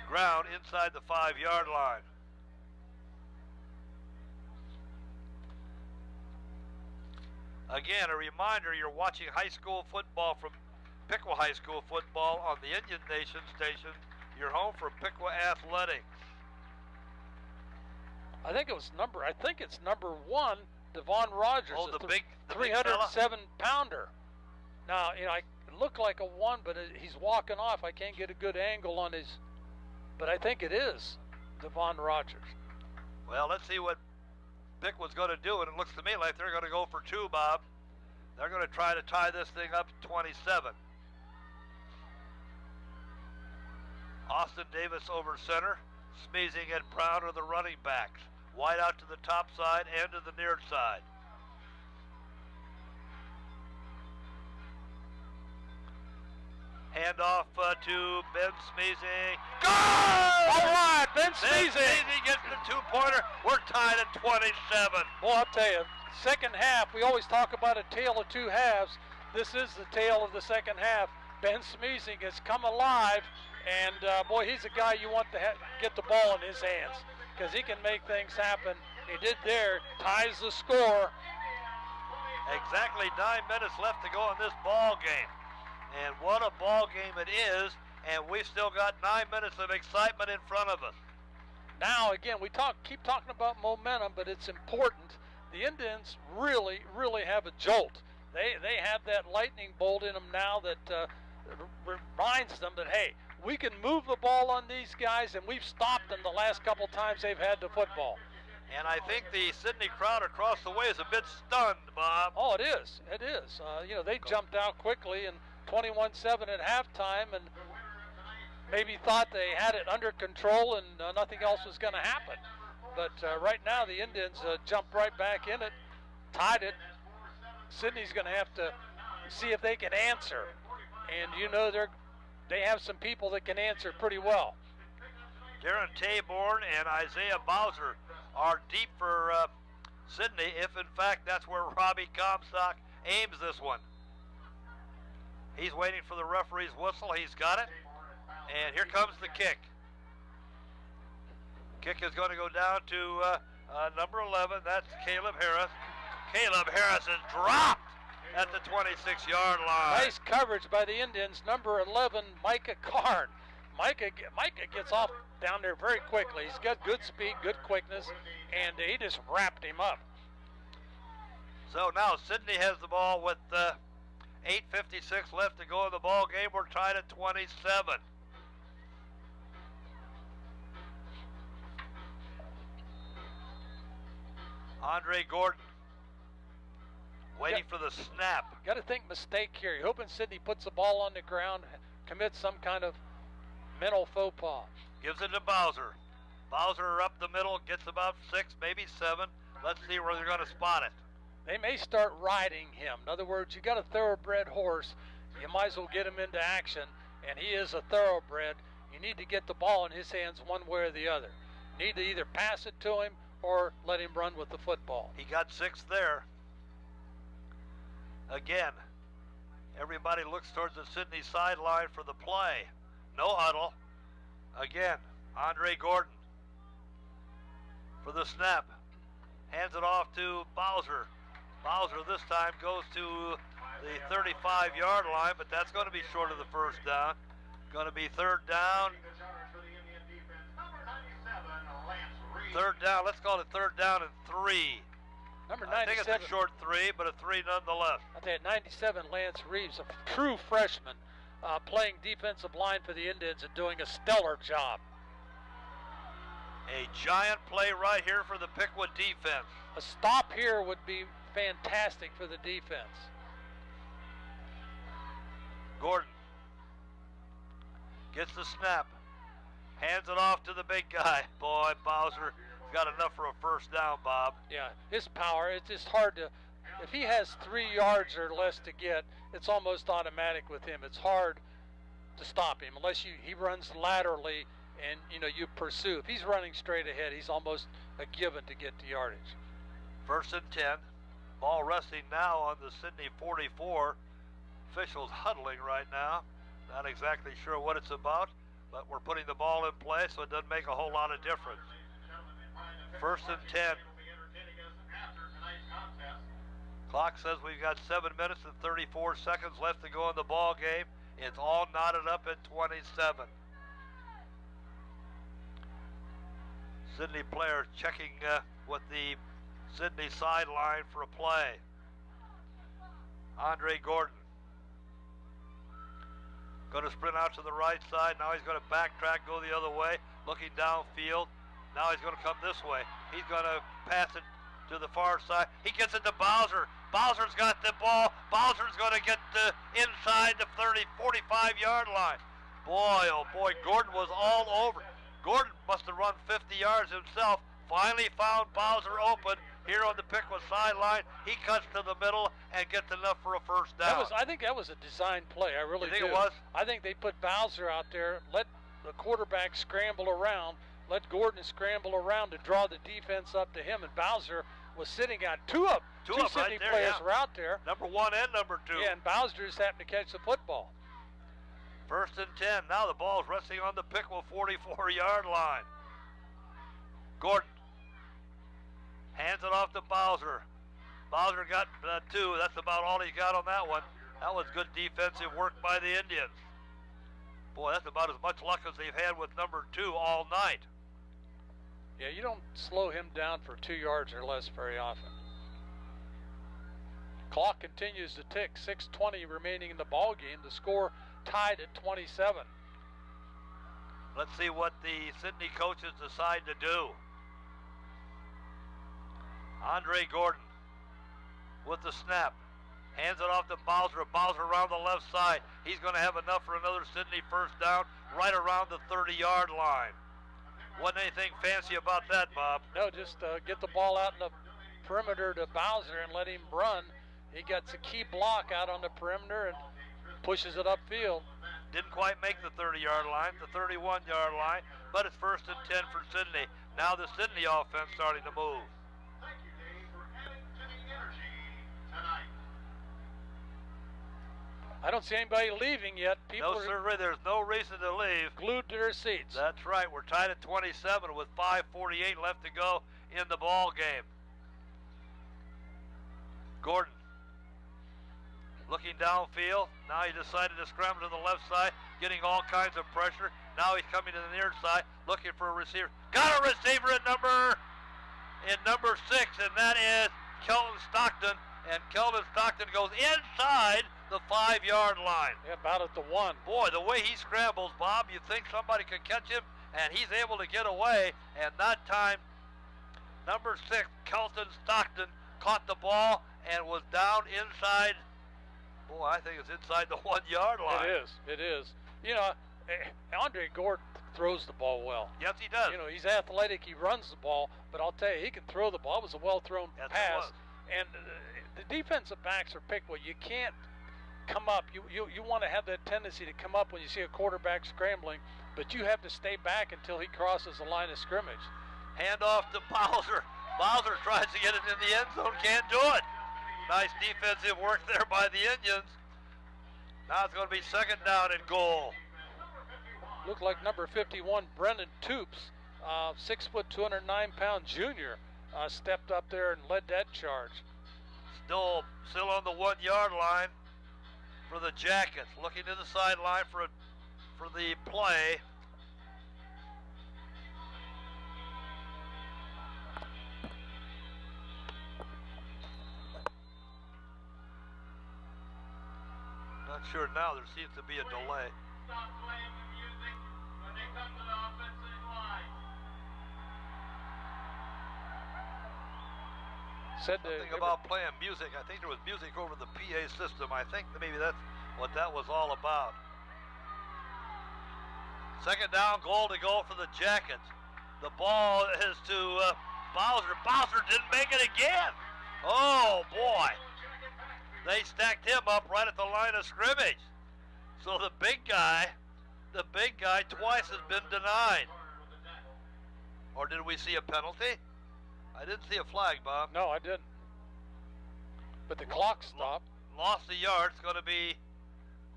ground inside the 5-yard line. Again, a reminder, you're watching high school football from Piqua High School football on the Indian Nation station. You're home for Piqua Athletics. I think it's number 1, Devon Rogers. Oh, the big 307-pounder. Now, I look like a 1, but he's walking off. I can't get a good angle on his, but I think it is Devon Rogers. Well, let's see what Piqua's going to do, and it looks to me like they're going to go for 2, Bob. They're going to try to tie this thing up 27. Austin Davis over center. Schmeezing and Brown are the running backs. Wide out to the top side and to the near side. Hand off to Ben Schmeezing. Go! All right, Ben Schmeezing. Ben Schmeezing gets the 2-pointer. We're tied at 27. Well, I'll tell you, second half, we always talk about a tale of 2 halves. This is the tale of the second half. Ben Schmeezing has come alive, and boy, he's a guy you want to get the ball in his hands, because he can make things happen. He did there, ties the score. Exactly 9 minutes left to go in this ball game. And what a ball game it is, and we've still got 9 minutes of excitement in front of us. Now, again, we keep talking about momentum, but it's important. The Indians really, really have a jolt. They have that lightning bolt in them now that reminds them that, hey, we can move the ball on these guys, and we've stopped them the last couple times they've had the football. And I think the Sidney crowd across the way is a bit stunned, Bob. Oh, it is. It is. They jumped out quickly and 21-7 at halftime, and maybe thought they had it under control and nothing else was going to happen. But right now, the Indians jumped right back in it, tied it. Sidney's going to have to see if they can answer. And they have some people that can answer pretty well. Darren Taborn and Isaiah Bowser are deep for Sidney, if in fact that's where Robbie Comstock aims this one. He's waiting for the referee's whistle. He's got it. And here comes the kick. Kick is going to go down to number 11. That's Caleb Harris. Caleb Harris is dropped at the 26-yard line. Nice coverage by the Indians. Number 11, Micah Karn. Micah gets off down there very quickly. He's got good speed, good quickness, and he just wrapped him up. So now Sidney has the ball with 8:56 left to go in the ball game. We're tied at 27. Andre Gordon Waiting for the snap. Got to think mistake here. You're hoping Sidney puts the ball on the ground, commits some kind of mental faux pas. Gives it to Bowser. Bowser up the middle, gets about 6, maybe 7. Let's see where they're going to spot it. They may start riding him. In other words, you got a thoroughbred horse. You might as well get him into action, and he is a thoroughbred. You need to get the ball in his hands one way or the other. You need to either pass it to him or let him run with the football. He got 6 there. Again, everybody looks towards the Sidney sideline for the play. No huddle. Again, Andre Gordon for the snap. Hands it off to Bowser. Bowser this time goes to the 35-yard line, but that's going to be short of the first down. Going to be 3rd down. 3rd down. Let's call it 3rd down and 3. Number 97. I think it's a short 3, but a 3 nonetheless. I tell you, 97 Lance Reeves, a true freshman, playing defensive line for the Indians and doing a stellar job. A giant play right here for the Piqua defense. A stop here would be fantastic for the defense. Gordon gets the snap. Hands it off to the big guy. Boy, Bowser got enough for a first down, Bob. Yeah, his power, it's just hard to, if he has 3 yards or less to get, it's almost automatic with him. It's hard to stop him unless he runs laterally and you pursue. If he's running straight ahead, he's almost a given to get the yardage. 1st and 10. Ball resting now on the Sidney 44. Officials huddling right now. Not exactly sure what it's about, but we're putting the ball in play, so it doesn't make a whole lot of difference. 1st and 10. Clock says we've got 7 minutes and 34 seconds left to go in the ball game. It's all knotted up at 27. Sidney players checking with the Sidney sideline for a play. Andre Gordon going to sprint out to the right side. Now he's going to backtrack, go the other way, looking downfield. Now he's going to come this way. He's going to pass it to the far side. He gets it to Bowser. Bowser's got the ball. Bowser's going to get inside the 30, 45-yard line. Boy, oh boy, Gordon was all over. Gordon must have run 50 yards himself. Finally found Bowser open here on the Piqua sideline. He cuts to the middle and gets enough for a first down. I think that was a design play. I really You think do. it was? I think they put Bowser out there, let the quarterback scramble around, let Gordon scramble around to draw the defense up to him, and Bowser was sitting out. Two Two up Sidney right there, players yeah. were out there. Number 1 and number 2. Yeah, and Bowser just happened to catch the football. 1st and 10. Now the ball's resting on the Piqua 44-yard line. Gordon hands it off to Bowser. Bowser got 2. That's about all he got on that one. That was good defensive work by the Indians. Boy, that's about as much luck as they've had with number 2 all night. Yeah, you don't slow him down for 2 yards or less very often. Clock continues to tick. 6:20 remaining in the ball game. The score tied at 27. Let's see what the Sidney coaches decide to do. Andre Gordon with the snap. Hands it off to Bowser. Bowser around the left side. He's going to have enough for another Sidney first down right around the 30-yard line. Wasn't anything fancy about that, Bob. No, just get the ball out in the perimeter to Bowser and let him run. He gets a key block out on the perimeter and pushes it upfield. Didn't quite make the 30-yard line, the 31-yard line, but it's 1st and 10 for Sidney. Now the Sidney offense starting to move. Thank you, Dave, for adding to the energy tonight. I don't see anybody leaving yet. People No, are sir, there's no reason to leave. glued to their seats. That's right. We're tied at 27 with 5:48 left to go in the ball game. Gordon looking downfield. Now he decided to scramble to the left side, getting all kinds of pressure. Now he's coming to the near side, looking for a receiver. Got a receiver at number 6, and that is Kelton Stockton. And Kelton Stockton goes inside the 5-yard line. Yeah, about at the 1. Boy, the way he scrambles, Bob, you think somebody could catch him, and he's able to get away. And that time, number 6, Kelton Stockton, caught the ball and was down inside. Boy, I think it's inside the 1 yard line. It is. You know, Andre Gordon throws the ball well. Yes, he does. You know, he's athletic. He runs the ball, but I'll tell you, he can throw the ball. It was a well-thrown Yes, it pass. was. And the defensive backs are Piqua. You can't come up. You want to have that tendency to come up when you see a quarterback scrambling, but you have to stay back until he crosses the line of scrimmage. Hand off to Bowser. Bowser tries to get it in the end zone, can't do it. Nice defensive work there by the Indians. Now it's going to be second down and goal. Looked like number 51, Brendan Toops, 6 foot, 209-pound junior, stepped up there and led that charge. Still on the 1 yard line for the Jackets. Looking to the sideline for the play. Not sure now. There seems to be a delay. Stop playing the music when they come to the offensive line. Said Something about playing music. I think there was music over the PA system. I think maybe that's what that was all about. Second down, goal to go for the Jackets. The ball is to Bowser. Bowser didn't make it again. Oh, boy. They stacked him up right at the line of scrimmage. So the big guy twice has been denied. Or did we see a penalty? I didn't see a flag, Bob. No, I didn't. But the clock stopped. Lost a yard. It's going to be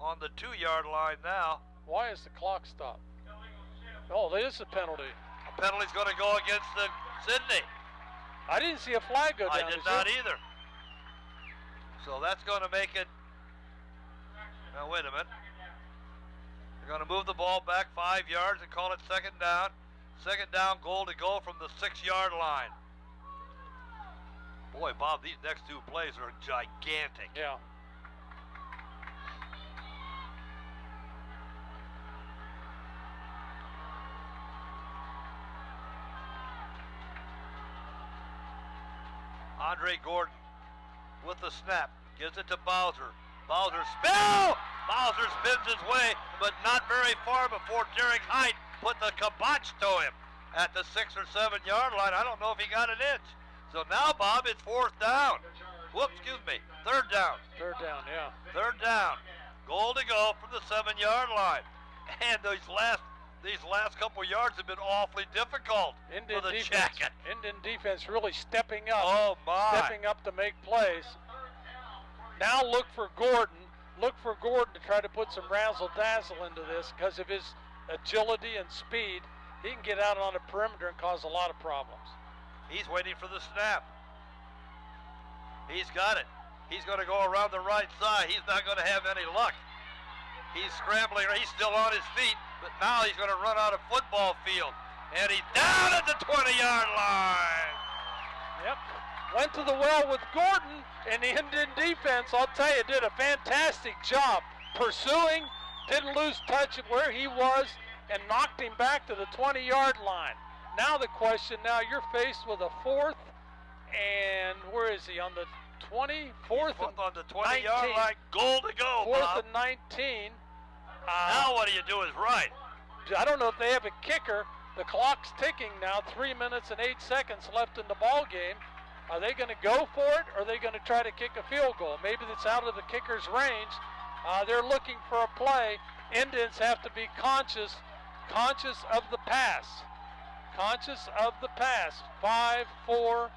on the 2 yard line now. Why is the clock stopped? Oh, there is a penalty. A penalty's going to go against the Sidney. I didn't see a flag go down. I did not either. So that's going to make it. Now wait a minute. They're going to move the ball back 5 yards and call it second down. Second down, goal to go from the 6 yard line. Boy, Bob, these next two plays are gigantic. Yeah. Andre Gordon with the snap, gives it to Bowser. Bowser spins! Bowser spins his way, but not very far before Derek Height put the kibosh to him at the 6 or 7 yard line. I don't know if he got an inch. So now, Bob, it's fourth down. Whoops, excuse me, third down. Third down, yeah. Third down. Goal to go from the 7 yard line. And these last couple yards have been awfully difficult for the Jackets. Indian defense really stepping up. Oh, my. Stepping up to make plays. Now look for Gordon. Look for Gordon to try to put some razzle-dazzle into this because of his agility and speed. He can get out on the perimeter and cause a lot of problems. He's waiting for the snap. He's got it. He's going to go around the right side. He's not going to have any luck. He's scrambling. He's still on his feet, but now he's going to run out of football field. And he's down at the 20-yard line. Yep. Went to the well with Gordon, and the Indian defense, I'll tell you, did a fantastic job pursuing, didn't lose touch of where he was, and knocked him back to the 20-yard line. Now the question, now you're faced with a fourth, and where is he? On the 20? Fourth and on the 20-yard line, goal to go, Fourth Bob. and 19. Now what do you do is right. I don't know if they have a kicker. The clock's ticking now, 3 minutes and 8 seconds left in the ball game. Are they going to go for it, or are they going to try to kick a field goal? Maybe it's out of the kicker's range. They're looking for a play. Indians have to be conscious of the pass. Conscious of the pass. 5, 4,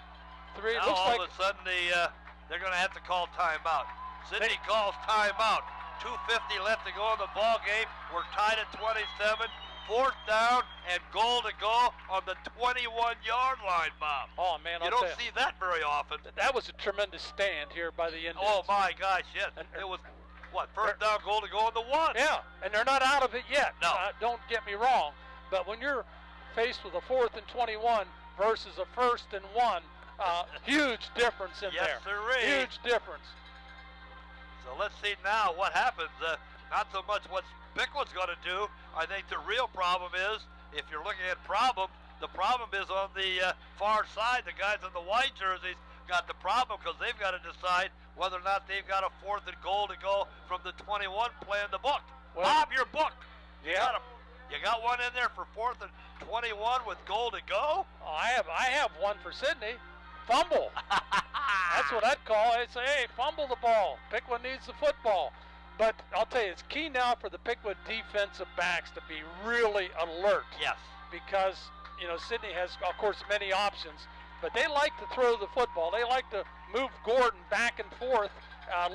3. Now Looks all like of a sudden they're going to have to call timeout. Sidney calls timeout. 2:50 left to go in the ball game. We're tied at 27. Fourth down and goal to go on the 21-yard line, Bob. Oh, man, You don't see that very often. that was a tremendous stand here by the Indians. Oh, my gosh, yes. It was, first down, goal to go on the 1. Yeah, and they're not out of it yet. No. Don't get me wrong. But when you're faced with a 4th and 21 versus a 1st and 1, huge difference in Yes, there. sirree. Huge difference. So let's see now what happens. Not so much what Piqua's going to do. I think the real problem is, if you're looking at problem, the problem is on the far side, the guys in the white jerseys. got the problem because they've got to decide whether or not they've got a 4th and goal to go from the 21 play in the book. Well, Bob, your book. Yeah. You got one in there for 4th and 21 with goal to go? Oh, I have one for Sidney. Fumble. That's what I'd call it. I'd say, hey, fumble the ball. Piqua needs the football. But I'll tell you, it's key now for the Piqua defensive backs to be really alert. Yes. Because, Sidney has, of course, many options. But they like to throw the football. They like to move Gordon back and forth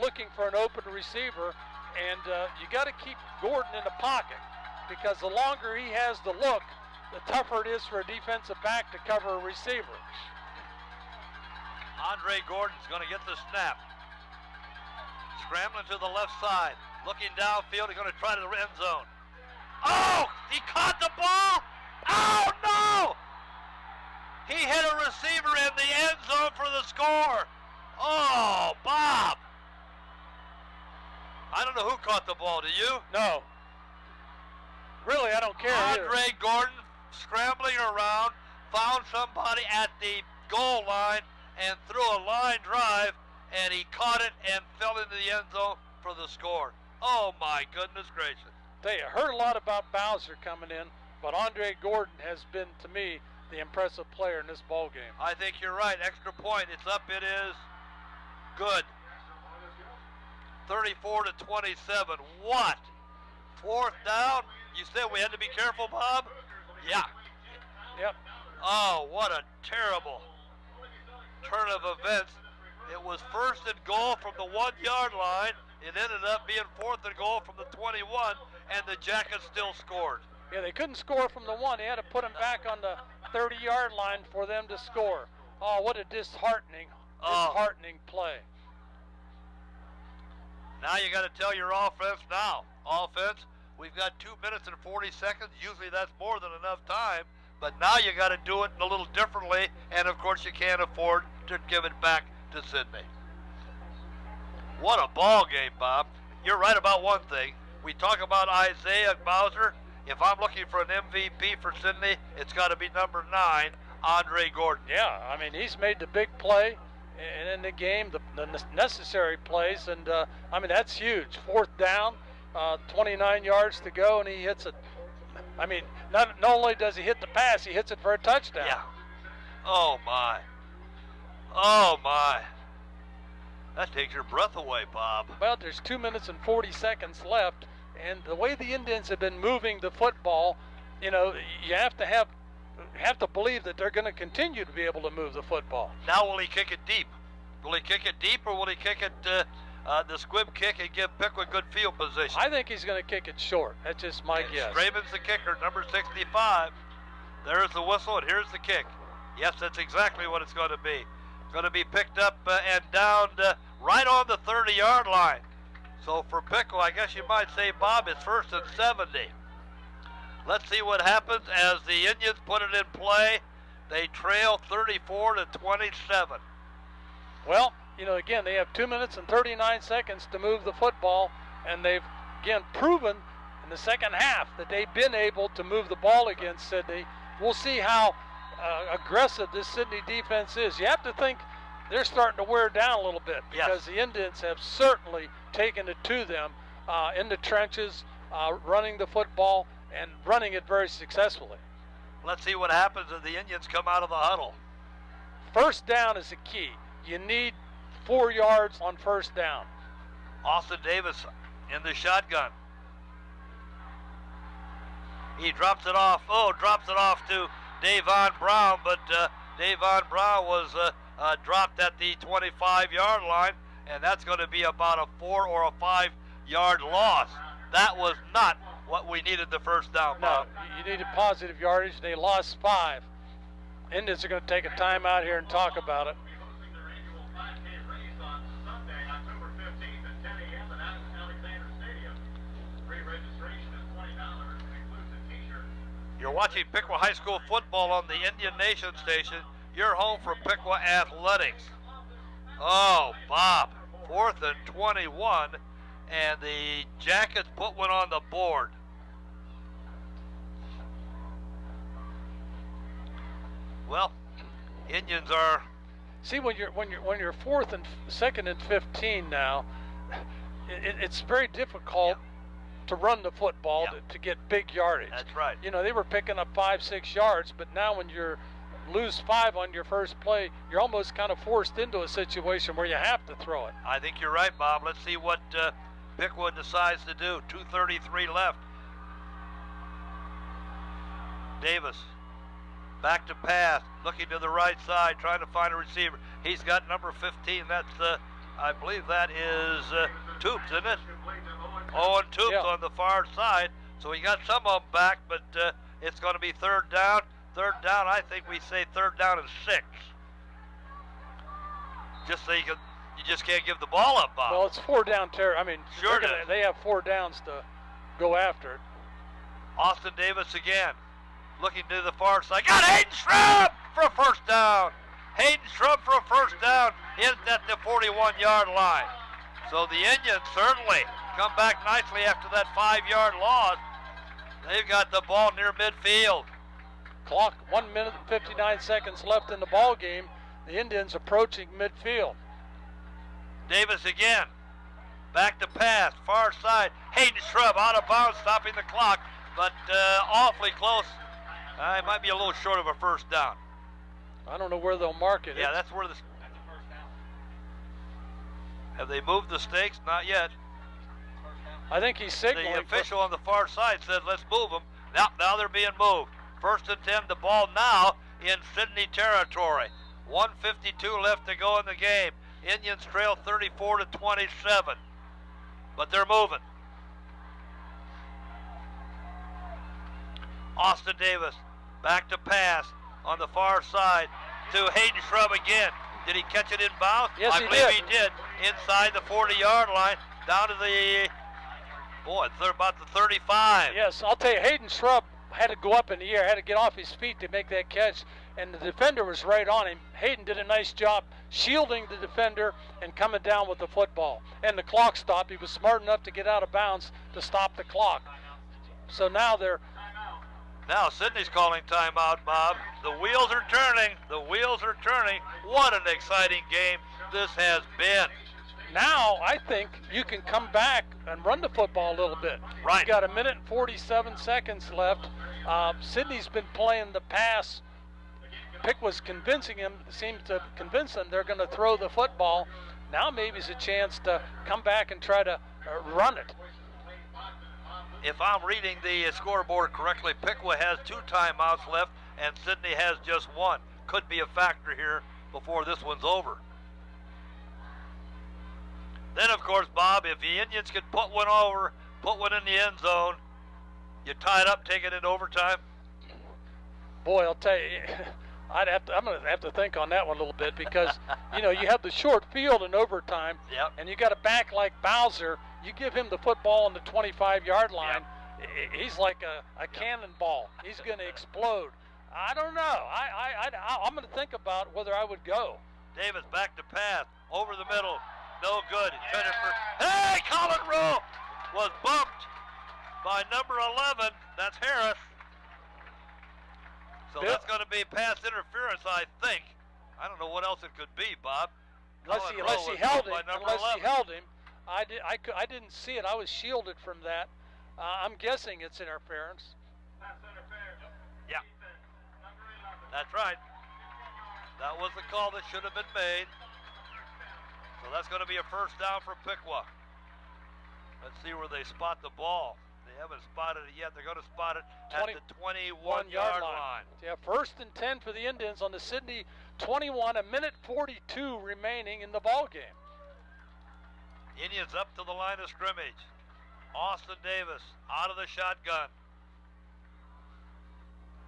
looking for an open receiver. And you got to keep Gordon in the pocket. Because the longer he has the look, the tougher it is for a defensive back to cover a receiver. Andre Gordon's going to get the snap. Scrambling to the left side. Looking downfield. He's going to try to the end zone. Oh! He caught the ball! Oh, no! He hit a receiver in the end zone for the score. Oh, Bob. I don't know who caught the ball. Do you? No. Really, I don't care. Andre Gordon scrambling around, found somebody at the goal line and threw a line drive, and he caught it and fell into the end zone for the score. Oh, my goodness gracious. Tell you, I heard a lot about Bowser coming in, but Andre Gordon has been, to me, the impressive player in this ball game. I think you're right. Extra point. It's up. It is good. 34-27. What? 4th down? You said we had to be careful, Bob? Yeah. Yep. Oh, what a terrible turn of events. It was 1st and goal from the 1-yard line. It ended up being 4th and goal from the 21, and the Jackets still scored. Yeah, they couldn't score from the 1. They had to put them back on the 30-yard line for them to score. Oh, what a disheartening play. Now you got to tell your offense now. Offense, we've got 2 minutes and 40 seconds. Usually that's more than enough time. But now you got to do it a little differently. And, of course, you can't afford to give it back to Sidney. What a ball game, Bob. You're right about one thing. We talk about Isaiah Bowser. If I'm looking for an MVP for Sidney, it's got to be number 9, Andre Gordon. Yeah, I mean, he's made the big play in the game, the necessary plays, and, I mean, that's huge. 4th down, 29 yards to go, and he hits it. I mean, not only does he hit the pass, he hits it for a touchdown. Yeah. Oh, my. Oh, my. That takes your breath away, Bob. Well, there's 2 minutes and 40 seconds left, and the way the Indians have been moving the football, you have to believe that they're going to continue to be able to move the football. Now will he kick it deep? Will he kick it deep, or will he kick it the squib kick and give Piqua good field position? I think he's going to kick it short. That's just my guess. Straven's the kicker, number 65. There's the whistle, and here's the kick. Yes, that's exactly what it's going to be. It's going to be picked up and down right on the 30-yard line. So for Piqua, I guess you might say, Bob, it's 1st and 70. Let's see what happens as the Indians put it in play. They trail 34-27. Well, again, they have 2 minutes and 39 seconds to move the football, and they've, again, proven in the second half that they've been able to move the ball against Sidney. We'll see how aggressive this Sidney defense is. You have to think they're starting to wear down a little bit because the Indians have certainly taken it to them in the trenches, running the football and running it very successfully. Let's see what happens as the Indians come out of the huddle. 1st down is the key. You need 4 yards on 1st down. Austin Davis in the shotgun. He drops it off. Drops it off to Davon Brown, but Davon Brown was dropped at the 25-yard line, and that's going to be about a 4 or a 5-yard loss. That was not what we needed the 1st down, Bob. No, you needed positive yardage, and they lost 5. Indians are going to take a time out here and talk about it. You're watching Piqua High School football on the Indian Nation station. You're home for Piqua Athletics. Oh, Bob, 4th and 21, and the Jackets put one on the board. Well, Indians are See, when you're fourth and second and 15 now, it's very difficult to run the football to get big yardage. That's right. You know, they were picking up 5-6 yards, but now when you're lose 5 on your first play, you're almost kind of forced into a situation where you have to throw it. I think you're right, Bob. Let's see what Piqua decides to do. 2:33 left. Davis back to pass, looking to the right side, trying to find a receiver. He's got number 15. That's I believe that is Toops, isn't it? Owen Toops on the far side. So he got some of them back, but it's going to be third down. Third down, I think we say third down and 6. Just so you just can't give the ball up, Bob. Well, it's 4 down territory. I mean, sure they have 4 downs to go after it. Austin Davis again, looking to the far side. Got Hayden Shrub for a first down. Hayden Shrub for a first down is at the 41-yard line. So the Indians certainly come back nicely after that 5-yard loss. They've got the ball near midfield. Clock 1 minute and 59 seconds left in the ball game. The Indians approaching midfield. Davis again, back to pass, far side. Hayden Shrub out of bounds, stopping the clock, but awfully close. It might be a little short of a first down. I don't know where they'll mark it. Yeah, that's where have they moved the stakes? Not yet. I think he's signaling. The official on the far side says, let's move them. Now they're being moved. First and 10, the ball now in Sidney territory. 1:52 left to go in the game. Indians trail 34-27, but they're moving. Austin Davis back to pass on the far side to Hayden Shrub again. Did he catch it in bounds? Yes, I believe he did. Inside the 40-yard line, down to the, about the 35. Yes, I'll tell you, Hayden Shrub had to go up in the air, had to get off his feet to make that catch, and the defender was right on him. Hayden did a nice job shielding the defender and coming down with the football. And the clock stopped. He was smart enough to get out of bounds to stop the clock. So now Now Sidney's calling timeout, Bob. The wheels are turning. The wheels are turning. What an exciting game this has been. Now I think you can come back and run the football a little bit. Right. You've got 1 minute and 47 seconds left. Sidney's been playing the pass. Piqua's convincing him, seems to convince him they're going to throw the football. Now maybe it's a chance to come back and try to run it. If I'm reading the scoreboard correctly, Piqua has 2 timeouts left and Sidney has just 1. Could be a factor here before this one's over. Then, of course, Bob, if the Indians could put one over, put one in the end zone, you tie it up, take it into overtime. Boy, I'll tell you, I'm going to have to think on that one a little bit because, you know, you have the short field in overtime, Yep. and you got a back like Bowser. You give him the football on the 25-yard line, he's like a cannonball. He's going to explode. I don't know. I'm going to think about whether I would go. Davis back to pass, over the middle. No good. Hey, Colin Rowe was bumped by number 11. That's Harris. So that's going to be pass interference, I think. I don't know what else it could be, Bob. Unless he held him. I didn't see it. I was shielded from that. I'm guessing it's interference. Yeah. That's right. That was the call that should have been made. So that's going to be a first down for Piqua. Let's see where they spot the ball. They haven't spotted it yet. They're going to spot it at the 21-yard line. Yeah, first and 10 for the Indians on the Sidney 21, 1 minute 42 remaining in the ball game. Indians up to the line of scrimmage. Austin Davis out of the shotgun.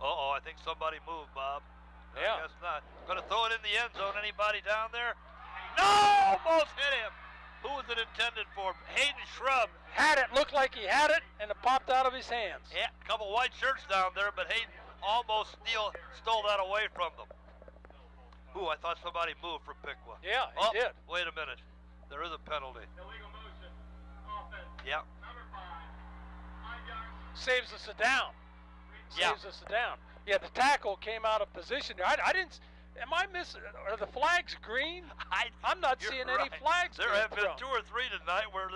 I think somebody moved, Bob. Yeah. I guess not. Going to throw it in the end zone. Anybody down there? No! Almost hit him. Who was it intended for? Hayden Shrub. Had it, looked like he had it, and it popped out of his hands. Yeah, a couple white shirts down there, but Hayden almost stole that away from them. Ooh, I thought somebody moved from Piqua. Yeah, he did. Wait a minute. There is a penalty. Illegal motion. Offense. Yeah. Number 5. High yards. Saves us a down. Yeah. Saves us a down. Yeah, the tackle came out of position there. I didn't. Am I missing? Are the flags green? I'm not You're seeing right. any flags. There being have been thrown. 2 or 3 tonight where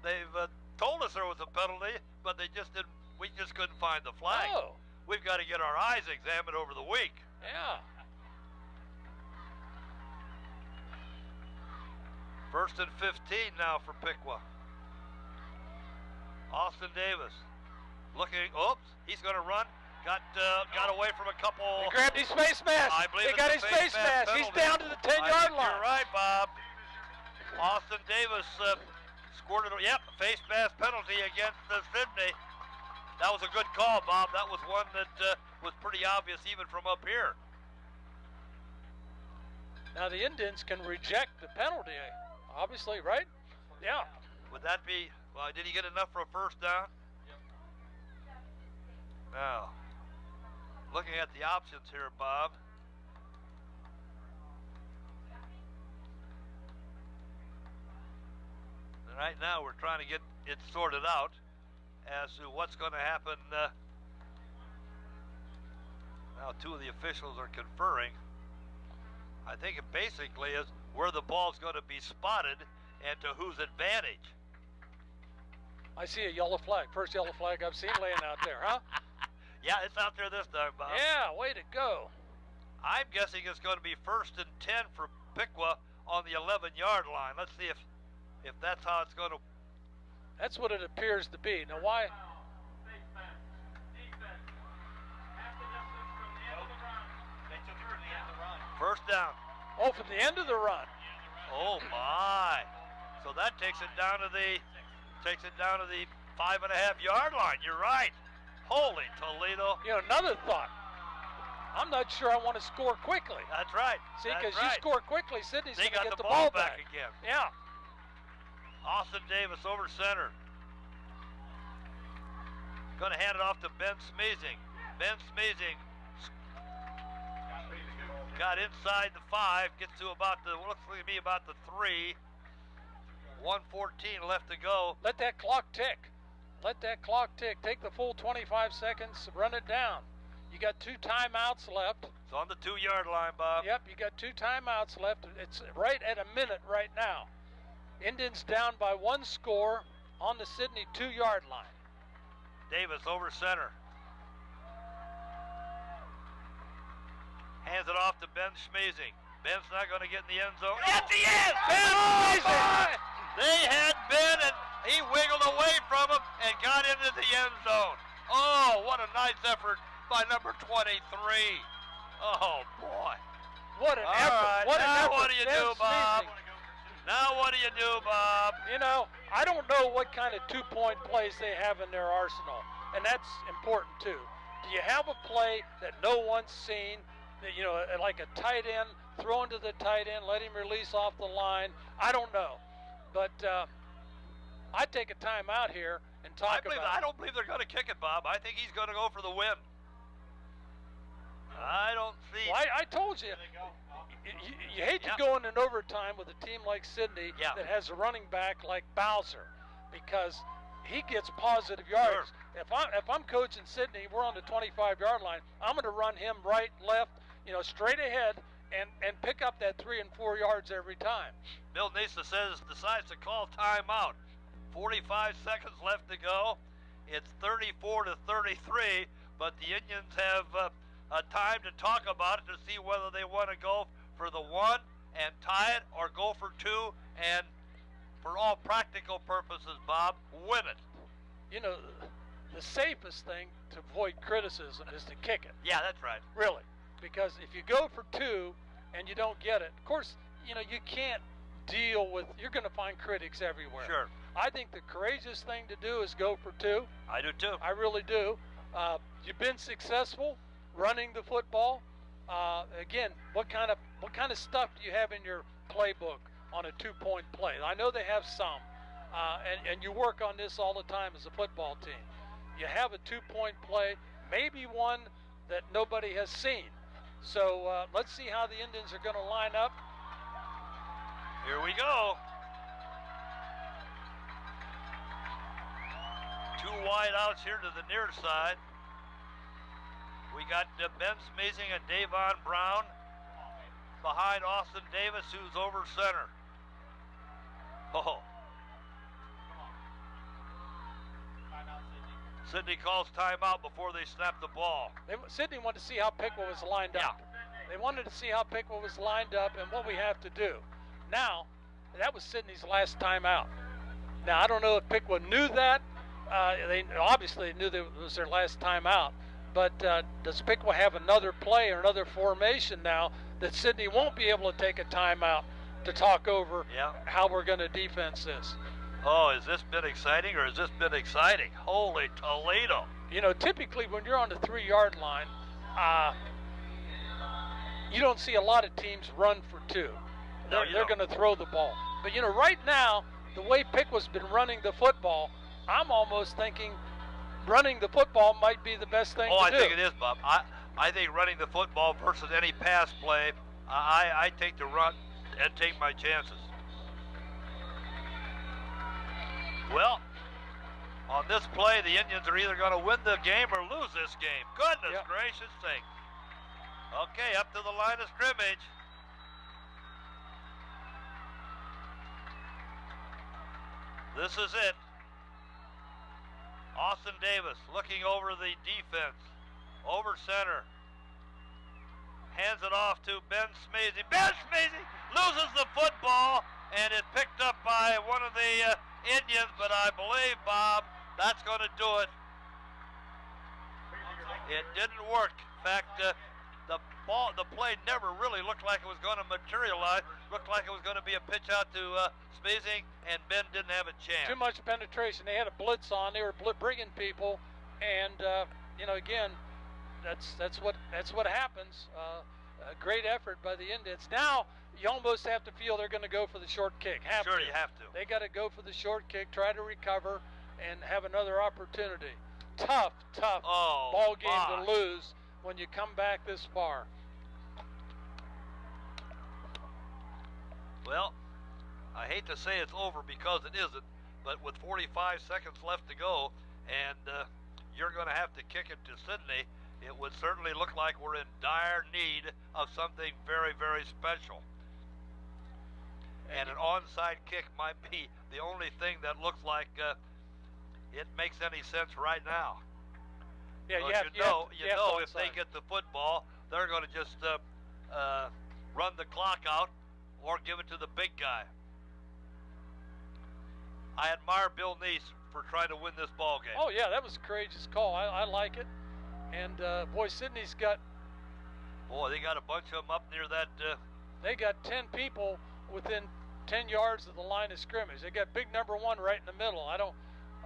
they've told us there was a penalty, but they just didn't. We just couldn't find the flag. Oh, We've got to get our eyes examined over the week. yeah. First and 15 now for Piqua. Austin Davis looking. Oops, he's going to run. Got away from a couple. He grabbed his face mask. I believe He it's got a his face mask. He's penalty. down to the 10-yard I think line. You're right, Bob. Austin Davis scored it. Yep, face mask penalty against Sidney. That was a good call, Bob. That was one that was pretty obvious even from up here. Now the Indians can reject the penalty, obviously, right? Yeah. Would that be? Well, did he get enough for a first down? Now, looking at the options here, Bob. And right now, we're trying to get it sorted out as to what's going to happen. Now, 2 of the officials are conferring. I think it basically is where the ball's going to be spotted and to whose advantage. I see a yellow flag. First yellow flag I've seen laying out there, huh? Yeah, it's out there this time, Bob. Yeah, way to go. I'm guessing it's going to be 1st and 10 for Piqua on the 11-yard line. Let's see if that's how it's going to. That's what it appears to be. Now, why? First down. Oh, from the end of the run. Oh my! So that takes it down to the 5.5-yard line. You're right. Holy Toledo! You know, another thought. I'm not sure I want to score quickly. That's right. See, That's because right. you score quickly, Sidney's They going to got get the the ball back back. again. Yeah. Austin Davis over center. Going to hand it off to Ben Smeezing. Ben Smeezing got inside the 5, gets to about the, looks like to be about the 3. 1:14 left to go. Let that clock tick. Let that clock tick. Take the full 25 seconds, run it down. You got 2 timeouts left. It's on the 2-yard line, Bob. Yep, you got 2 timeouts left. It's right at a minute right now. Indians down by 1 score on the Sidney 2-yard line. Davis over center. Hands it off to Ben Schmeezing. Ben's not going to get in the end zone. At the end! Ben Schmeezing! They had Ben, and he wiggled away from him and got into the end zone. Oh, what a nice effort by number 23. Oh, boy. What an All effort. right, What an now effort. what do you Ben do, Bob? Smeezing. Now what do you do, Bob? You know, I don't know what kind of 2-point plays they have in their arsenal, and that's important too. Do you have a play that no one's seen, that, you know, like a tight end, throw into the tight end, let him release off the line? I don't know. But I'd take a timeout here and talk about I don't believe they're going to kick it, Bob. I think he's going to go for the win. I don't see. Well, I told you. You hate to go in an overtime with a team like Sidney that has a running back like Bowser, because he gets positive yards. Sure. If I'm coaching Sidney, we're on the 25-yard line. I'm going to run him right, left, you know, straight ahead, and pick up that 3 and 4 yards every time. Bill Nisa decides to call timeout. 45 seconds left to go. It's 34-33, but the Indians have a time to talk about it to see whether they want to go for the 1 and tie it, or go for 2 and, for all practical purposes, Bob, win it. You know, the safest thing to avoid criticism is to kick it. Yeah, that's right. Really. Because if you go for 2 and you don't get it, of course, you know, you can't deal with, you're going to find critics everywhere. Sure. I think the courageous thing to do is go for 2. I do too. I really do. You've been successful running the football. Again, what kind of stuff do you have in your playbook on a 2-point play? I know they have some, and you work on this all the time as a football team. You have a 2-point play, maybe one that nobody has seen. So let's see how the Indians are going to line up. Here we go. 2 wide outs here to the near side. We got Ben Smeezing and Davon Brown. behind Austin Davis, who's over center. Oh. Sidney calls timeout before they snap the ball. Sidney wanted to see how Piqua was lined up. They wanted to see how Piqua was lined up and what we have to do. Now, that was Sidney's last timeout. Now, I don't know if Piqua knew that. They obviously knew that it was their last timeout. But does Piqua have another play or another formation now that Sidney won't be able to take a timeout to talk over how we're going to defense this? Oh, has this been exciting or has this been exciting? Holy Toledo. You know, typically when you're on the 3-yard line, you don't see a lot of teams run for 2. They're going to throw the ball. But, you know, right now, the way Piqua's been running the football, I'm almost thinking running the football might be the best thing to do. Oh, I think it is, Bob. I think running the football versus any pass play, I take the run and take my chances. Well, on this play, the Indians are either going to win the game or lose this game. Goodness gracious sakes. Okay, up to the line of scrimmage. This is it. Austin Davis looking over the defense. Over center. Hands it off to Ben Smazy. Ben Smazy loses the football, and it's picked up by one of the Indians, but I believe, Bob, that's going to do it. It didn't work. In fact, the play never really looked like it was going to materialize. Looked like it was going to be a pitch out to Smazy, and Ben didn't have a chance. Too much penetration. They had a blitz on. They were bringing people, and you know, again, that's what happens. A great effort by the Indians. Now you almost have to feel they're going to go for the short kick. You have to. They got to go for the short kick, try to recover, and have another opportunity. Tough ball game to lose when you come back this far. Well, I hate to say it's over because it isn't, but with 45 seconds left to go, and you're going to have to kick it to Sidney, it would certainly look like we're in dire need of something very, very special. And an onside kick might be the only thing that looks like it makes any sense right now. Yeah, you know, if they get the football, they're going to just run the clock out or give it to the big guy. I admire Bill Neese for trying to win this ball game. Oh yeah, that was a courageous call. I like it. And boy, Sidney's got. Boy, they got a bunch of them up near that. They got 10 people within 10 yards of the line of scrimmage. They got big number 1 right in the middle.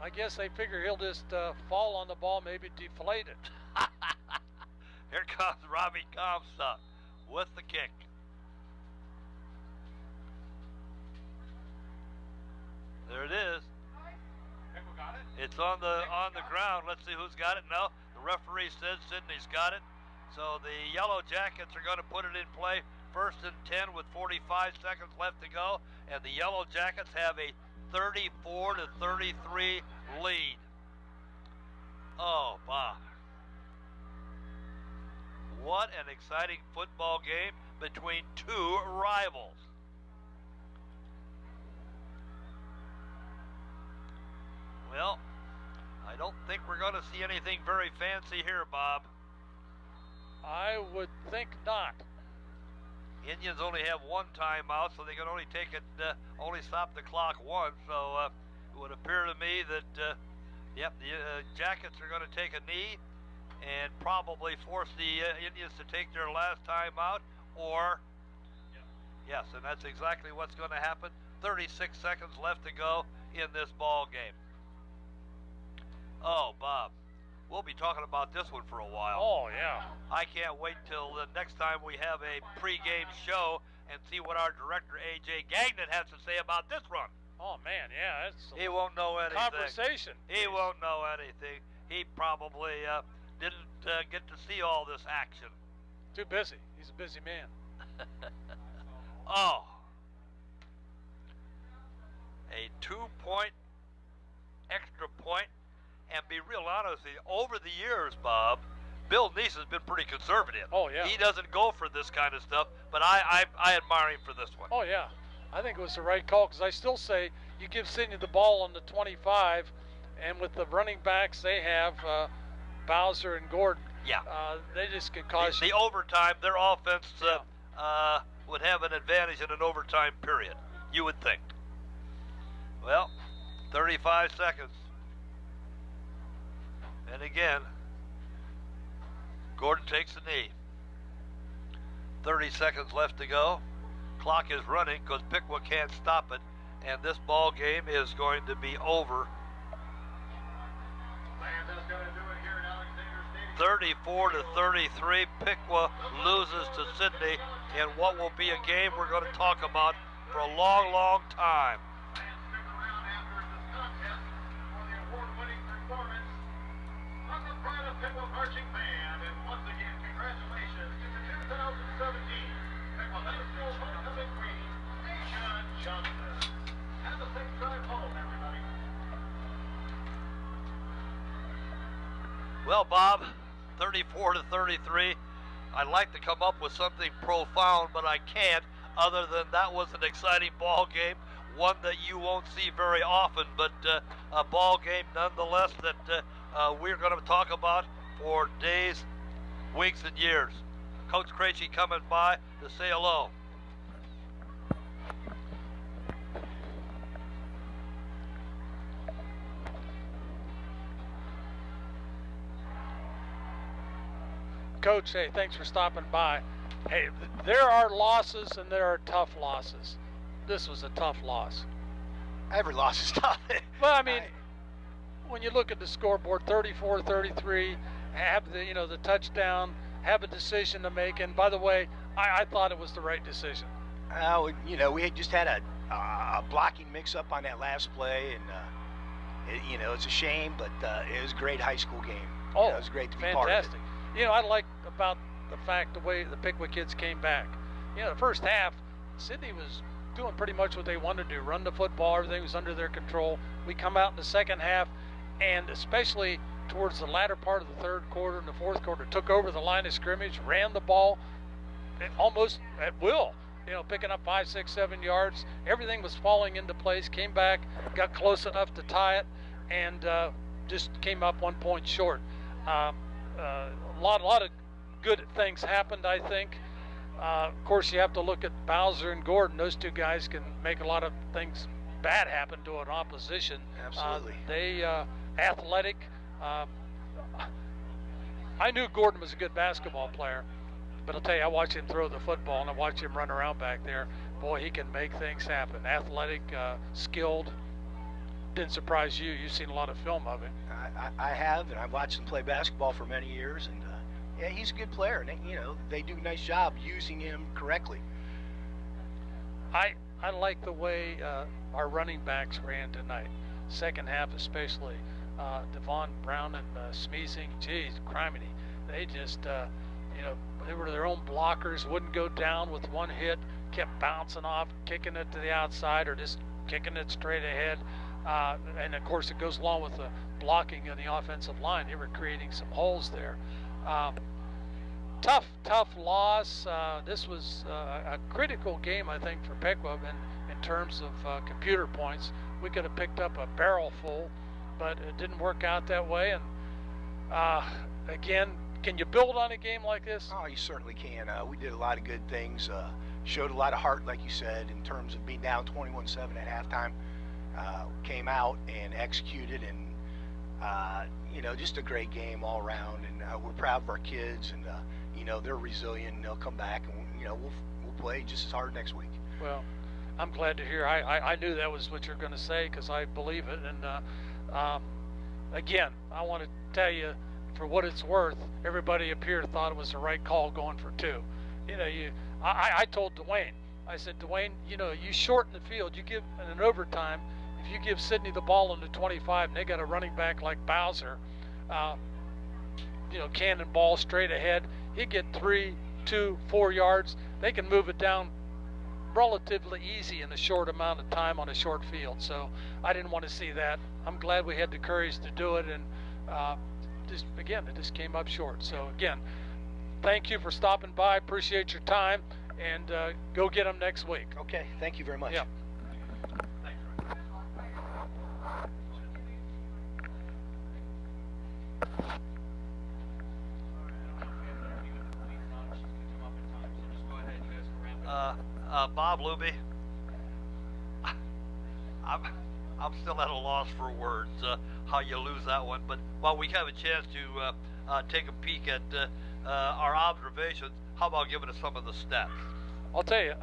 I guess they figure he'll just fall on the ball, maybe deflate it. Here comes Robbie Comstock with the kick. There it is. It's on the ground. Let's see who's got it now. The referee says Sidney's got it. So the Yellow Jackets are going to put it in play. 1st and 10 with 45 seconds left to go, and the Yellow Jackets have a 34-33 lead. Oh, Bob. What an exciting football game between two rivals. Well, I don't think we're going to see anything very fancy here, Bob. I would think not. Indians only have 1 timeout, so they can only take it, only stop the clock once. So it would appear to me that, the Jackets are going to take a knee and probably force the Indians to take their last timeout, or, yes, and that's exactly what's going to happen. 36 seconds left to go in this ball game. Oh, Bob. We'll be talking about this one for a while. Oh, yeah. I can't wait till the next time we have a pregame show and see what our director, A.J. Gagnon, has to say about this run. Oh, man, yeah. He won't know anything. Conversation. He won't know anything. He probably didn't get to see all this action. Too busy. He's a busy man. Oh. A 2-point extra point. And be real honest with you, over the years, Bob, Bill Neese has been pretty conservative. Oh, yeah. He doesn't go for this kind of stuff, but I admire him for this one. Oh, yeah. I think it was the right call because I still say you give Sidney the ball on the 25, and with the running backs they have, Bowser and Gordon, Yeah. they just could cause The overtime, their offense would have an advantage in an overtime period, you would think. Well, 35 seconds. And again, Gordon takes the knee. 30 seconds left to go. Clock is running because Piqua can't stop it, and this ball game is going to be over. 34-33, Piqua loses to Sidney in what will be a game we're going to talk about for a long, long time. Well, Bob, 34-33. I'd like to come up with something profound, but I can't, other than that was an exciting ball game, one that you won't see very often, but a ball game nonetheless that we're going to talk about for days, weeks, and years. Coach Krejci coming by to say hello. Coach, hey, thanks for stopping by. Hey, there are losses and there are tough losses. This was a tough loss. Every loss is tough. Well, I mean, when you look at the scoreboard, 34-33, have the touchdown, have a decision to make. And by the way, I thought it was the right decision. We had just had a blocking mix-up on that last play, and it's a shame, but it was a great high school game. Oh, it was great to be fantastic. part of it. I like about the fact the way the Piqua kids came back. The first half, Sidney was doing pretty much what they wanted to do, run the football, everything was under their control. We come out in the second half, and especially towards the latter part of the third quarter and the fourth quarter, took over the line of scrimmage, ran the ball almost at will, picking up 5, 6, 7 yards. Everything was falling into place, came back, got close enough to tie it, and just came up 1 point short. A lot of good things happened, I think. Of course, you have to look at Bowser and Gordon. Those two guys can make a lot of things bad happen to an opposition. Absolutely. They athletic. I knew Gordon was a good basketball player, but I'll tell you, I watched him throw the football and I watched him run around back there. Boy, he can make things happen. Athletic, skilled. Didn't surprise you. You've seen a lot of film of him. I have, and I've watched him play basketball for many years, and yeah, he's a good player. And they do a nice job using him correctly. I like the way our running backs ran tonight. Second half especially. Devon Brown and Smeezing, geez, criminy. They just, they were their own blockers, wouldn't go down with one hit, kept bouncing off, kicking it to the outside or just kicking it straight ahead. And of course it goes along with the blocking in the offensive line. They were creating some holes there. Tough loss. This was a critical game, I think, for Piqua in terms of computer points. We could have picked up a barrel full, but it didn't work out that way. And again, can you build on a game like this? Oh, you certainly can. We did a lot of good things. Showed a lot of heart, like you said, in terms of being down 21-7 at halftime. Came out and executed, and just a great game all around. And we're proud of our kids, and they're resilient, and they'll come back, and we'll play just as hard next week. Well, I'm glad to hear. I knew that was what you're going to say because I believe it. And again, I want to tell you, for what it's worth, everybody up here thought it was the right call going for 2. I told Dwayne, I said, Dwayne, you shorten the field. You give in an overtime. If you give Sidney the ball on the 25 and they got a running back like Bowser, cannonball straight ahead, he'd get 3, 2, 4 yards. They can move it down relatively easy in a short amount of time on a short field. So I didn't want to see that. I'm glad we had the courage to do it, and it just came up short. So again, thank you for stopping by. Appreciate your time, and go get them next week. Okay, thank you very much. Yeah. Bob Luby, I'm still at a loss for words how you lose that one. But while we have a chance to take a peek at our observations, how about giving us some of the stats? I'll tell you,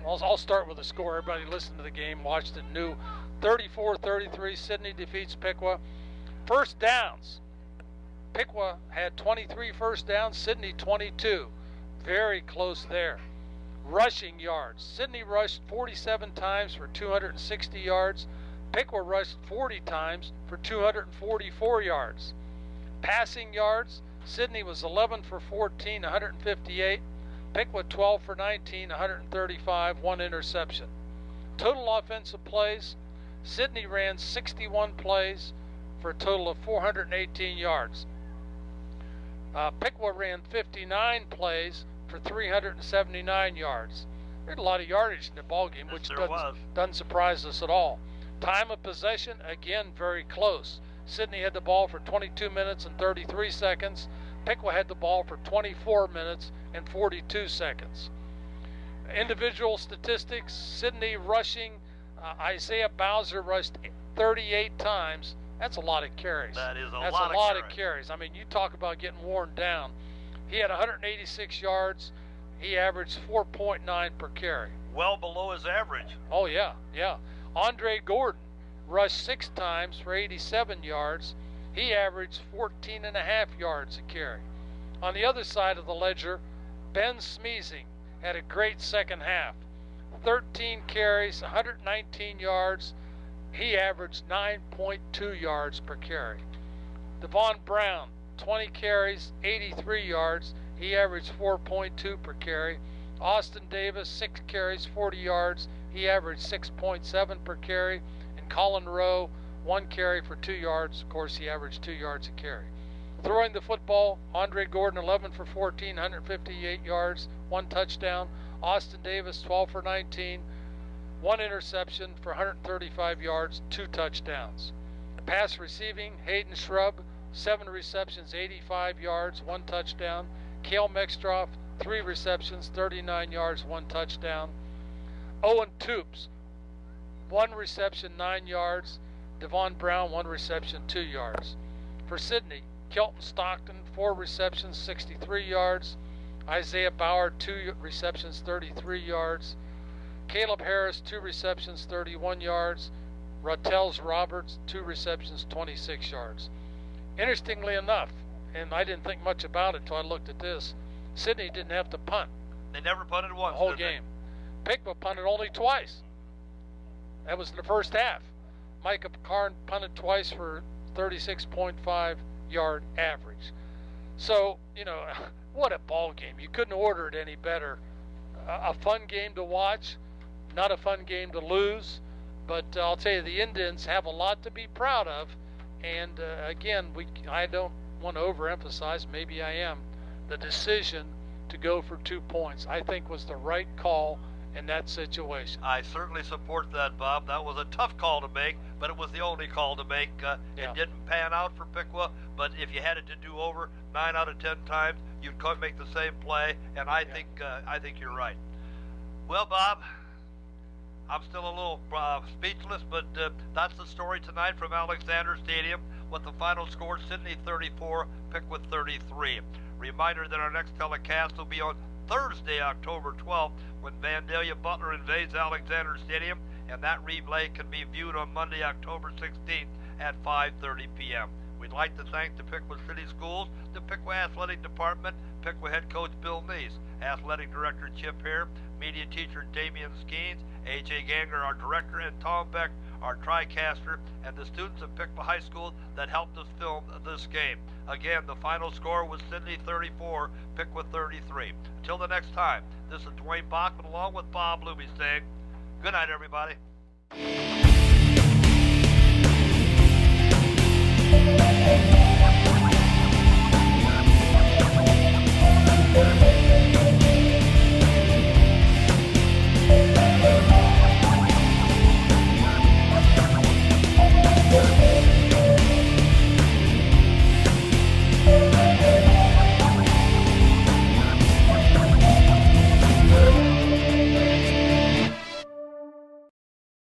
I'll start with the score. Everybody listened to the game, watched it, knew 34-33, Sidney defeats Piqua. First downs, Piqua had 23 first downs, Sidney 22. Very close there. Rushing yards, Sidney rushed 47 times for 260 yards. Piqua rushed 40 times for 244 yards. Passing yards, Sidney was 11 for 14, 158. Piqua 12 for 19, 135, one interception. Total offensive plays, Sidney ran 61 plays for a total of 418 yards. Piqua ran 59 plays for 379 yards. There's a lot of yardage in the ball game, which doesn't surprise us at all. Time of possession, again, very close. Sidney had the ball for 22 minutes and 33 seconds. Piqua had the ball for 24 minutes and 42 seconds. Individual statistics, Sidney rushing, Isaiah Bowser rushed 38 times. That's a lot of carries. That is That's a lot of carries. I mean, you talk about getting worn down. He had 186 yards. He averaged 4.9 per carry. Well below his average. Oh, yeah. Andre Gordon rushed 6 times for 87 yards. He averaged 14.5 yards a carry. On the other side of the ledger, Ben Smeezing had a great second half. 13 carries, 119 yards. He averaged 9.2 yards per carry. Devon Brown, 20 carries, 83 yards. He averaged 4.2 per carry. Austin Davis, 6 carries, 40 yards. He averaged 6.7 per carry. And Colin Rowe, 1 carry for 2 yards. Of course, he averaged 2 yards a carry. Throwing the football, Andre Gordon, 11 for 14, 158 yards, 1 touchdown. Austin Davis, 12 for 19, 1 interception for 135 yards, 2 touchdowns. Pass receiving, Hayden Shrub, 7 receptions, 85 yards, 1 touchdown. Cale Mextroff, 3 receptions, 39 yards, 1 touchdown. Owen Toops, 1 reception, 9 yards. Devon Brown, 1 reception, 2 yards. For Sidney, Kelton Stockton, 4 receptions, 63 yards. Isaiah Bauer, 2 receptions, 33 yards. Caleb Harris, 2 receptions, 31 yards. Rottels Roberts, 2 receptions, 26 yards. Interestingly enough, and I didn't think much about it until I looked at this, Sidney didn't have to punt They never punted once. the whole did they? game. Piqua punted only twice. That was in the first half. Micah Picard punted twice for 36.5 yard average. So, what a ball game. You couldn't order it any better. A fun game to watch, not a fun game to lose. But I'll tell you, the Indians have a lot to be proud of. And again, I don't want to overemphasize, maybe I am, the decision to go for 2 points, I think was the right call in that situation. I certainly support that, Bob. That was a tough call to make, but it was the only call to make. It didn't pan out for Piqua, but if you had it to do over 9 out of 10 times, you'd make the same play, and I think you're right. Well, Bob, I'm still a little speechless, but that's the story tonight from Alexander Stadium with the final score, Sidney 34, Piqua 33. Reminder that our next telecast will be on Thursday, October 12th, when Vandalia Butler invades Alexander Stadium, and that replay can be viewed on Monday, October 16th at 5:30 p.m. We'd like to thank the Piqua City Schools, the Piqua Athletic Department, Piqua Head Coach Bill Neese, Athletic Director Chip Hare, Media Teacher Damian Skeens, A.J. Ganger, our Director, and Tom Beck, our TriCaster, and the students of Piqua High School that helped us film this game. Again, the final score was Sidney 34, Piqua 33. Until the next time, this is Dwayne Bachman along with Bob Luby saying, good night, everybody. Thank you.